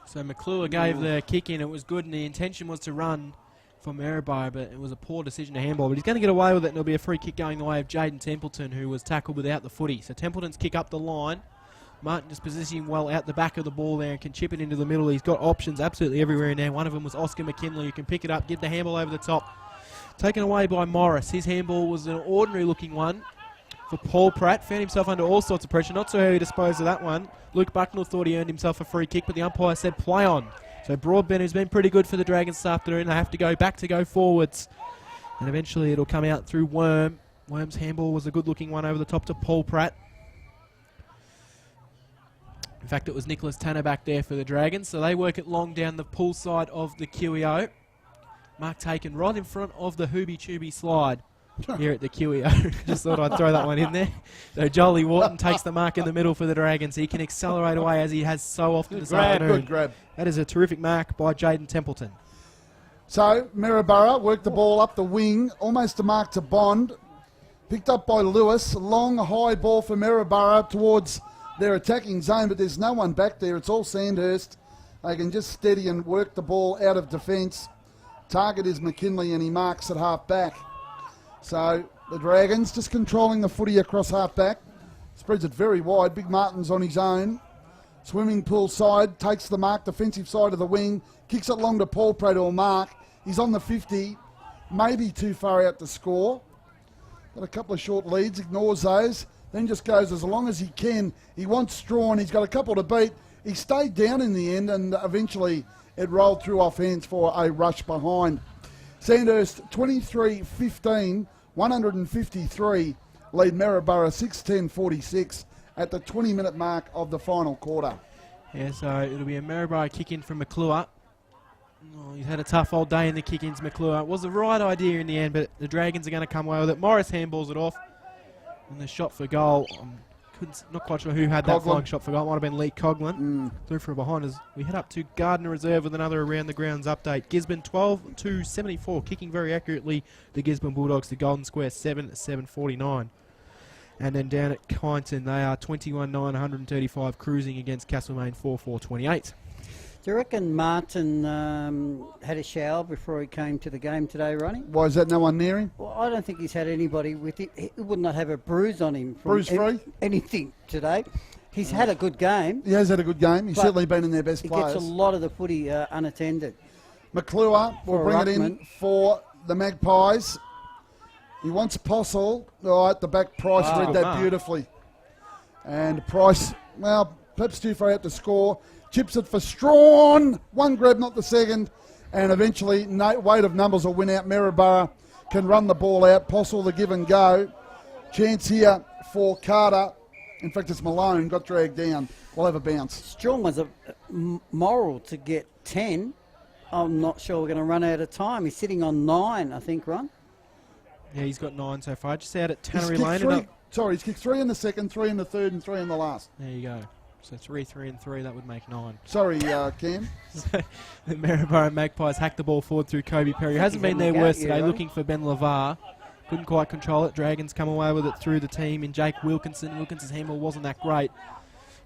So McClure gave the kick in. It was good, and the intention was to run for Maryborough, but it was a poor decision to handball. But he's going to get away with it, and there'll be a free kick going the way of Jaden Templeton, who was tackled without the footy. So Templeton's kick up the line. Martin just positioning well out the back of the ball there and can chip it into the middle. He's got options absolutely everywhere in there. One of them was Oscar McKinley, who can pick it up, get the handball over the top. Taken away by Morris. His handball was an ordinary looking one for Paul Pratt. Found himself under all sorts of pressure. Not so how he disposed of that one. Luke Bucknell thought he earned himself a free kick, but the umpire said play on. So Broadbent, who's been pretty good for the Dragons this afternoon, they have to go back to go forwards. And eventually it'll come out through Worm. Worm's handball was a good looking one over the top to Paul Pratt. In fact, it was Nicholas Tanner back there for the Dragons, so they work it long down the pool side of the QEO. Mark taken right in front of the Hooby Tooby slide here at the QEO. Just thought I'd throw that one in there. So Jolie Wharton takes the mark in the middle for the Dragons. He can accelerate away as he has so often this afternoon. Good grab. That is a terrific mark by Jaden Templeton. So Maryborough worked the ball up the wing, almost a mark to Bond. Picked up by Lewis. Long, high ball for Maryborough towards their attacking zone, but there's no one back there. It's all Sandhurst. They can just steady and work the ball out of defence. Target is McKinley, and he marks at half back. So the Dragons just controlling the footy across half back. Spreads it very wide. Big Martin's on his own. Swimming pool side, takes the mark, defensive side of the wing, kicks it long to Paul Pratt or Mark. He's on the 50, maybe too far out to score. Got a couple of short leads, ignores those. Then just goes as long as he can. He wants Strawn. He's got a couple to beat. He stayed down in the end, and eventually it rolled through off hands for a rush behind. Sandhurst 23-15, 153, lead Maryborough 6-10-46 at the 20-minute mark of the final quarter. Yeah, so it'll be a Maryborough kick-in from McClure. Oh, he's had a tough old day in the kick-ins, McClure. It was the right idea in the end, but the Dragons are going to come away with it. Morris handballs it off. And the shot for goal, not quite sure who had that flying shot for goal. It might have been Lee Coughlin. Through from behind as we head up to Gardner Reserve with another Around the Grounds update. Gisborne 12-74, kicking very accurately. The Gisborne Bulldogs, the Golden Square 7-7-49. And then down at Kyneton, they are 21-9, 135, cruising against Castlemaine 4-4-28. Do you reckon Martin had a shower before he came to the game today, Ronnie? Why is that no one near him? Well, I don't think he's had anybody with him. He would not have a bruise on him from Bruise-free? Anything today. He's had a good game. He has had a good game. He's certainly been in their best He players. gets a lot of the footy unattended. McClure will bring it in Ruckman. for the Magpies. He wants Postle. All right, the back Price read that mark. beautifully. And Price, well, perhaps too far out to score. Chips it for Strawn. One grab, not the second. And eventually, weight of numbers will win out. Maryborough can run the ball out. Postle the give and go. Chance here for Carter. In fact, it's Malone, got dragged down. We'll have a bounce. Strong was a moral to get 10. I'm not sure we're going to run out of time. He's sitting on 9, I think, Ron. Yeah, he's got 9 so far. Just out at He's Tannery kicked Lane. three. He's kicked 3 in the second, 3 in the third, and 3 in the last. There you go. So 3, 3, and 3, that would make 9. Sorry, Cam. The Maryborough Magpies hacked the ball forward through Kobe Perry. Hasn't been their worst today, looking for Ben Lavar. Couldn't quite control it. Dragons come away with it through the team in Jake Wilkinson. Wilkinson's handball wasn't that great.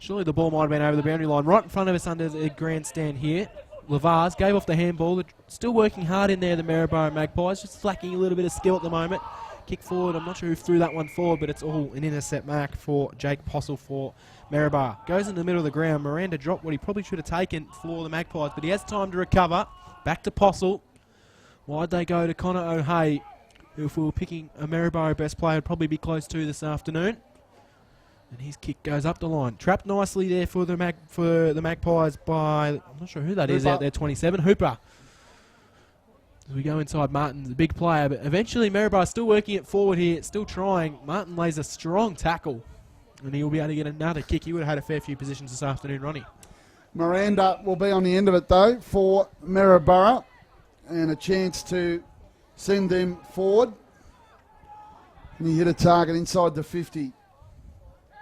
Surely the ball might have been over the boundary line. Right in front of us under the grandstand here. Lavars gave off the handball. They're still working hard in there, the Maryborough Magpies. Just lacking a little bit of skill at the moment. Kick forward. I'm not sure who threw that one forward, but it's all an intercept mark for Jake Postle for Maryborough. Goes in the middle of the ground. Miranda dropped what he probably should have taken for the Magpies, but he has time to recover. Back to Postle. Why'd they go to Connor O'Hay, who, if we were picking a Maryborough best player, would probably be close to this afternoon. And his kick goes up the line. Trapped nicely there for the Magpies by, I'm not sure who that is out there, 27, Hooper. As we go inside, Martin's a big player, but eventually Maryborough still working it forward here, still trying. Martin lays a strong tackle, and he'll be able to get another kick. He would have had a fair few positions this afternoon, Ronnie. Miranda will be on the end of it, though, for Maryborough, and a chance to send them forward. And he hit a target inside the 50.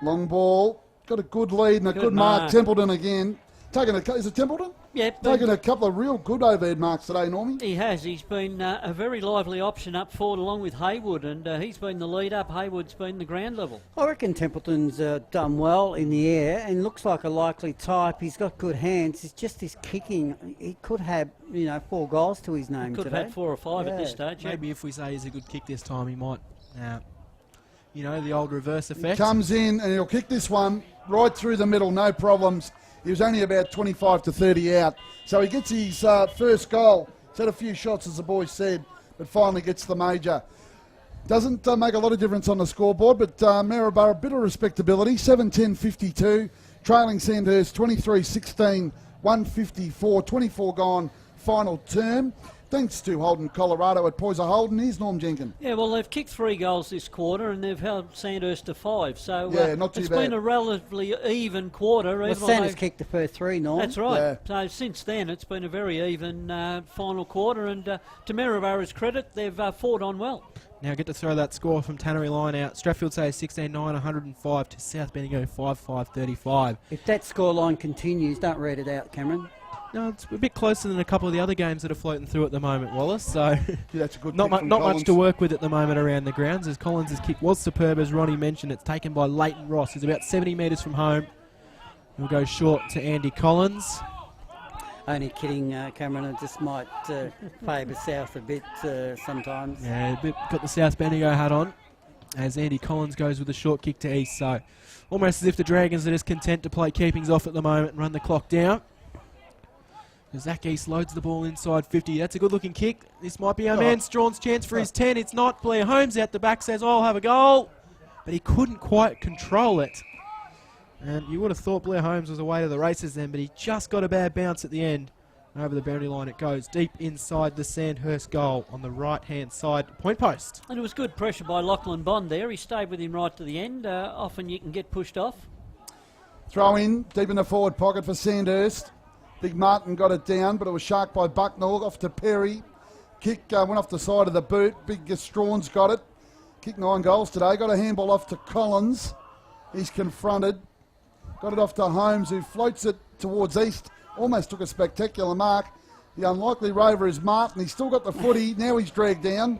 Long ball. Got a good lead and a good mark. Templeton again. Is it Templeton? Yeah. Taking a couple of real good overhead marks today, Normie. He has. He's been a very lively option up forward along with Haywood, and he's been the lead up. Haywood's been the ground level. I reckon Templeton's done well in the air and looks like a likely type. He's got good hands. It's just his kicking. He could have, 4 goals to his name Could today. have had 4 or 5 at this stage. Maybe if we say he's a good kick this time, he might, the old reverse effect. He comes in and he'll kick this one right through the middle, no problems. He was only about 25 to 30 out. So he gets his first goal. He's had a few shots, as the boys said, but finally gets the major. Doesn't make a lot of difference on the scoreboard, but Maryborough, a bit of respectability, 7-10-52. Trailing Sandhurst, 23-16, 154, 24 gone, final term. Thanks to Holden Colorado at Poyser Holden. Here's Norm Jenkins. Yeah, well, they've kicked 3 goals this quarter and they've held Sandhurst to 5. So not too it's bad. been a relatively even quarter. Well, Sanders kicked the first 3, Norm. That's right. Yeah. So since then, it's been a very even final quarter. And to Maryboroug's credit, they've fought on well. Now get to throw that score from Tannery Line out. Strathfield say 16-9, 105 to South Bendigo 5-5-35. If that scoreline continues, don't read it out, Cameron. No, it's a bit closer than a couple of the other games that are floating through at the moment, Wallace. So Yeah, that's a good not pick from much Collins. to work with at the moment around the grounds, as Collins' kick was superb, as Ronnie mentioned. It's taken by Leighton Ross, who's about 70 metres from home. He'll go short to Andy Collins. Only kidding, Cameron. It just might favour South a bit sometimes. Yeah, got the South Bendigo hat on, as Andy Collins goes with a short kick to East. So almost as if the Dragons are just content to play keepings off at the moment and run the clock down. Zach East loads the ball inside 50. That's a good-looking kick. This might be our man Strawn's chance for his 10. It's not. Blair Holmes out the back says, I'll have a goal. But he couldn't quite control it. And you would have thought Blair Holmes was away to the races then, but he just got a bad bounce at the end. Over the boundary line it goes, deep inside the Sandhurst goal on the right-hand side point post. And it was good pressure by Lachlan Bond there. He stayed with him right to the end. Often you can get pushed off. Throw in, deep in the forward pocket for Sandhurst. Big Martin got it down, but it was sharked by Bucknell. Off to Perry. Kick went off the side of the boot. Big Strawn's got it. Kicked 9 goals today. Got a handball off to Collins. He's confronted. Got it off to Holmes, who floats it towards East. Almost took a spectacular mark. The unlikely rover is Martin. He's still got the footy. Now he's dragged down.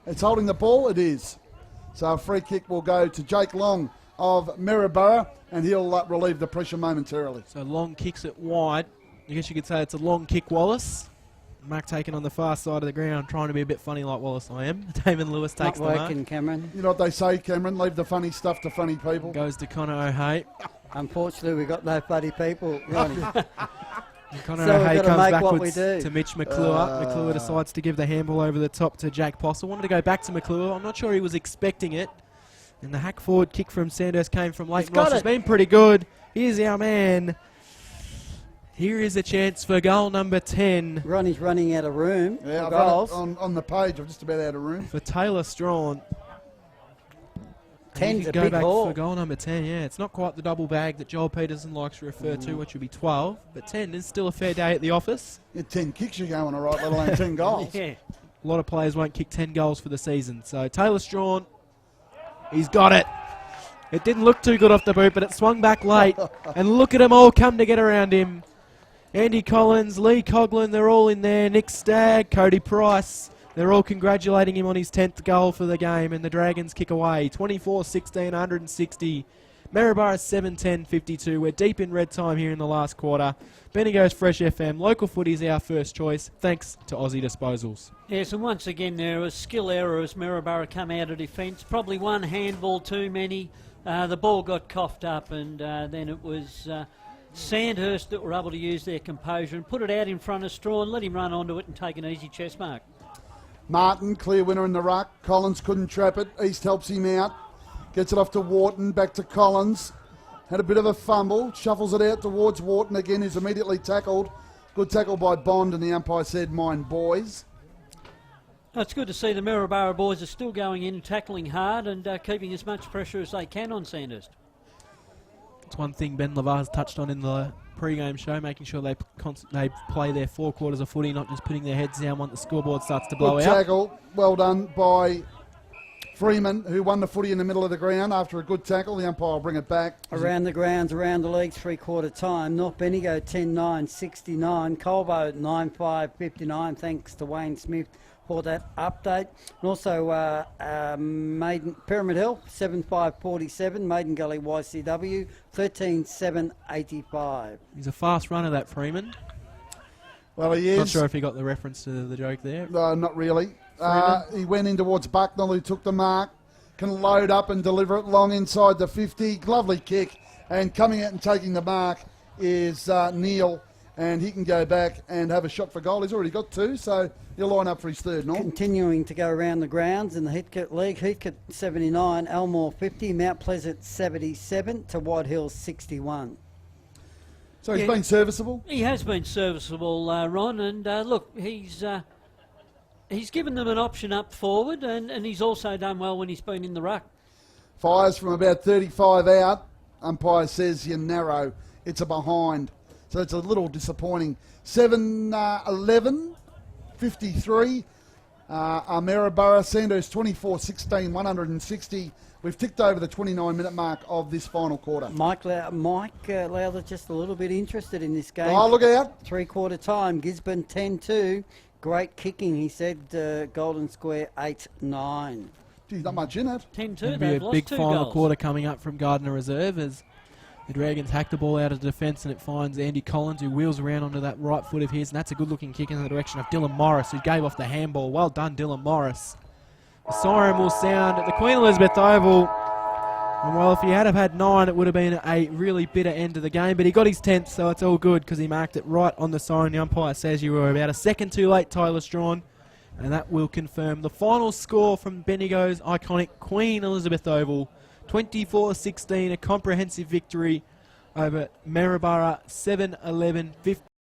It's holding the ball. It is. So a free kick will go to Jake Long of Maryborough, and he'll relieve the pressure momentarily. So Long kicks it wide. I guess you could say it's a long kick, Wallace. Mark taken on the far side of the ground, trying to be a bit funny like Wallace I am. Damon Lewis takes the Not mark. working, Cameron. You know what they say, Cameron? Leave the funny stuff to funny people. Goes to Connor O'Hay. Unfortunately, we've got no funny people, Ronnie. And Connor So we've O'Hay gotta comes make what backwards we do. to Mitch McClure. McClure decides to give the handball over the top to Jake Postle. Wanted to go back to McClure. I'm not sure he was expecting it. And the hack forward kick from Sandhurst came from Leighton got Ross. it. Has been pretty good. Here's our man. Here is a chance for goal number 10 Ronnie's running out of room Yeah, for I've got goals. it on the page. I'm just about out of room. for Taylor Strawn. 10's a go big back haul. for goal number 10, yeah. It's not quite the double bag that Joel Peterson likes to refer to, which would be 12, but 10 is still a fair day at the office. Yeah, 10 kicks you going all right, let alone 10 goals. Yeah. A lot of players won't kick 10 goals for the season. So Taylor Strawn, he's got it. It didn't look too good off the boot, but it swung back late. And look at them all come to get around him. Andy Collins, Lee Coughlin, they're all in there. Nick Stagg, Cody Price. They're all congratulating him on his 10th goal for the game, and the Dragons kick away. 24-16, 160. Maryborough 7-10, 52. We're deep in red time here in the last quarter. Bendigo's Fresh FM. Local footy is our first choice, thanks to Aussie Disposals. Yes, and once again there was skill error as Maryborough come out of defence. Probably one handball too many. The ball got coughed up, and then it was Sandhurst that were able to use their composure and put it out in front of Strawn, let him run onto it and take an easy chest mark. Martin, clear winner in the ruck. Collins couldn't trap it. East helps him out. Gets it off to Wharton, back to Collins. Had a bit of a fumble. Shuffles it out towards Wharton again, who's immediately tackled. Good tackle by Bond, and the umpire said, "Mine boys." It's good to see the Maryborough boys are still going in, tackling hard and keeping as much pressure as they can on Sandhurst. It's one thing Ben Lavar's touched on in the pre-game show, making sure they play their 4 quarters of footy, not just putting their heads down once the scoreboard starts to blow Good out. tackle. Well done by Freeman, who won the footy in the middle of the ground after a good tackle. The umpire will bring it back. Around the grounds, around the league, 3/4 time. North Bendigo 10-9, 69. Colbo 9-5, 59. Thanks to Wayne Smith for that update. And also Maiden Pyramid Hill 7-5, 47. Maiden Gully YCW 13-7, 85. He's a fast runner, that Freeman. Well, he is. Not sure if he got the reference to the joke there. No, not really. He went in towards Bucknell, who took the mark. Can load up and deliver it long inside the 50. Lovely kick. And coming out and taking the mark is Neil. And he can go back and have a shot for goal. He's already got 2, so he'll line up for his 3rd, Norm. Continuing to go around the grounds in the Heathcote League. Heathcote 79, Elmore 50, Mount Pleasant 77 to White Hills 61. So he's been serviceable. He has been serviceable, Ron, and look, he's given them an option up forward, and he's also done well when he's been in the ruck. Fires from about 35 out. Umpire says you're narrow. It's a behind. So it's a little disappointing. 7-11, 53. Maryborough, Sandhurst 24-16, 160. We've ticked over the 29-minute mark of this final quarter. Mike Lowther just a little bit interested in this game. Oh, look out. 3/4 time. Gisborne 10-2. Great kicking, he said. Golden Square 8-9. Geez, not much in it. 10-2, It'll be they've a lost big 2 final goals. quarter coming up from Gardner Reserve as the Dragons hack the ball out of defence, and it finds Andy Collins, who wheels around onto that right foot of his, and that's a good-looking kick in the direction of Dylan Morris, who gave off the handball. Well done, Dylan Morris. The siren will sound at the Queen Elizabeth Oval. And well, if he had have had 9, it would have been a really bitter end to the game, but he got his 10th, so it's all good because he marked it right on the siren. The umpire says you were about a second too late, Tyler Strawn, and that will confirm the final score from Bendigo's iconic Queen Elizabeth Oval. 24-16, a comprehensive victory over Maryborough 7-11, 50.